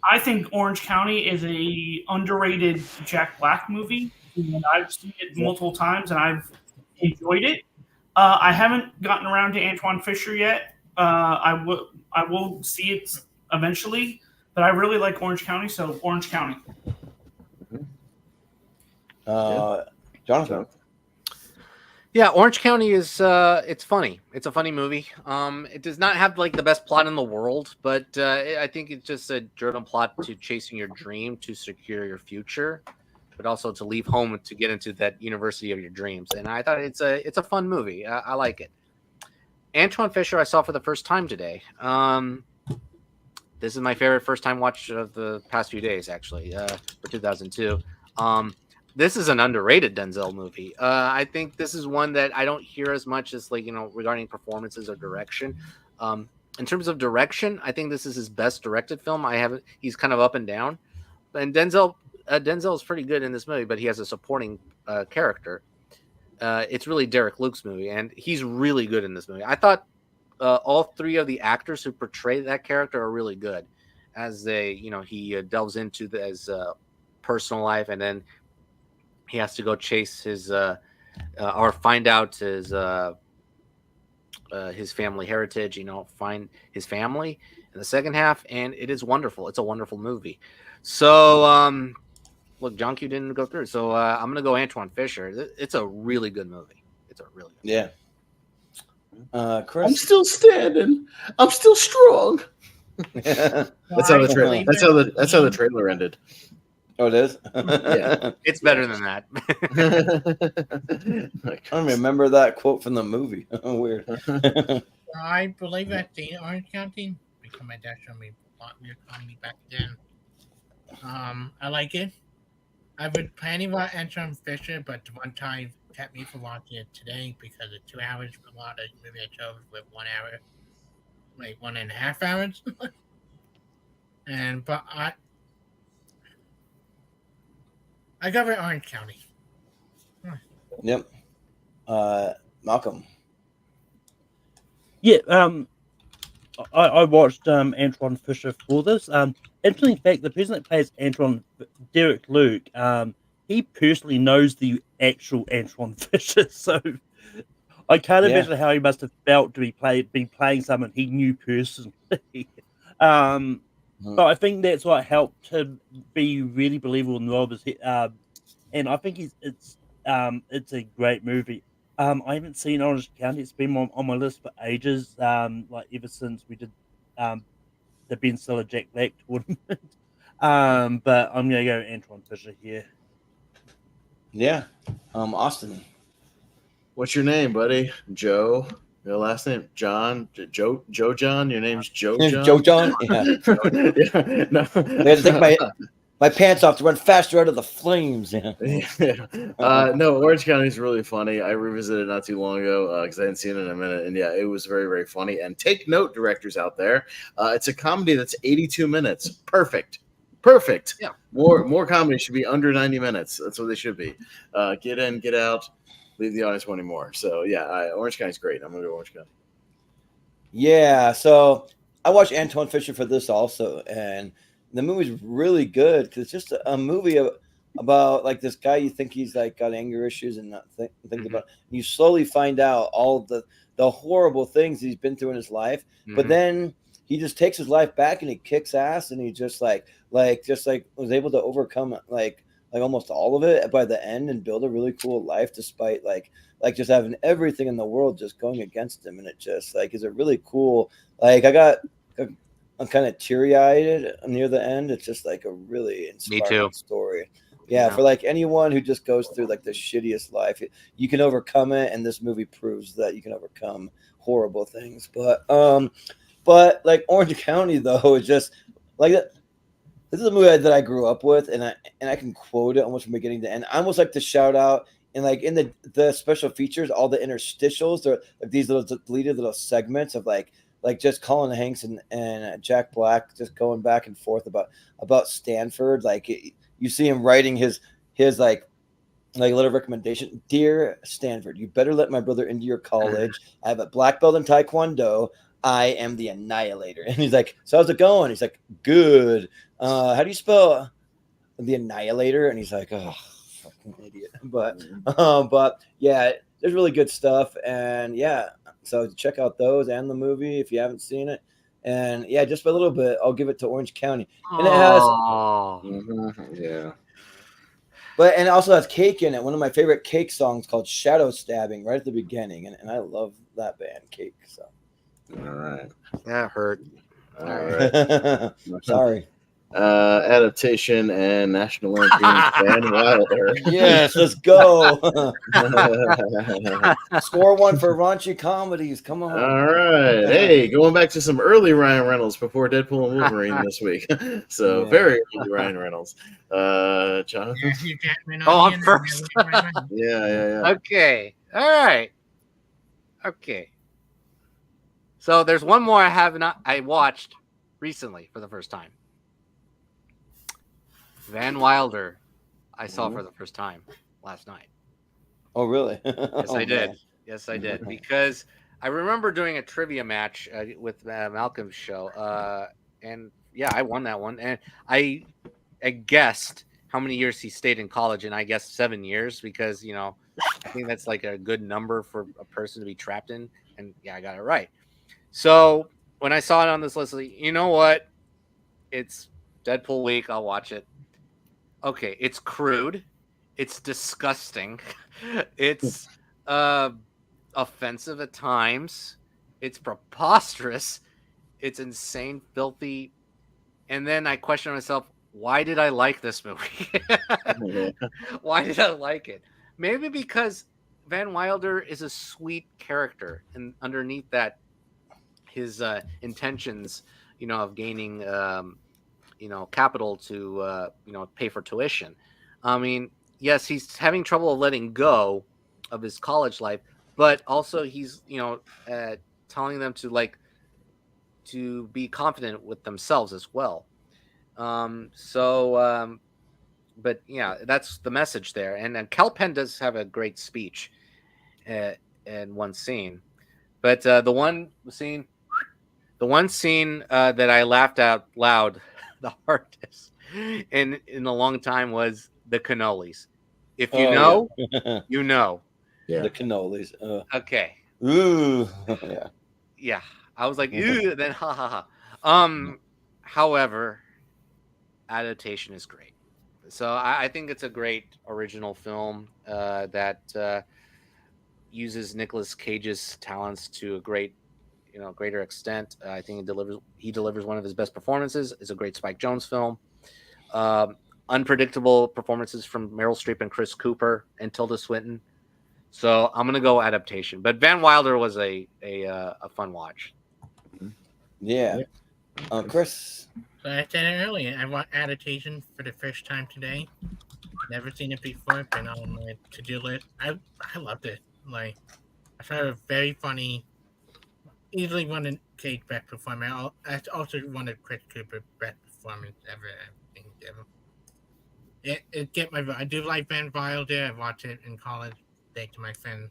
I think Orange County is a underrated Jack Black movie. And I've seen it multiple times, and I've enjoyed it. I haven't gotten around to Antoine Fisher yet. I will see it eventually, but I really like Orange County, so Orange County. Jonathan. Yeah, Orange County is it's funny. It's a funny movie. It does not have like the best plot in the world, but I think it's just a driven plot to chasing your dream to secure your future, but also to leave home to get into that university of your dreams. And I thought it's a fun movie. I like it. Antoine Fisher I saw for the first time today. This is my favorite first time watch of the past few days, actually, for 2002. This is an underrated Denzel movie. I think this is one that I don't hear as much as regarding performances or direction. In terms of direction, I think this is his best directed film. He's kind of up and down, and Denzel is pretty good in this movie, but he has a supporting character. it's really Derek Luke's movie, and he's really good in this movie. I thought all three of the actors who portray that character are really good, as he delves into his personal life, and then he has to go chase his or find out his family heritage. Find his family in the second half, and it is wonderful. It's a wonderful movie. So, look, John Q didn't go through, so I'm gonna go Antoine Fisher. It's a really good movie. It's a really good Yeah. Chris? I'm still standing. I'm still strong. That's how the trailer ended. Oh, it is? Yeah. It's better than that. I don't remember that quote from the movie. Weird. I believe that the Orange County, because my dad showed me a lot of your comedy back then. I like it. I've been planning about Antoine Fisher, but one time kept me from watching it today because of 2 hours for a lot of movie I chose with 1 hour, like 1.5 hours. But I got it Orange County. Yep. Malcolm. Yeah, I watched Antoine Fisher for this. Interesting fact: the person that plays Antoine, Derek Luke, he personally knows the actual Antoine Fisher. So I can't imagine how he must have felt to be playing someone he knew personally. But I think that's what helped him be really believable in the role. And I think it's a great movie. I haven't seen Orange County. It's been on my list for ages. Like ever since we did the Ben Stiller Jack Black tournament. But I'm gonna go Antoine Fisher here. Yeah. Austin. What's your name, buddy? Joe. Your last name? John? Joe John? Your name's Joe John? Joe John? Yeah. Yeah. No. I had to take my pants off to run faster out of the flames. Yeah. No, Orange County is really funny. I revisited it not too long ago because I hadn't seen it in a minute. And yeah, it was very, very funny. And take note, directors out there. It's a comedy that's 82 minutes. Perfect. Yeah. More comedy should be under 90 minutes. That's what they should be. Get in, get out, leave the audience wanting more. So yeah, Orange County's great. I'm going to go Orange County. Yeah, so I watched Antoine Fisher for this also, and the movie's really good because it's just a movie about like this guy you think he's like got anger issues and not think about. You slowly find out all the horrible things he's been through in his life, but then he just takes his life back and he kicks ass and he just like was able to overcome like almost all of it by the end and build a really cool life despite like just having everything in the world just going against him. And it just like is a really cool, like I'm kind of teary-eyed near the end. It's just like a really inspiring story. Yeah, for like anyone who just goes through like the shittiest life, you can overcome it, and this movie proves that you can overcome horrible things. But like Orange County though is just like this is a movie that I grew up with, and I can quote it almost from beginning to end. I almost like to shout out and like in the special features, all the interstitials, they're like these little deleted little segments of like just Colin Hanks and Jack Black just going back and forth about Stanford. Like you see him writing his like little recommendation. Dear Stanford, you better let my brother into your college. I have a black belt in Taekwondo. I am the Annihilator. And he's like, so how's it going? He's like, good. How do you spell the Annihilator? And he's like, oh, fucking idiot. But yeah, there's really good stuff. And yeah, so check out those and the movie if you haven't seen it. And yeah, just for a little bit, I'll give it to Orange County. And it has, yeah. and it also has Cake in it. One of my favorite Cake songs called Shadow Stabbing right at the beginning. And I love that band, Cake. So. All right. That hurt. All right. Sorry. Adaptation and national lampoon's Van Wilder. Yes, let's go. Score one for raunchy comedies. Come on. All right. Hey, going back to some early Ryan Reynolds before Deadpool and Wolverine this week. So very early Ryan Reynolds. Jonathan? I'm first. Yeah. Okay. All right. Okay. So there's one more I watched recently for the first time. Van Wilder, I saw for the first time last night. Oh, really? Yes, Oh, I did. man. Yes, I did. Because I remember doing a trivia match with Malcolm's show, and yeah, I won that one. And I guessed how many years he stayed in college, and I guessed 7 years because I think that's like a good number for a person to be trapped in. And yeah, I got it right. So when I saw it on this list, you know what? It's Deadpool week. I'll watch it. Okay, it's crude. It's disgusting. It's uh, offensive at times. It's preposterous. It's insane, filthy. And then I question myself, why did I like this movie? Why did I like it? Maybe because Van Wilder is a sweet character, and underneath that, his intentions, of gaining, capital to, pay for tuition. I mean, yes, he's having trouble letting go of his college life, but also he's, telling them to be confident with themselves as well. But yeah, that's the message there. And Kel Penn does have a great speech in one scene, but the one scene that I laughed out loud the hardest in a long time was the cannolis. If you know, yeah. you know. Yeah. The cannolis. Okay. Ooh. Yeah. Yeah. I was like, ew, then ha ha ha. However, adaptation is great. So I think it's a great original film that uses Nicolas Cage's talents to a greater extent. I think he delivers one of his best performances. It's a great Spike Jonze film. Unpredictable performances from Meryl Streep and Chris Cooper and Tilda Swinton. So I'm gonna go adaptation. But Van Wilder was a fun watch. Yeah. Chris. So I said it earlier. I watched adaptation for the first time today. Never seen it before. Been on my to-do list. I loved it. Like, I found it very funny. Easily one of Cage's best performance. I also one of Chris Cooper's best performance ever. I think ever. It get my. I do like Van Wilder. I watched it in college. Thanks to my friend.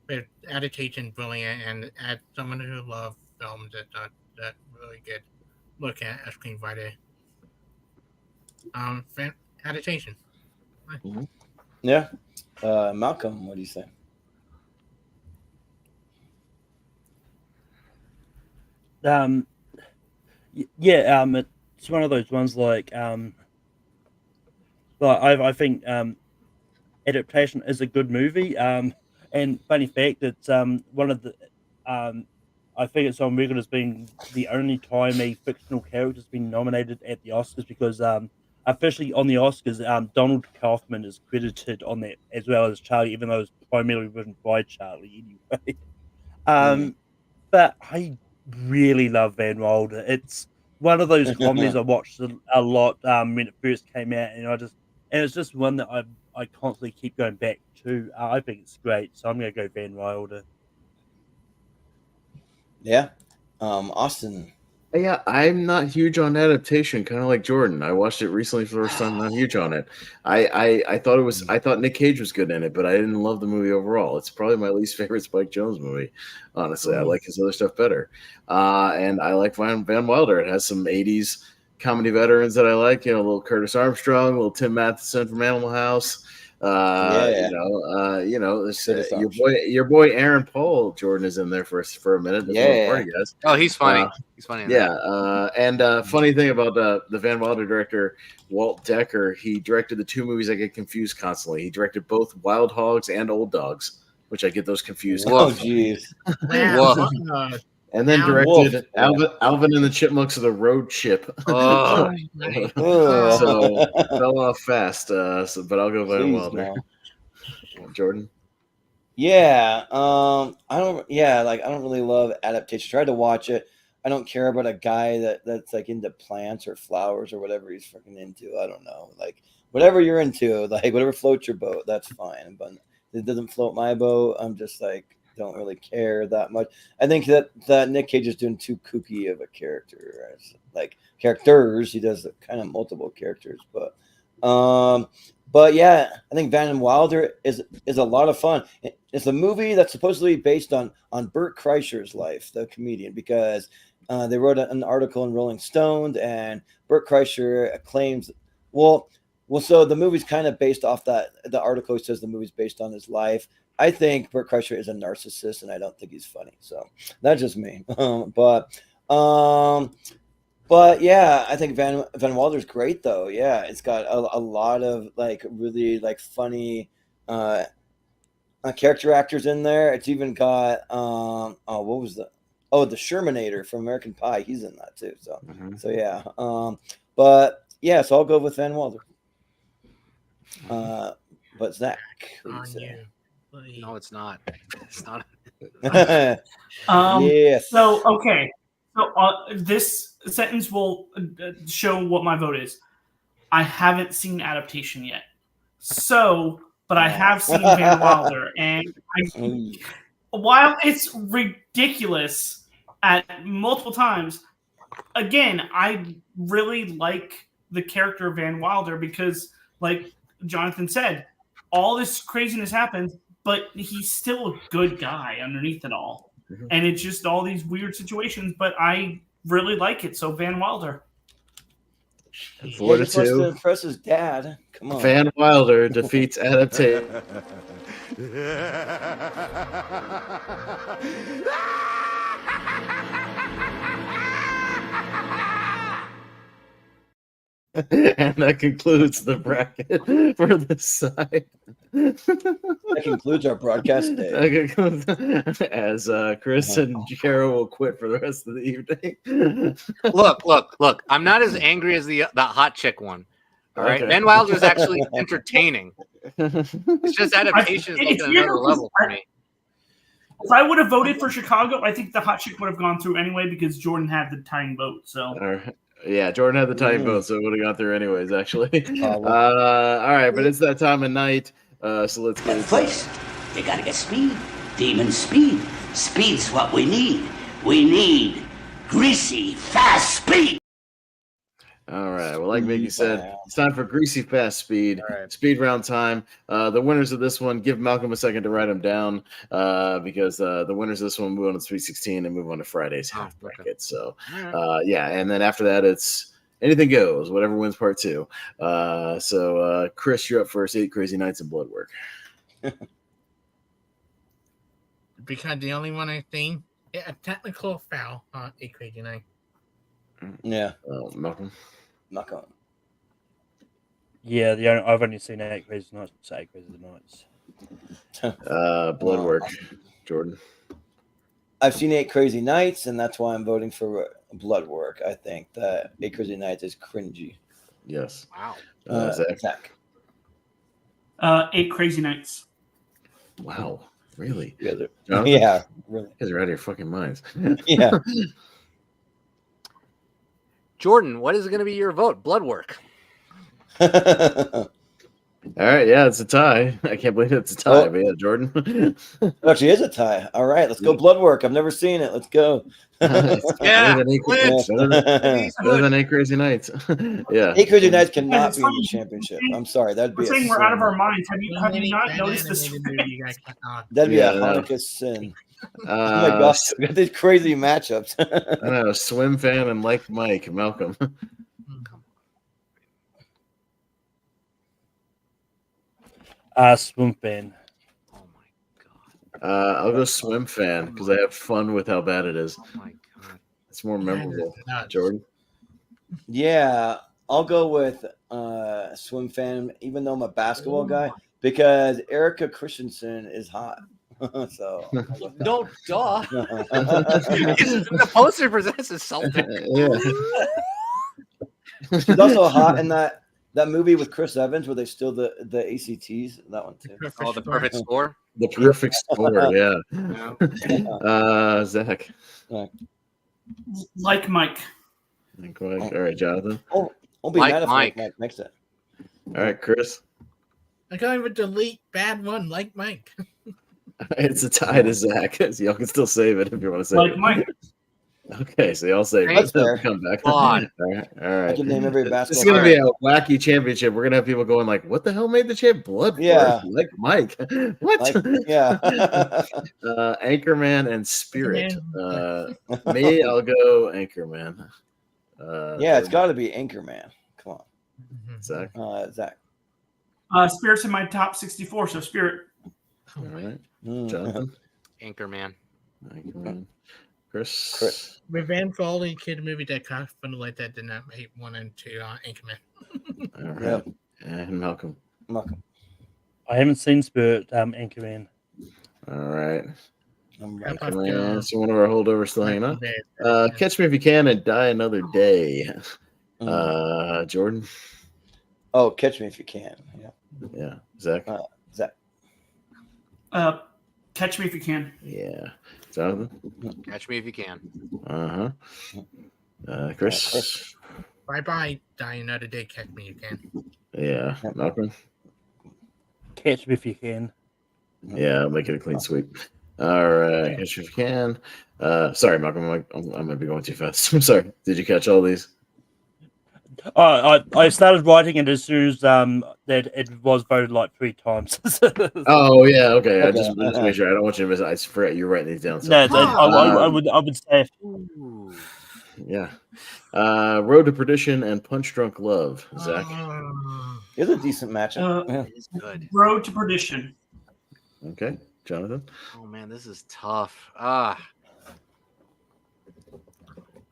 But adaptation brilliant, and as someone who loves films, that's really good. Look at a screenwriter. Adaptation. Yeah. Malcolm, what do you say? It's one of those ones like I think adaptation is a good movie. And funny fact, it's one of the I think it's on record as being the only time a fictional character has been nominated at the Oscars because officially on the Oscars, Donald Kaufman is credited on that as well as Charlie, even though it's primarily written by Charlie anyway. But I really love Van Wilder. It's one of those comedies I watched a lot when it first came out, and it's just one that I constantly keep going back to. I think it's great, so I'm going to go Van Wilder. Yeah. Austin. Yeah, I'm not huge on adaptation, kind of like Jordan. I watched it recently for the first time, not huge on it. I thought Nick Cage was good in it, but I didn't love the movie overall. It's probably my least favorite Spike Jonze movie, honestly. I like his other stuff better. And I like Van Wilder. It has some 80s comedy veterans that I like, a little Curtis Armstrong, a little Tim Matheson from Animal House. Your boy Aaron Paul Jordan is in there for a minute. Party guys. Oh, he's funny. He's funny. Funny thing about the Van Wilder director Walt Decker, he directed the two movies I get confused constantly. He directed both Wild Hogs and Old Dogs, which I get those confused. Oh, jeez. And then directed Alvin and the Chipmunks of the Road Chip. Oh, so fell off fast. But I'll go Van Wilder. Jordan. Yeah. I don't really love adaptation. Tried to watch it. I don't care about a guy that's like into plants or flowers or whatever he's freaking into. I don't know. Like whatever you're into, like whatever floats your boat, that's fine. But it doesn't float my boat. I'm just like, don't really care that much. I think that Nick Cage is doing too kooky of a character. Like characters, he does kind of multiple characters. But But yeah, I think Van Wilder is a lot of fun. It's a movie that's supposedly based on Bert Kreischer's life, the comedian, because they wrote an article in Rolling Stone, and Bert Kreischer claims, well, so the movie's kind of based off that. The article says the movie's based on his life. I think Bert Kreischer is a narcissist, and I don't think he's funny. So that's just me. But yeah, I think Van Wilder's great though. Yeah, it's got a lot of like really like funny character actors in there. It's even got what was the Shermanator from American Pie. He's in that too. So so yeah. But yeah, so I'll go with Van Wilder. But Zach, what do you say? No, it's not. It's not. Yes. So okay. So this sentence will show what my vote is. I haven't seen Adaptation yet. So, but I have seen Van Wilder, and while it's ridiculous at multiple times, again, I really like the character of Van Wilder because, like Jonathan said, all this craziness happens, but he's still a good guy underneath it all. And it's just all these weird situations, but I really like it. So Van Wilder. 4 to Just wants 2. to impress his dad. Come on. Van Wilder defeats Adaptation. And that concludes the bracket for this side. That concludes our broadcast day. As Chris and Caro will quit for the rest of the evening. Look. I'm not as angry as the hot chick one. All right. Okay. Van Wilder is actually entertaining. It's just Adaptation is like at another level for me. If I would have voted for Chicago, I think the hot chick would have gone through anyway because Jordan had the tying vote. So yeah, Jordan had the tying vote, so it would have gone through anyways, actually. All right, but it's that time of night, so let's get it. First, you gotta get speed. Demon speed. Speed's what we need. We need greasy, fast speed. All right. Well, like Mickey said, it's time for greasy fast speed. Speed round time. The winners of this one, give Malcolm a second to write them down because the winners of this one move on to Sweet 16 and move on to Friday's half bracket. So, yeah. And then after that, it's anything goes, whatever wins part 2. So, Chris, you're up first. 8 Crazy Nights and Blood Work. Because the only one I've seen, a technical foul on 8 Crazy Nights. Yeah. Malcolm. Yeah, I've only seen 8 Crazy Nights. 8 Crazy Nights. Blood Work. Jordan. I've seen 8 Crazy Nights, and that's why I'm voting for Blood Work. I think that 8 Crazy Nights is cringy. Yes. Wow. Zach. 8 Crazy Nights. Wow. Really? Yeah, really. You guys are out of your fucking minds. Yeah. Jordan, what is going to be your vote? Blood Work. All right, yeah, it's a tie. I can't believe it's a tie, but yeah, Jordan. It actually is a tie. All right, let's go Blood Work. I've never seen it. Let's go. Yeah, better than 8 Crazy Nights. Yeah. 8 Crazy Nights cannot be in the championship. I'm sorry. That'd be We're saying we're out of our minds. Have you not noticed this? That'd be a Hanukkah sin. Oh my gosh, we got these crazy matchups. I know, swim fan and like Mike, Malcolm. Swim fan. Oh my god. I'll go swim fan because I have fun with how bad it is. Oh my god. It's more memorable. Jordan. Yeah, I'll go with swim fan, even though I'm a basketball guy, because Erica Christensen is hot. So no, duh. The poster presents Shelton. Yeah. She's also hot in that movie with Chris Evans where they steal the ACTs. That one too. Oh, the perfect score. The perfect score. Yeah. Zach. Like Mike. All right, Jonathan. I'll be Like mad if Mike. Mike makes it. All right, Chris. I'm going with delete bad one, like Mike. It's a tie to Zach. So y'all can still save it if you want to save Like it. Mike. Okay, so y'all say That's fair. come back. God. All right. I can name every It's basketball going to player. be a wacky championship. We're going to have people going like, what the hell made the champ? Blood Yeah. like Mike. What? Like, yeah. Anchorman and Spirit. Anchorman. Me, I'll go Anchorman. Yeah, it's got to be Anchorman. Come Mhm. Zach. on. Zach. Spirit's in my top 64, so Spirit. All right. Mm. Jonathan. Anchorman. Anchorman. Chris. Chris. Revenge for all the kid movie that cost fun like that did not make 1 and 2 Anchorman. All right. Yep. And Malcolm. Malcolm. I haven't seen Spirit. Anchorman. All right. Right. Anchorman. So one of our holdovers still hanging out. Catch Me If You Can and Die Another Day. Jordan. Oh, Catch Me If You Can. Yeah. Yeah. Zach. Zach. Catch Me If You Can. Yeah. Jonathan. Catch Me If You Can. Chris. Bye. Die Another Day. Catch Me You Can. Yeah. Malcolm. Catch Me If You Can. Yeah, I'll make it a clean sweep. All right. Catch Me If You Can. Sorry, Malcolm. I might be going too fast. I'm sorry. Did you catch all these? I started writing it as soon as that it was voted like 3 times. Oh yeah, okay. I just make sure. I don't want you to miss it. I forgot you're writing these down. So. No, I would say Yeah. Road to Perdition and Punch Drunk Love. Zach. It's a decent matchup. Yeah. It's good. Road to Perdition. Okay. Jonathan. Oh man, this is tough.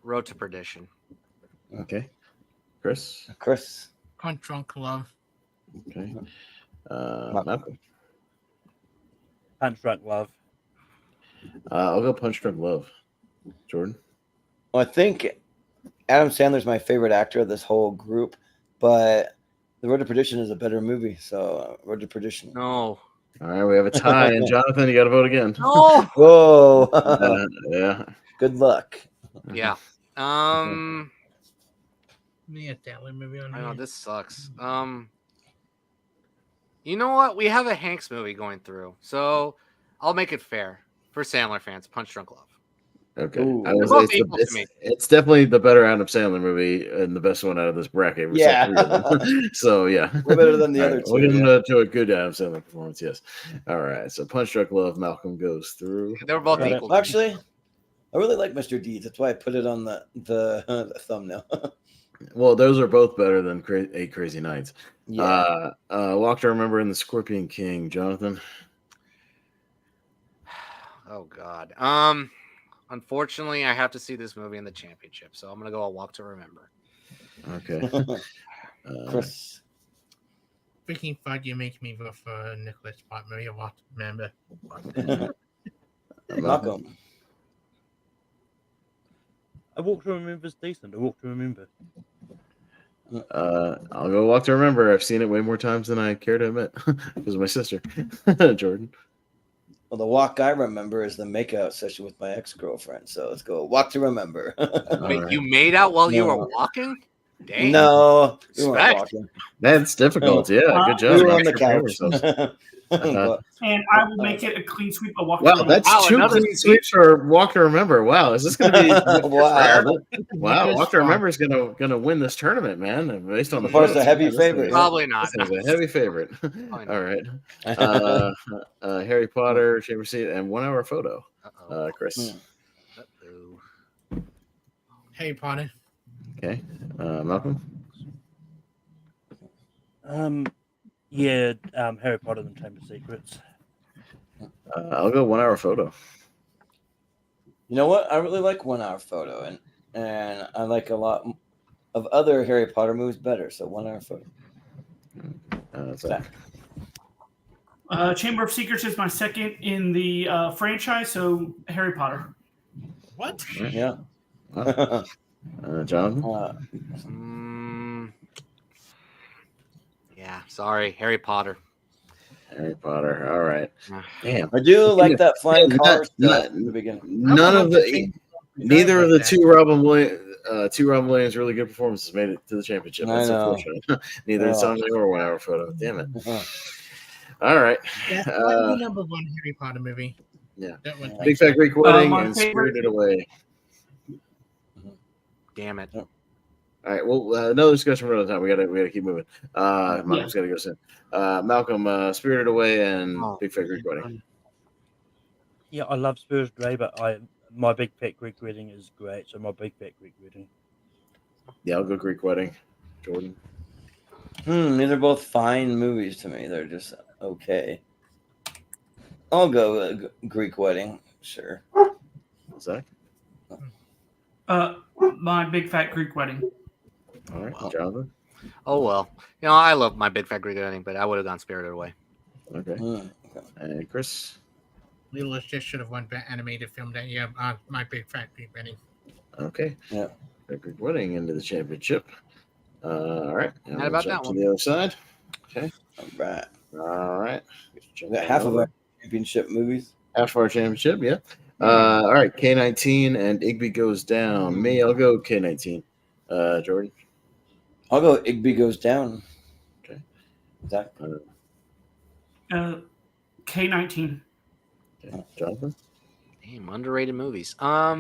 Road to Perdition. Okay. Chris. Punch Drunk Love. Okay. Malcolm. Punch Drunk Love. I'll go Punch Drunk Love. Jordan. Well, I think Adam Sandler's my favorite actor of this whole group, but The Road to Perdition is a better movie. So Road to Perdition. No. All right, we have a tie, and Jonathan, you got to vote again. No. Whoa. Yeah. Good luck. Yeah. Me a Sandler movie on I here. know this sucks. You know what? We have a Hanks movie going through, so I'll make it fair for Sandler fans. Punch Drunk Love. Okay. Ooh. They're both equal to me. It's definitely the better Adam Sandler movie and the best one out of this bracket. Yeah. So yeah, Way better than the All other right, two. we'll give yeah. him to a good Adam Sandler performance. Yes. All right. So Punch Drunk Love. Malcolm goes through. They were both Got it. equal. to me. Actually, I really like Mr. Deeds. That's why I put it on the thumbnail. Well, those are both better than Eight Crazy Nights. Yeah. Walk to Remember and The Scorpion King. Jonathan. Oh God. Unfortunately, I have to see this movie in the championship, so I'm gonna go A Walk to Remember. Okay. Chris. Freaking fuck, you make me vote for Nicholas Spot movie. I want to remember. Malcolm. A Walk to Remember is decent. A Walk to Remember. I'll go Walk to Remember. I've seen it way more times than I care to admit because of my sister, Jordan. Well, the walk I remember is the makeout session with my ex-girlfriend. So let's go Walk to Remember. Wait, right. you made out while you No. were walking? Dang. No, we weren't Respect. walking. That's difficult. Yeah, good job. We were on the Prepare couch. yourselves. And I will make it a clean sweep of Walk. Wow, that's Wow, two another clean sweeps for Walk to Remember. Wow, is this going to be Wow. Wow, Walk to Remember is going to win this tournament, man. Based on the Of course, a votes. heavy This favorite. is- Probably not. This is a heavy favorite. not. All right. Harry Potter, Chamber Seat, and 1 Hour Photo. Uh-oh. Chris. Uh-oh. Harry Potter. Okay. Malcolm. Yeah, Harry Potter and Chamber of Secrets. I'll go 1 Hour Photo. You know what? I really like 1 Hour Photo, and I like a lot of other Harry Potter movies better. So 1 Hour Photo. Zach. Chamber of Secrets is my second in the franchise, so Harry Potter. What? Yeah. Jonathan. Yeah, sorry, Harry Potter. Harry Potter. All right. Damn. I do like that flying Yeah, car not- stuff in the beginning. None of the, neither of the two Robin Williams really good performances made it to the championship. I That's know. unfortunate. Neither did Song or 1 Hour Photo. Damn it. Uh-huh. All right. That's the number one Harry Potter movie. Yeah. That one. Big Fat Greek Wedding my and favorite- Spirited Away. Damn it. All right. Well, another discussion for another time. We gotta keep moving. Malcolm's gotta go soon. Malcolm, Spirited Away and Big Fat Greek Wedding. Yeah, I love Spirited Away, but my Big Fat Greek Wedding is great, so my Big Fat Greek Wedding. Yeah, I'll go Greek Wedding. Jordan. These are both fine movies to me. They're just okay. I'll go Greek Wedding. Sure. Zach? My Big Fat Greek Wedding. All right, Jonathan. Oh well, I love my Big Fat Greek Wedding, but I would have gone Spirited Away. Okay. And Chris. Lilo should have won Best Animated Film that year. My Big Fat Greek Wedding. Okay. Yeah. Greek Wedding into the championship. All right. How about that one? To the other side. Okay. All right. Got half of our championship movies. Half of our championship, yeah. All right. K-19 and Igby Goes Down. Me, I'll go K-19. Jordan. I'll go Igby Goes Down. Okay. Zach. K-19. Okay. Jonathan. Damn, underrated movies. I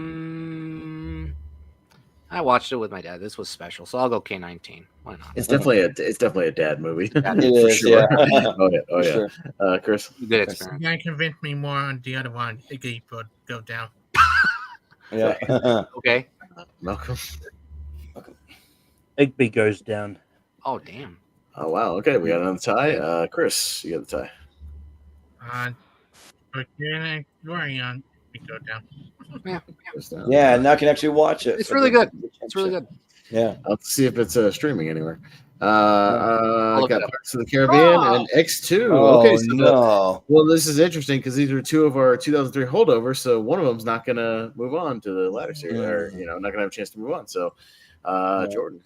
watched it with my dad. This was special, so I'll go K-19. Why not? It's definitely a dad movie. It for is, sure. yeah. Oh yeah. Sure. Chris. Good experience. You convinced me more on the other one. Iggy would go down. Yeah. Okay. Malcolm. Igby Goes Down. Oh damn. Oh wow. Okay, we got another tie. Chris, you got the tie. But then Dorian, we go down. Yeah, now I can actually watch it. It's really good. It's really good. Yeah. I'll see if it's streaming anywhere. I'll look Got it up. Pirates of the Caribbean and X2. Oh, Okay, so no. well, this is interesting because these are two of our 2003 holdovers. So one of them's not going to move on to the ladder series, or not going to have a chance to move on. So, Jordan.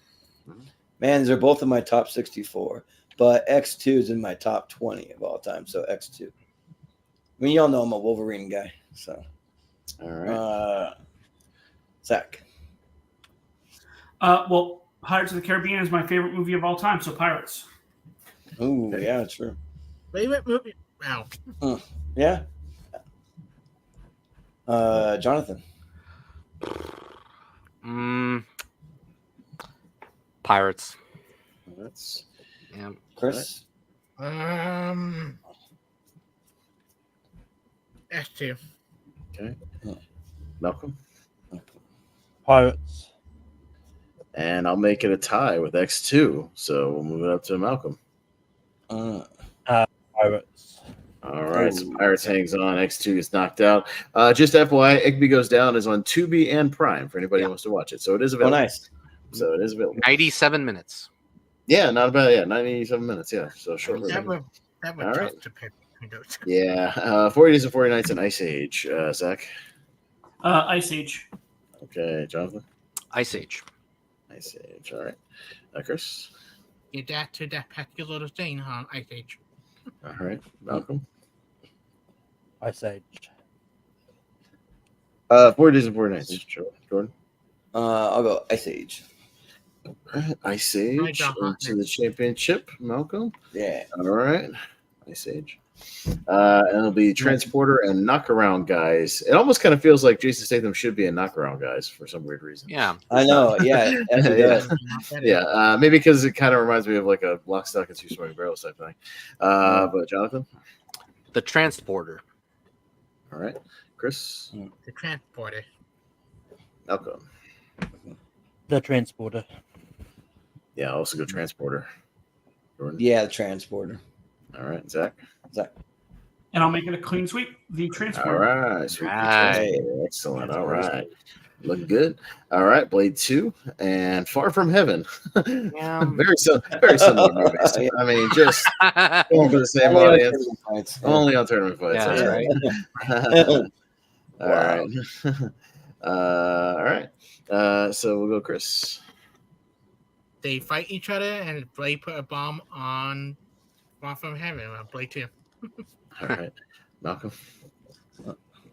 Man, these are both in my top 64, but X2 is in my top 20 of all time. So X2. I mean, y'all know I'm a Wolverine guy. So, all right. Zach. Well, Pirates of the Caribbean is my favorite movie of all time. So Pirates. Ooh, yeah, true. Favorite movie? Wow. Yeah. Jonathan. Pirates. That's Yeah. Chris. S2. okay. Malcolm. Pirates. And I'll make it a tie with X2. So we'll move it up to Malcolm. Pirates. All right, so Pirates hangs on. X2 is knocked out. Just FYI, Igby Goes Down is on Tubi and Prime for anybody who wants to watch it. So it is Oh, available. nice. So it is available. 97 minutes. Yeah, not bad. Yeah, 97 minutes. Yeah, so short. That version. would All tough right. to pick between those. Yeah, 40 Days and 40 Nights in Ice Age. Zach. Ice Age. Okay, Jonathan. Ice Age. Ice Age. All right. Chris. Get that to that particular thing, huh? Ice Age. All right. Malcolm. Ice Age. 40 Days and 40 Nights. Jordan. I'll go Ice Age. All right. Ice Age into the championship. Malcolm. Yeah. All right. Ice Age. And it'll be Transporter and Knockaround Guys. It almost kind of feels like Jason Statham should be in Knockaround Guys for some weird reason. Yeah. I know. Yeah. Yeah. Maybe because it kind of reminds me of like a Lock, Stock, and Two Smoking Barrels type thing. But Jonathan? The Transporter. All right. Chris? The Transporter. Malcolm? The Transporter. Yeah, I'll also go Transporter. Jordan? Yeah, the Transporter. All right. Zach? And I'll make it a clean sweep. The Transporter. All right. Sweet. Right. Excellent. All right. Looking good. All right. Blade 2 and Far From Heaven. Yeah. very similar movies. I mean, just going for the same audience. Only on tournament fights. Yeah, That's right. All right. All right. So we'll go Chris. They fight each other, and Blade put a bomb on Far From Heaven on Blade 2. All right. Malcolm.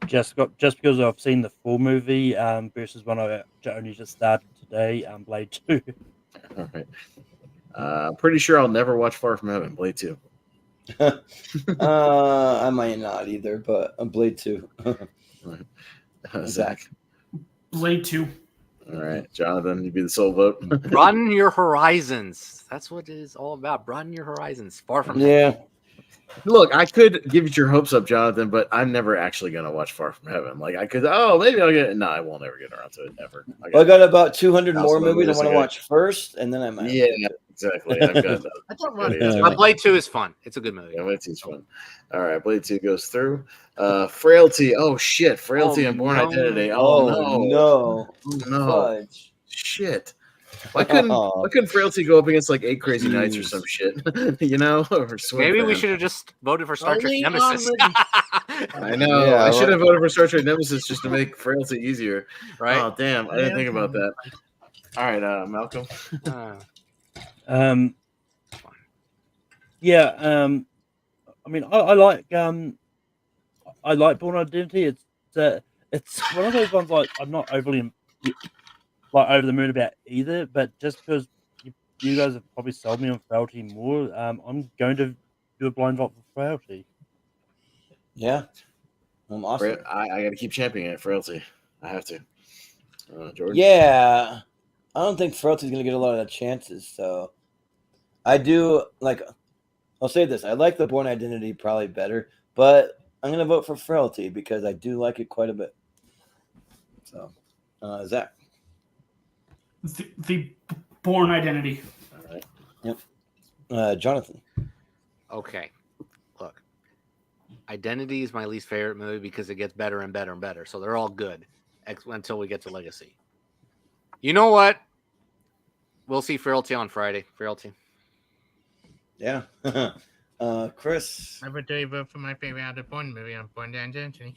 Just because I've seen the full movie versus one I only just started today, Blade 2. All right. I'm pretty sure I'll never watch Far From Heaven, Blade 2. I might not either, but Blade 2. Zach. Blade 2. All right, Jonathan, you be the sole vote. Broaden your horizons. That's what it is all about. Broaden your horizons. Far from Yeah. Look, I could give your hopes up, Jonathan, but I'm never actually gonna watch Far From Heaven. Like I could, maybe I'll get it. No, I won't ever get around to it ever. I got about 200 more movies I want to ago. watch first, and then I might. Yeah, exactly. I've got Blade 2 is fun. It's a good movie. Yeah, Blade 2 is fun. All right, Blade 2 goes through. Frailty. Oh shit, Frailty and Born Identity. No. Fudge. Shit. Why couldn't Frailty go up against like 8 Crazy Nights or some shit? You know, or maybe we should have just voted for Star Trek Nemesis. I know. Yeah, I should have voted for Star Trek Nemesis just to make Frailty easier. Right? Oh damn, I didn't think about that. All right, Malcolm. Yeah. I mean, I like Born Identity. It's one of those ones like I'm not overly like over the moon about either, but just because you guys have probably sold me on Frailty more, I'm going to do a blind vote for Frailty. Yeah, I'm awesome. I got to keep championing it, Frailty. I have to. Jordan. Yeah, I don't think Frailty's going to get a lot of chances, so I do like. I'll say this: I like the Born Identity probably better, but I'm going to vote for Frailty because I do like it quite a bit. So, Zach. The Born Identity. All right. Yep. Jonathan. Okay. Look, Identity is my least favorite movie because it gets better and better and better. So they're all good until we get to Legacy. You know what? We'll see Frailty on Friday. Frailty. Yeah. Chris. I would vote for my favorite out of Bond movie on Born Identity.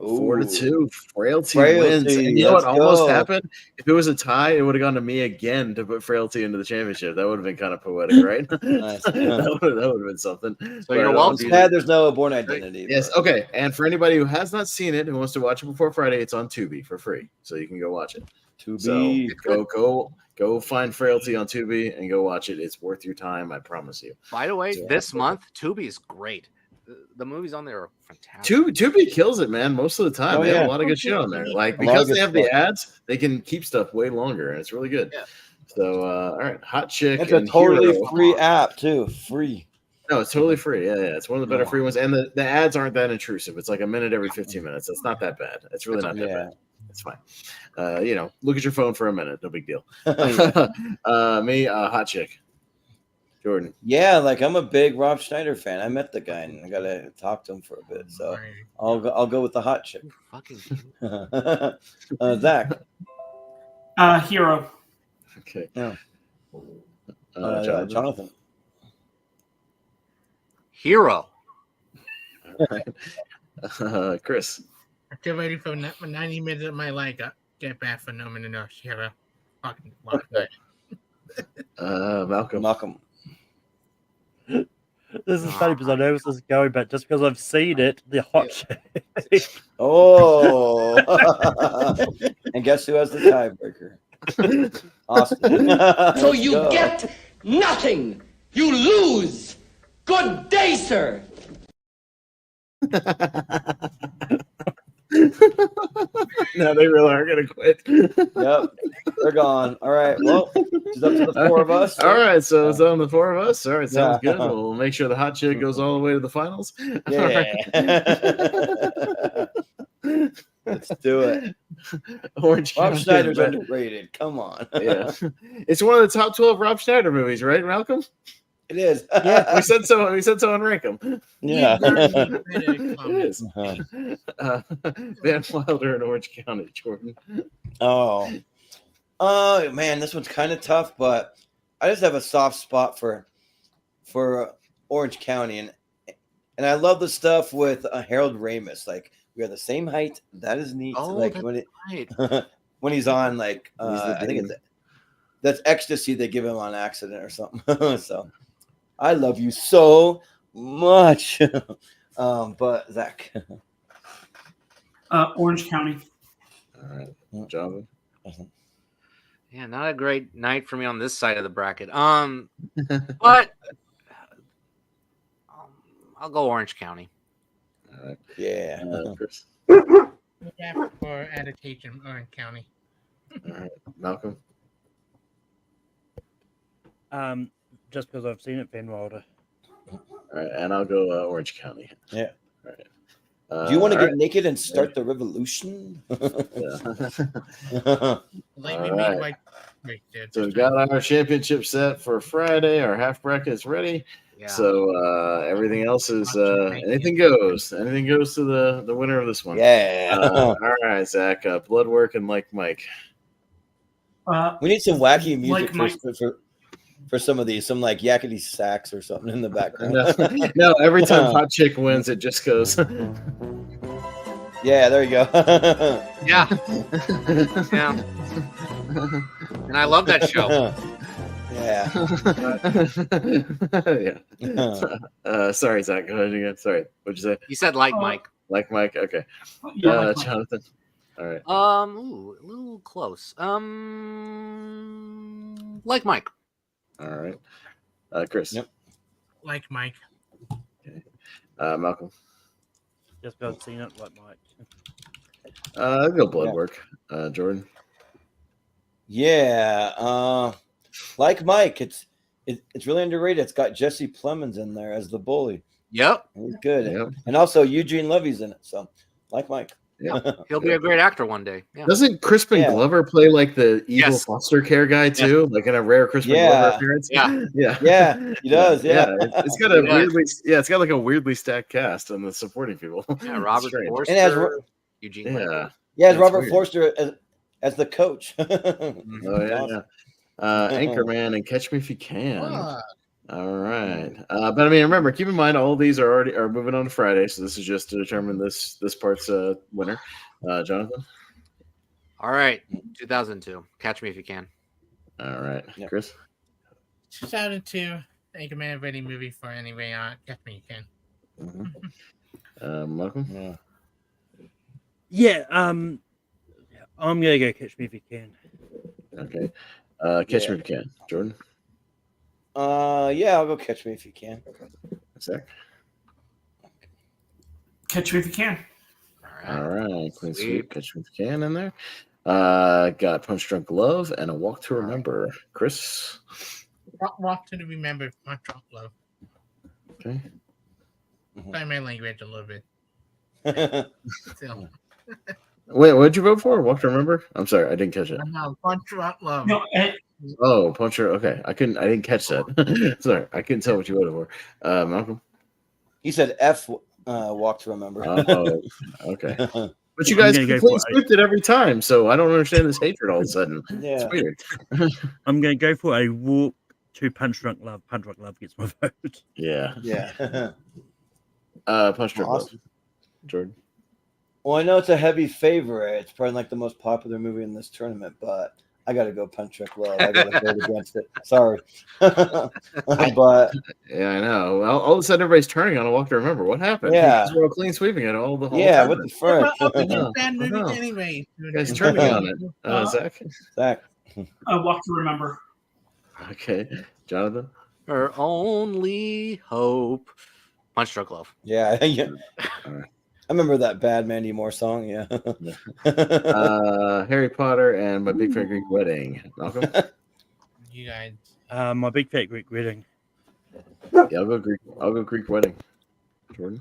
4-2, Frailty wins. And you know what almost happened? If it was a tie, it would have gone to me again to put Frailty into the championship. That would have been kind of poetic, right? Nice. that would have been something. So you're welcome. Sad there's no Born Identity. Yes, but... okay. And for anybody who has not seen it, who wants to watch it before Friday, it's on Tubi for free. So you can go watch it. Tubi. So go find Frailty on Tubi and go watch it. It's worth your time, I promise you. By the way, this month, Tubi is great. The movies on there are fantastic. Tubi kills it, man. Most of the time, they have a lot of good shit on there. Like because they have the ads, they can keep stuff way longer, and it's really good. Yeah. So, all right, Hot Chick. It's a totally free app too. Free. No, it's totally free. Yeah. It's one of the better free ones, and the ads aren't that intrusive. It's like a minute every 15 minutes. It's not that bad. It's really not that bad. It's fine. Look at your phone for a minute. No big deal. Me, Hot Chick. Jordan. Yeah, like I'm a big Rob Schneider fan. I met the guy and I gotta talk to him for a bit. So I'll go with the Hot Chick. Zach. Hero. Okay. Yeah. Jonathan. Hero. All right. Chris. I'm still waiting for 90 minutes of my life to get back for no minute no Hero. Fucking love that. Malcolm. This is funny because I know this is going, but just because I've seen it, the Hot Chick. Oh. And guess who has the tiebreaker? Austin. So you get nothing. You lose. Good day, sir. No, they really are gonna quit. Yep, they're gone. All right, well, it's up to the four of us. All right, so it's on the four of us. All right, sounds good. We'll make sure the Hot Chick goes all the way to the finals. Yeah. Let's do it. Orange Rob County. Schneider's underrated. Come on. Yeah, it's one of the top 12 Rob Schneider movies, right, Malcolm? It is. Yeah, we said so. We said so and rank them. Yeah. It is. Van Wilder in Orange County, Jordan. Oh, man, this one's kind of tough, but I just have a soft spot for Orange County, and I love the stuff with Harold Ramis. Like we are the same height. That is neat. Oh, like right. When he's on, like I think that's ecstasy they give him on accident or something. So. I love you so much. But Zach. Orange County. All right. Jonathan. Yeah, not a great night for me on this side of the bracket. But I'll go Orange County. All right. Yeah. Chris. For adaptation, Orange County. All right, Malcolm. Just because I've seen it, Van Wilder. All right, and I'll go Orange County. Yeah. All right. Do you want to all get naked and start the revolution? right. Like All we right. made like right there. So we've got our championship set for Friday. Our half bracket is ready. Yeah. So everything else is anything goes. Anything goes to the winner of this one. Yeah. All right, Zach. Blood work and like Mike. We need some wacky music Like for some of these, some like yakety sax or something in the background. No, every time Hot Chick wins, it just goes. Yeah, there you go. Yeah. Yeah. And I love that show. Yeah. Yeah. Sorry, Zach. Go ahead again. Sorry. What'd you say? You said like Mike. Like Mike. Okay. Yeah, like Mike. Jonathan. All right. Ooh, a little close. Like Mike. All right. Chris. Yep. Like Mike. Okay. Malcolm. Just because I've seen it, like Mike. I'll go blood work. Jordan. Yeah. Like Mike, it's really underrated. It's got Jesse Plemons in there as the bully. Yep. He's good. Yep. And also Eugene Levy's in it. So like Mike. Yeah. He'll be a great actor one day. Yeah. Doesn't Crispin Glover play like the evil Yes. foster care guy too? Like in a rare Crispin Glover appearance? Yeah. Yeah. Yeah, he does. Yeah. It's got a it's got like a weirdly stacked cast on the supporting people. Yeah, Robert Strange. Forster, And has Eugene. Yeah. Levy. Yeah, it's That's Robert weird. Forster as the coach. Oh yeah. Anchorman and Catch Me If You Can. All right. But I mean, remember, keep in mind all of these are moving on to Friday, so this is just to determine this part's winner. Jonathan. All right. 2002. Catch Me If You Can. All right. Chris. 2002. Anchorman, ready movie for anyway. Catch Me If You Can. Malcolm. Yeah. I'm gonna go Catch Me If You Can. Okay. Catch Me If You Can. Jordan. Yeah, I'll go Catch Me If You Can. Zach. Catch Me If You Can. All right. Clean sweep. Catch Me If You Can in there. Got Punch Drunk Love and A Walk to Remember. Chris. Walk to Remember. My Drunk Love. Okay. Sorry, my language a little bit. Still. Wait, what did you vote for? Walk to Remember? I'm sorry, I didn't catch it. No, Punch Drunk Love. No, Oh, Puncher. Okay, I didn't catch that. Sorry, I couldn't tell what you voted for. Malcolm. He said F. Walk to Remember. Oh, okay. But you guys completely skipped it every time, so I don't understand this hatred all of a sudden. Yeah. It's weird. I'm going to go for A Walk to Punch Drunk Love. Punch Drunk Love gets my vote. Yeah. Yeah. Punch Drunk Love. Awesome. Jordan. Well, I know it's a heavy favorite. It's probably like the most popular movie in this tournament, but I got to go Punch Drunk Love. I got to vote against it. Sorry. But yeah, I know. Well, all of a sudden, everybody's turning on A Walk to Remember. What happened? Yeah. We're all clean sweeping it all the whole yeah, time. what the frick? Bad movie anyway. You guys turning on it. Zach. Walk to Remember. Okay. Jonathan. Her only hope. Punch Drunk Love. Yeah. I remember that bad Mandy Moore song. Yeah. Harry Potter and My Big Fat Greek Wedding. Malcolm. You guys. My Big Fat Greek Wedding. Yeah, I'll go Greek Wedding. Jordan.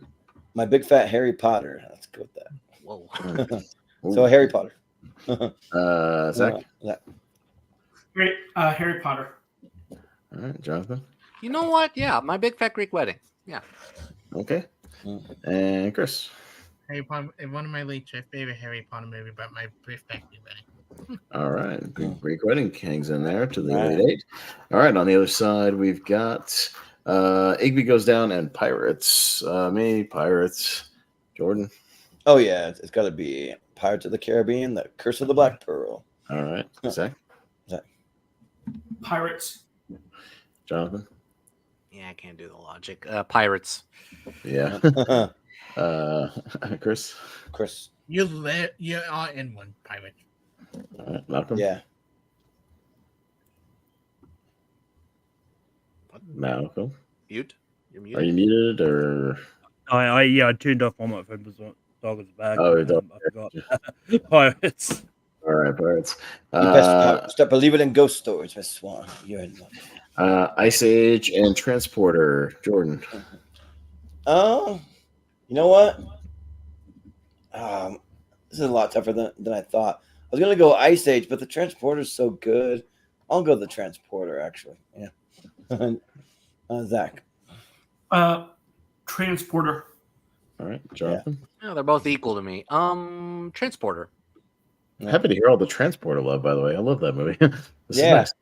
My Big Fat Harry Potter. Let's go with that. Whoa. So Harry Potter. Zach. Great. Harry Potter. All right, Jonathan. You know what? Yeah, My Big Fat Greek Wedding. Yeah. Okay. And Chris. Harry Potter, one of my least favorite Harry Potter movie, but my perspective. All right, Greek Wedding hangs in there to the Elite Eight. All right, on the other side we've got Igby Goes Down and Pirates. Me, Pirates. Jordan. Oh yeah, it's got to be Pirates of the Caribbean: The Curse of the Black Pearl. All right, Zach. Pirates. Jonathan. Yeah, I can't do the logic. Pirates. Yeah. Chris. You are in one, Pirate. All right, Malcolm. Yeah. Malcolm. Mute. You're muted. Are you muted or? I turned off on my phone because dog was back. Oh, dog. I forgot. Pirates. All All right, Pirates. You best start believing in ghost stories, Miss Swan. You're in luck. Ice Age and Transporter, Jordan. Oh, you know what? This is a lot tougher than I thought. I was gonna go Ice Age, but the Transporter's so good. I'll go the Transporter, actually. Yeah. Zach. Transporter. All right, Jonathan. Yeah, they're both equal to me. Transporter. Happy to hear all the Transporter love, by the way. I love that movie. This Yeah. is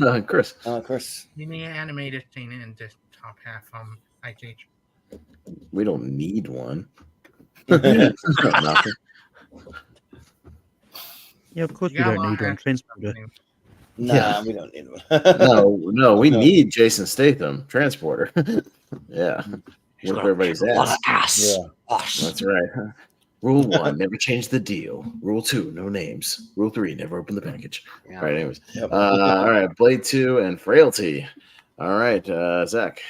nice. Chris. Chris. You need an animated scene in this top half Ice Age. We don't need one. Nothing. Yeah, of course we don't need one. Transporter. Nah, we don't need one. no, we need Jason Statham, Transporter. Yeah. Where everybody's at. Ass. Yeah. That's right. Rule 1, never change the deal. Rule 2, no names. Rule 3, never open the package. Yeah. All right, anyways. Yep. All right, Blade 2 and Frailty. All right, Zach.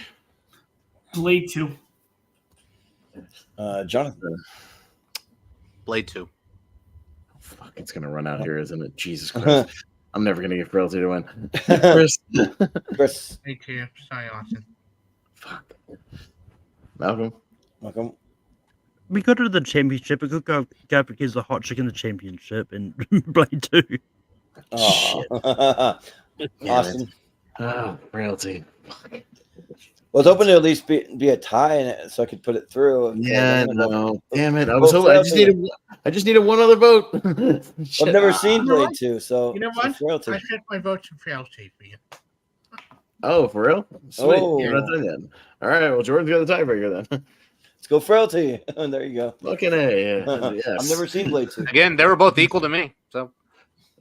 Blade 2. Jonathan. Blade 2. Fuck, it's going to run out here, isn't it? Jesus Christ. I'm never going to get Frailty to win. Chris. Chris. Me too. Sorry, Austin. Fuck. Malcolm. We got to the championship. It could go because the hot chick in the championship and Blade 2. Oh. Austin. Oh, Frailty. Fuck. Well, I was hoping to at least be a tie in it, so I could put it through. Yeah, no, damn it! I just needed one other vote. I've never seen Blade 2, so You know what? Frailty. I set my vote to Frailty for you. Oh, for real? Sweet. Oh. You're not done yet. All right. Well, Jordan's got the tiebreaker then. Let's go Frailty. There you go. Fucking A. Yes. I've never seen Blade 2. Again, they were both equal to me. So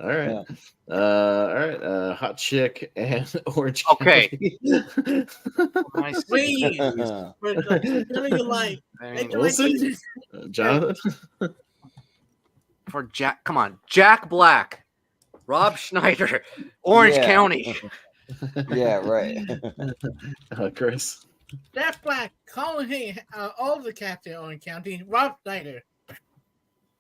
All right. Yeah. All right. Hot chick and orange. Okay. Candy. I see. Please. What do you like? We'll see. Jonathan. For Jack, come on, Jack Black, Rob Schneider, Orange Yeah. County. Yeah, right. Chris. Jack Black, Colin Hay, all the cats in Orange County, Rob Snyder,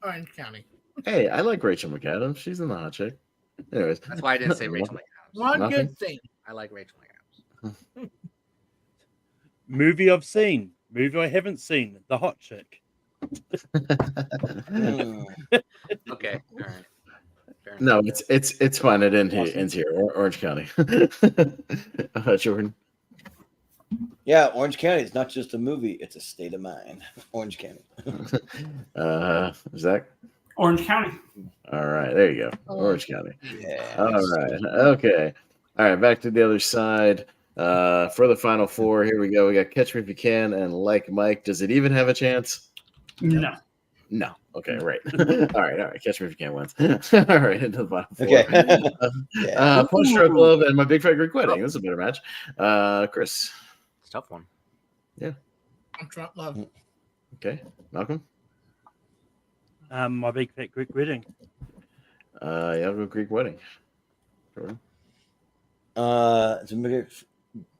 Orange County. Hey, I like Rachel McAdams. She's in the hot chick. Anyways. That's why I didn't say Rachel McAdams. One Nothing? good thing. I like Rachel McAdams. Movie I've seen. Movie I haven't seen. The hot chick. Okay, all right. Fair enough. No, it's fine. It ends here. Orange County. Jordan. Yeah, Orange County is not just a movie; it's a state of mind. Orange County. Zach. Orange County. All right, there you go. Orange County. Yeah. All right. Okay. All right. Back to the other side. For the final four, here we go. We got Catch Me If You Can and Like Mike. Does it even have a chance? No. No. Okay. Right. All right. Catch Me If You Can wins. All right. Into the final four. Okay. Punch Drunk Love and My Big Fat Greek Wedding. This is a better match. Chris. It's a tough one. Yeah. I'm Trump Love. Okay. Malcolm. My Big Fat Greek Wedding. Yeah, I'll go Greek Wedding. Jordan. It's a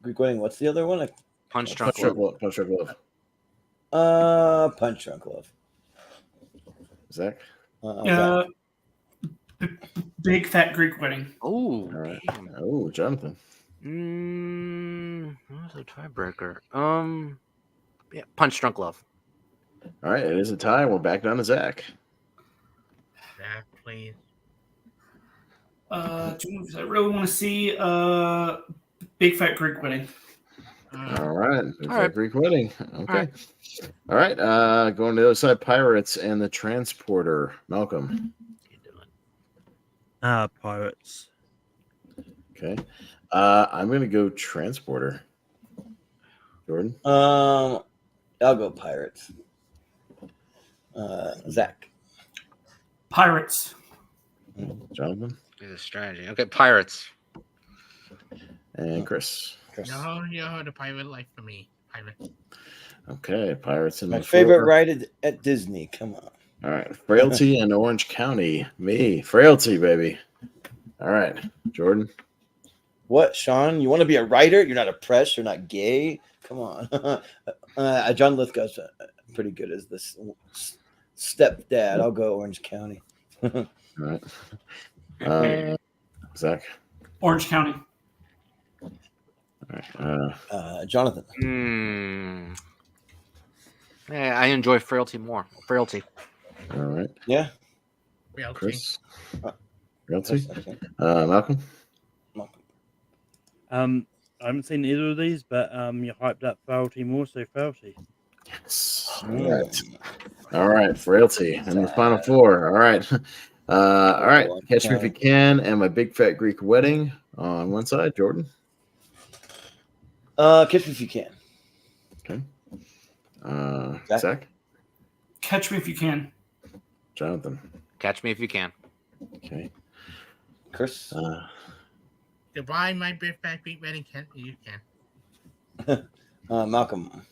Greek Wedding. What's the other one? Punch Drunk Punch Drunk Love. Love. Punch Drunk Love. Punch Drunk Love. Zach. Zach. Big Fat Greek Wedding. Oh, All right. damn. Oh, Jonathan. What was the tiebreaker? Yeah, Punch Drunk Love. All right. It is a tie. We're back down to Zach. Zach, please. Two movies I really want to see. Big Fat Greek Wedding. All right. Big All Fat right. Greek Wedding. Okay. right. All right. Going to the other side, Pirates and the Transporter. Malcolm. Pirates. Okay. I'm going to go Transporter. Jordan. I'll go Pirates. Zach. Pirates. Jonathan. It's a strategy. Okay, Pirates. And Chris. No, the pirate life for me. Pirate. Okay. Pirates and My favorite ride at Disney. Come on. All right. Frailty and Orange County. Me. Frailty, baby. All right. Jordan. What, Sean? You want to be a writer? You're not oppressed. You're not gay. Come on. John Lithgow's pretty good as this stepdad. I'll go Orange County. All right. Zach. Orange County. All right. Jonathan. Yeah, I enjoy Frailty more. Frailty. All right. Yeah. Frailty. Chris. Chris, Frailty. okay. Malcolm. I haven't seen either of these, but you hyped up Frailty more, so Frailty. Yes. All right. Frailty. And the final 4. All right. All right. Catch Me If You Can and My Big Fat Greek Wedding on one side. Jordan. Catch Me If You Can. Okay. Zach. Catch Me If You Can. Jonathan. Catch Me If You Can. Okay. Chris. Goodbye, My Big Fat Greek Wedding. You can. Malcolm.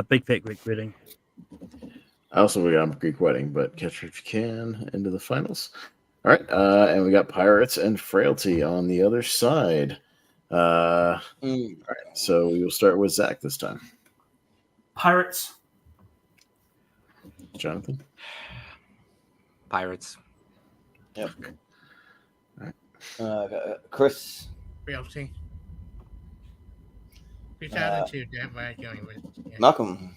Big Fat Greek Wedding. I also got Greek Wedding, but Catch Me If You Can into the finals. All right. And we got Pirates and Frailty on the other side. All right. So we will start with Zach this time. Pirates. Jonathan. Pirates. Yep. Chris. Frailty. 2002. That was going with. Yeah. Malcolm.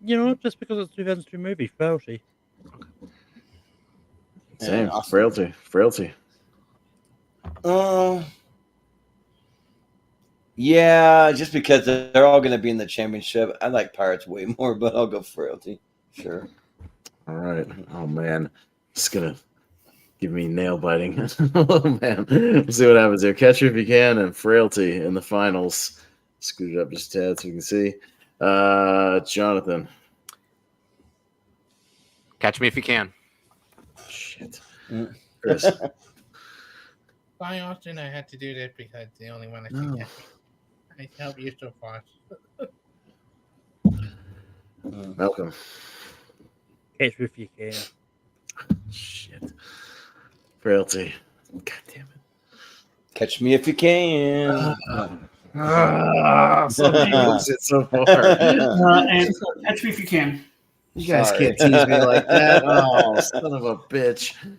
You know what? Just because it's a 2002 movie, Frailty. Same. Austin. Frailty. Yeah, just because they're all going to be in the championship. I like Pirates way more, but I'll go Frailty. Sure. All right. Oh man, it's gonna give me nail biting. Oh man, we'll see what happens here. Catch Me If You Can and Frailty in the finals. Scoot it up just a tad so we can see. Jonathan. Catch Me If You Can. Shit. Chris. By Austin, I had to do that because the only one I No. think I help you so far. Malcolm. Catch Me If You Can. Shit. Frailty. God damn it. Catch Me If You Can. So close it so far. And Catch Me If You Can. You guys Sorry. can't tease me like that. Oh, son of a bitch. I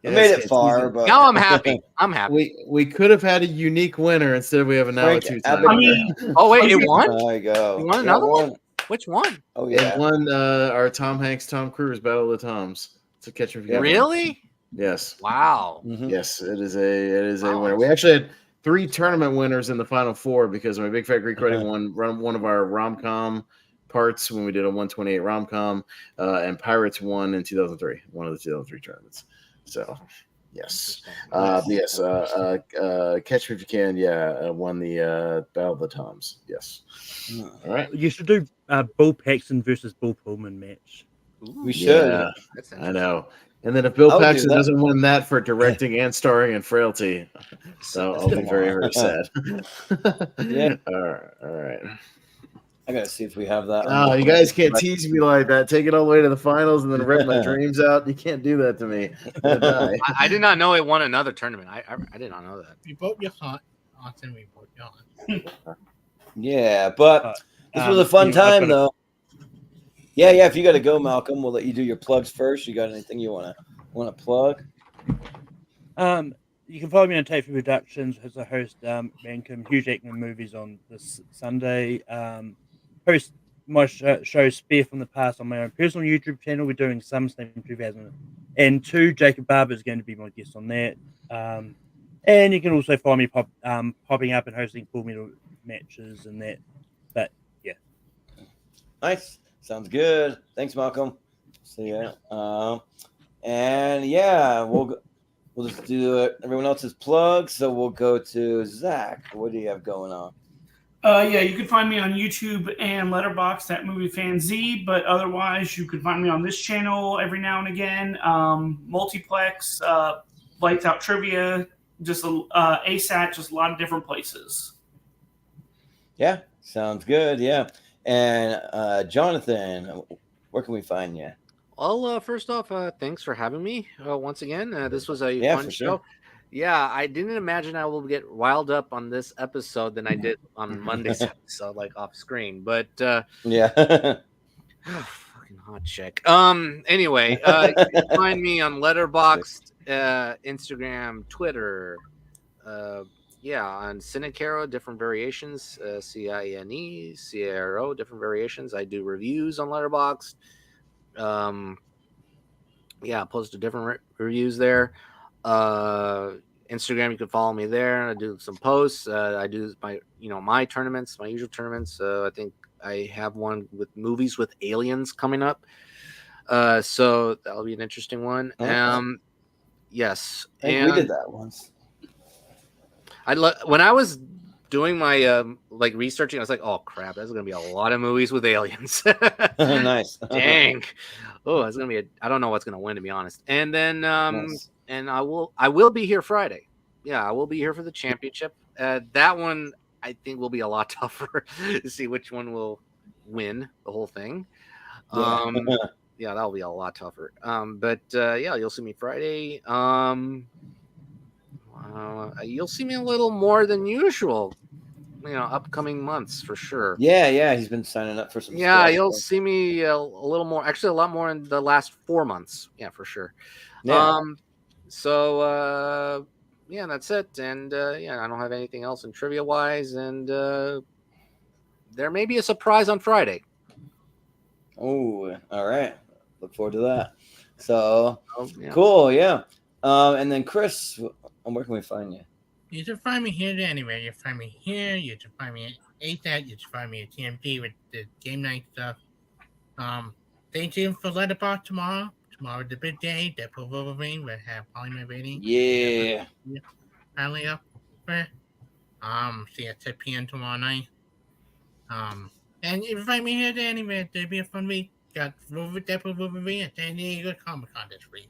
You made guys it can't far, tease me. but Now I'm happy. I'm happy. We could have had a unique winner instead we have a now a Frank two-time. I mean, Oh wait, it won. there you go. You won Yeah, another one? Which one? Oh It yeah. won our Tom Hanks, Tom Cruise Battle of the Toms. It's a Catch Me If You Can. Really? Yes. Wow. Mhm. Yes, it is a Wow. winner. We actually had 3 tournament winners in the final 4 because My Big Fat Greek Wedding won one of our rom-com parts when we did a 128 rom-com, and Pirates won in 2003, one of the 2003 tournaments. So, yes. Catch Me If You Can, won the Battle of the Toms. Yes. All right. You should do Bill Paxton versus Bill Pullman match. We should. Yeah, That's I know. And then if Bill I would do Paxton that. doesn't win that for directing and starring in Frailty, so I'll be very, very sad. Yeah. All right. I gotta see if we have that. Oh, you guys can't tease me like that. Take it all the way to the finals and then rip my dreams out. You can't do that to me. I'm gonna die. I did not know it won another tournament. I did not know that. We both your hot. Austin, we both your hot. Yeah, but this was a fun I've time got though. Yeah. If you got to go, Malcolm, we'll let you do your plugs first. You got anything you want to plug? You can follow me on Tape Productions as a host. Mancom Hugh Jackman movies on this Sunday. Host my show Spare from the Past on my own personal YouTube channel. We're doing SummerSlam 2002. Jacob Barber is going to be my guest on that. And you can also find me popping up and hosting Full Metal matches and that. But yeah, Nice. Sounds good. Thanks, Malcolm. See ya. And yeah, we'll just do everyone else's plugs. So we'll go to Zach. What do you have going on? You can find me on YouTube and Letterboxd at MovieFanZ, but otherwise you can find me on this channel every now and again. Multiplex, Lights Out Trivia, just ASAT, just a lot of different places. Yeah, sounds good. Yeah. And Jonathan, where can we find you? Well, first off, thanks for having me once again. This was a Yeah, fun for show. sure. Yeah, I didn't imagine I will get riled up on this episode than I did on Monday's episode, like off screen. But Yeah. hot chick. Anyway, you can find me on Letterboxd, Instagram, Twitter. On Caro, different variations. CINE, CARO, different variations. I do reviews on Letterboxd. I post different reviews there. Instagram, you can follow me there. I do some posts. I do my tournaments, my usual tournaments. I think I have one with movies with aliens coming up. So that'll be an interesting one. Yes, I think we did that once. When I was doing my researching, I was like, oh crap, that's gonna be a lot of movies with aliens. Nice. Dang. Oh, it's gonna be I don't know what's gonna win, to be honest. And then nice. And I will be here Friday. Yeah, I will be here for the championship. That one I think will be a lot tougher to see which one will win the whole thing. That'll be a lot tougher. You'll see me Friday. You'll see me a little more than usual, upcoming months for sure. Yeah, he's been signing up for some stuff. You'll see me a little more, actually a lot more in the last 4 months. Yeah, for sure. Yeah. That's it. And I don't have anything else in trivia wise, and there may be a surprise on Friday. Oh, all right. Look forward to that. So cool, yeah. And then Chris, where can we find you? You can find me here anywhere. You can find me here. You can find me at ASAT. You can find me at TMT with the game night stuff. Stay tuned for Letterboxd tomorrow. Tomorrow's the big day. Deadpool Wolverine will have Polymer rating. Yeah. Finally up. See you at 10 p.m. tomorrow night. And if you find me here anywhere, there'll be a fun week. Got Deadpool Wolverine at San Diego Comic-Con this week.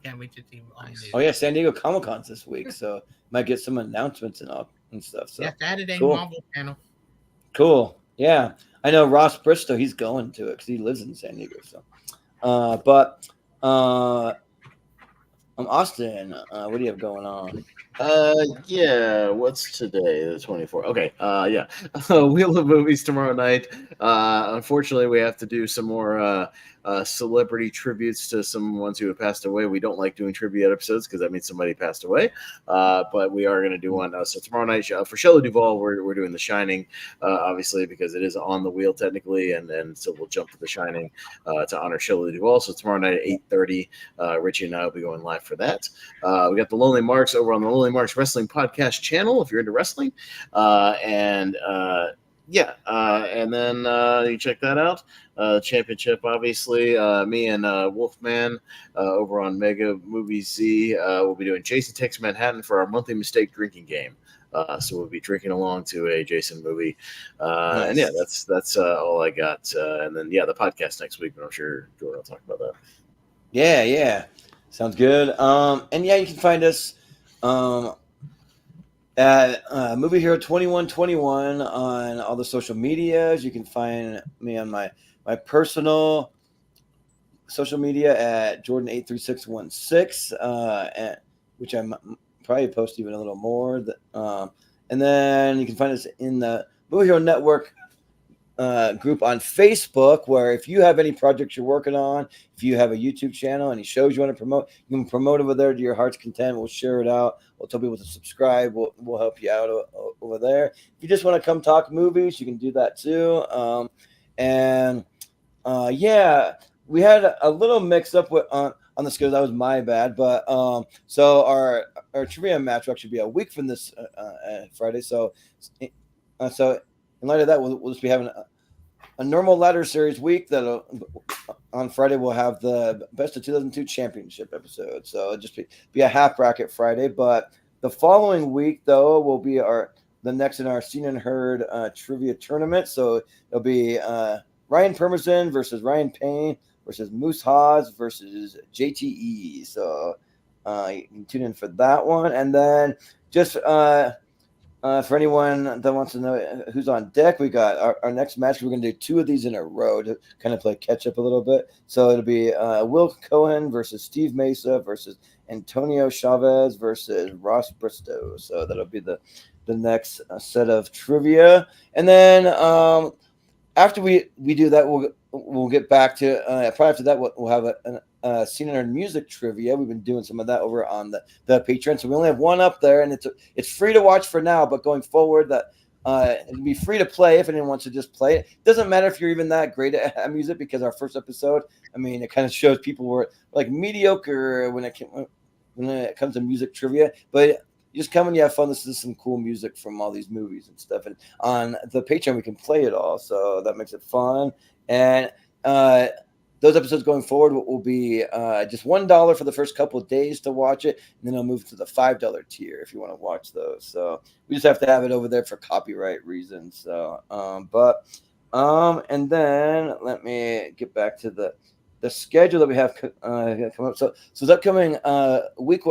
Can't wait to see all Oh yeah, San Diego Comic-Con's this week, so might get some announcements and stuff. So Saturday cool. Marvel panel. Cool. Yeah, I know Ross Bristow. He's going to it because he lives in San Diego. So, Austin, what do you have going on? What's today? The 24th. Okay. Wheel of Movies tomorrow night. Unfortunately, we have to do some more celebrity tributes to some ones who have passed away. We don't like doing tribute episodes because that means somebody passed away. But we are going to do one. So tomorrow night for Shelley Duvall, we're doing The Shining, obviously because it is on the wheel technically, and so we'll jump to The Shining to honor Shelley Duvall. So tomorrow night at 8:30, Richie and I will be going live for that. We got the Lonely Marks over on the Lonely Marks Wrestling Podcast channel if you're into wrestling, and then you check that out. Championship, obviously. Me and Wolfman over on Mega Movie Z will be doing Jason Takes Manhattan for our monthly mistake drinking game. So we'll be drinking along to a Jason movie. Nice. And that's all I got. And then the podcast next week, but I'm sure Jordan will talk about that. Yeah. Sounds good. And you can find us at Movie Hero 2121 on all the social medias. You can find me on my personal social media at Jordan83616, which I probably post even a little more. And then you can find us in the Movie Hero Network group on Facebook, where if you have any projects you're working on, if you have a YouTube channel, any shows you want to promote, you can promote over there to your heart's content. We'll share it out. We'll tell people to subscribe. We'll help you out over there. If you just want to come talk movies, you can do that too. We had a little mix up with on the schedule. That was my bad. But so our trivia match will actually be a week from this Friday. So in light of that, we'll just be having a normal ladder series week. That on Friday we'll have the best of 2002 championship episode. So it'll just be a half bracket Friday. But the following week though will be the next in our Seen and Heard trivia tournament. So it'll be Ryan Permerson versus Ryan Payne versus Moose Haas versus JTE. So you can tune in for that one. And then just for anyone that wants to know who's on deck, we got our next match. We're going to do 2 of these in a row to kind of play catch up a little bit. So it'll be Will Cohen versus Steve Mesa versus Antonio Chavez versus Ross Bristow. So that'll be the next set of trivia. And then after we do that, we'll get back to probably after that. We'll have a scene in our music trivia. We've been doing some of that over on the Patreon, so we only have one up there, and it's free to watch for now. But going forward, that it'll be free to play if anyone wants to just play it. Doesn't matter if you're even that great at music, because our first episode, I mean, it kind of shows people were like mediocre when it comes to music trivia, but. You just come and you have fun. This is some cool music from all these movies and stuff. And on the Patreon, we can play it all. So that makes it fun. And those episodes going forward will be just $1 for the first couple of days to watch it. And then I'll move to the $5 tier if you want to watch those. So we just have to have it over there for copyright reasons. So, and then let me get back to the schedule that we have coming up. So this upcoming week,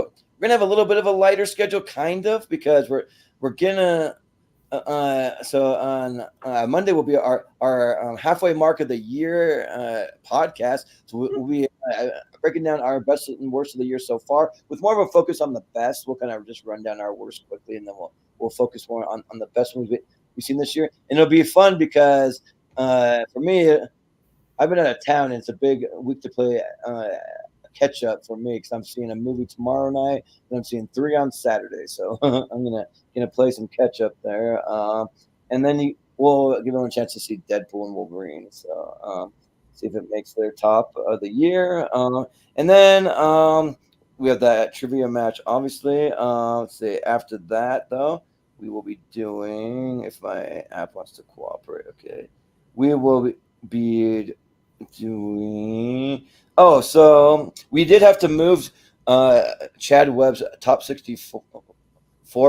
we're gonna have a little bit of a lighter schedule, kind of, because we're gonna so on Monday will be our halfway mark of the year podcast. So we'll be breaking down our best and worst of the year so far, with more of a focus on the best. We'll kind of just run down our worst quickly, and then we'll focus more on the best ones we've seen this year. And it'll be fun because for me, I've been out of town, and it's a big week to play catch up for me, because I'm seeing a movie tomorrow night and I'm seeing 3 on Saturday, so I'm gonna play some catch up there, and then we'll give everyone a chance to see Deadpool and Wolverine, so see if it makes their top of the year, and then we have that trivia match, obviously. Let's see, after that though, we will be doing, if my app wants to cooperate, okay, we will be doing. Oh, so we did have to move Chad Webb's top 64.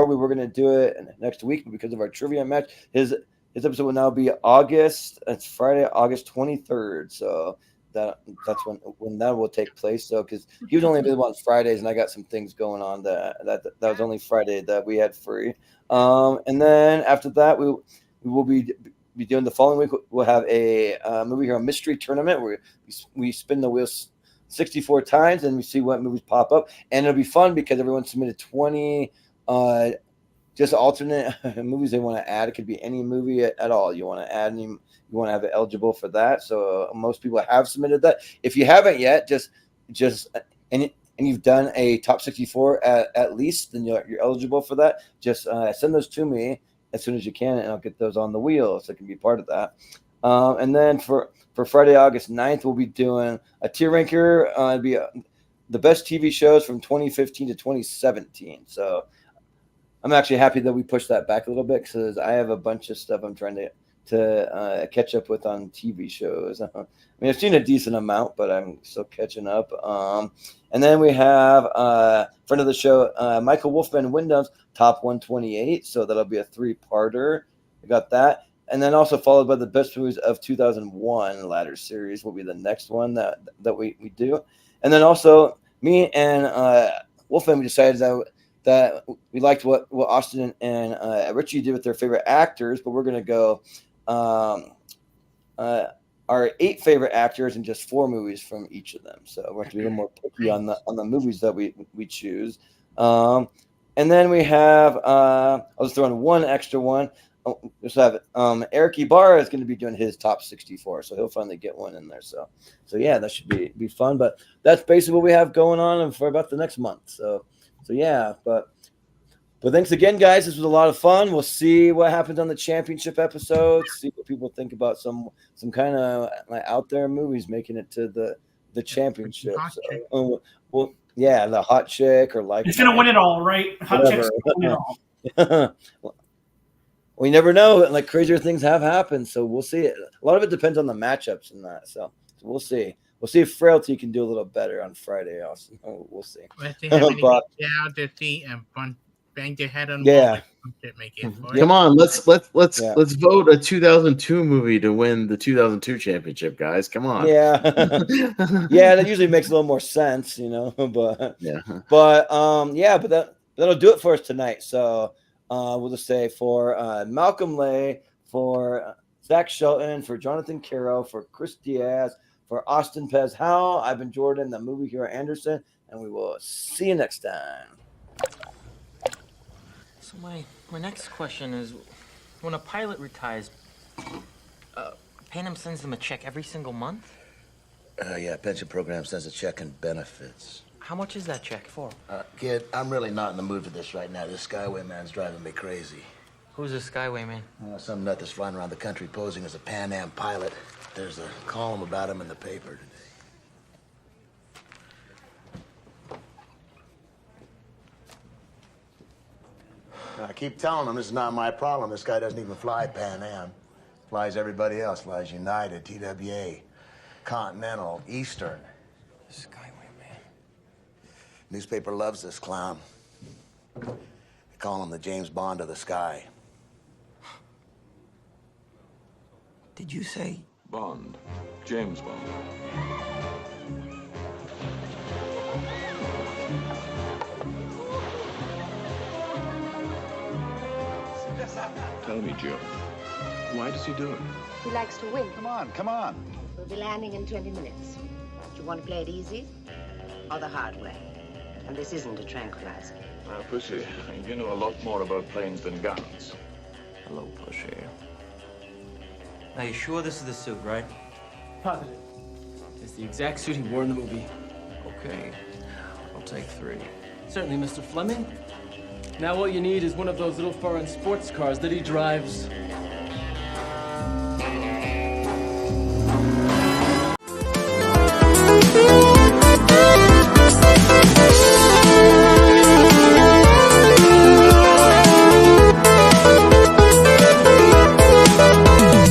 We were going to do it next week, but because of our trivia match, his episode will now be August. It's Friday, August 23rd. So that's when that will take place. So because he was only available on Fridays, and I got some things going on that was only Friday that we had free. And then after that, we will be doing the following week. We'll have a movie here, a mystery tournament, where we spin the wheels 64 times and we see what movies pop up, and it'll be fun because everyone submitted 20 just alternate movies they want to add. It could be any movie at all you want to add, and you want to have it eligible for that. So most people have submitted that. If you haven't yet, just and you've done a top 64 at least, then you're eligible for that. Just send those to me as soon as you can, and I'll get those on the wheel so it can be part of that. And then for Friday, August 9th, we'll be doing a tier ranker. It'll be the best TV shows from 2015 to 2017. So I'm actually happy that we pushed that back a little bit, because I have a bunch of stuff I'm trying to catch up with on TV shows. I mean, I've seen a decent amount, but I'm still catching up. And then we have friend of the show, Michael Wolfman Wyndham's top 128. So that'll be a 3-parter. We got that. And then also followed by the best movies of 2001 ladder series will be the next one that we do. And then also me and Wolfman, we decided that we liked what Austin and Richie did with their favorite actors, but we're going to go our 8 favorite actors and just 4 movies from each of them. So we're going to be a little more picky on the movies that we choose. And then we have I'll just throw in one extra one. Just have Eric Ibarra is going to be doing his top 64, so he'll finally get one in there. So yeah, that should be fun. But that's basically what we have going on for about the next month. So yeah, but thanks again, guys. This was a lot of fun. We'll see what happens on the championship episode. See what people think about some kind of like out there movies making it to the championship. So, well, yeah, the hot chick or like it's gonna win it all, right? Hot chick's gonna win it all. We never know. Like, crazier things have happened, so we'll see. A lot of it depends on the matchups and that. So we'll see. We'll see if Frailty can do a little better on Friday. Also, we'll see. Let's see how many out to see and bang your head on. Yeah. Come on, let's vote a 2002 movie to win the 2002 championship, guys. Come on. Yeah. Yeah, that usually makes a little more sense, But that'll do it for us tonight. So. We'll just say for Malcolm Lay, for Zach Shelton, for Jonathan Caro, for Chris Diaz, for Austin Pez Howell, I've been Jordan, the movie hero Anderson, and we will see you next time. So my next question is, when a pilot retires, Pan Am sends them a check every single month? Yeah, pension program sends a check and benefits. How much is that check for? Kid, I'm really not in the mood for this right now. This Skyway man's driving me crazy. Who's this Skyway man? Some nut that's flying around the country posing as a Pan Am pilot. There's a column about him in the paper today. I keep telling him this is not my problem. This guy doesn't even fly Pan Am. Flies everybody else. Flies United, TWA, Continental, Eastern. Skyway man. Newspaper loves this clown. They call him the James Bond of the sky. Did you say? Bond. James Bond. Tell me, Joe, why does he do it? He likes to win. Come on, come on. We'll be landing in 20 minutes. Do you want to play it easy or the hard way? And this isn't a tranquilizer. Pussy, you know a lot more about planes than guns. Hello, Pushy. Now, you sure this is the suit, right? Positive. It's the exact suit he wore in the movie. Okay. I'll take 3. Certainly, Mr. Fleming. Now what you need is one of those little foreign sports cars that he drives.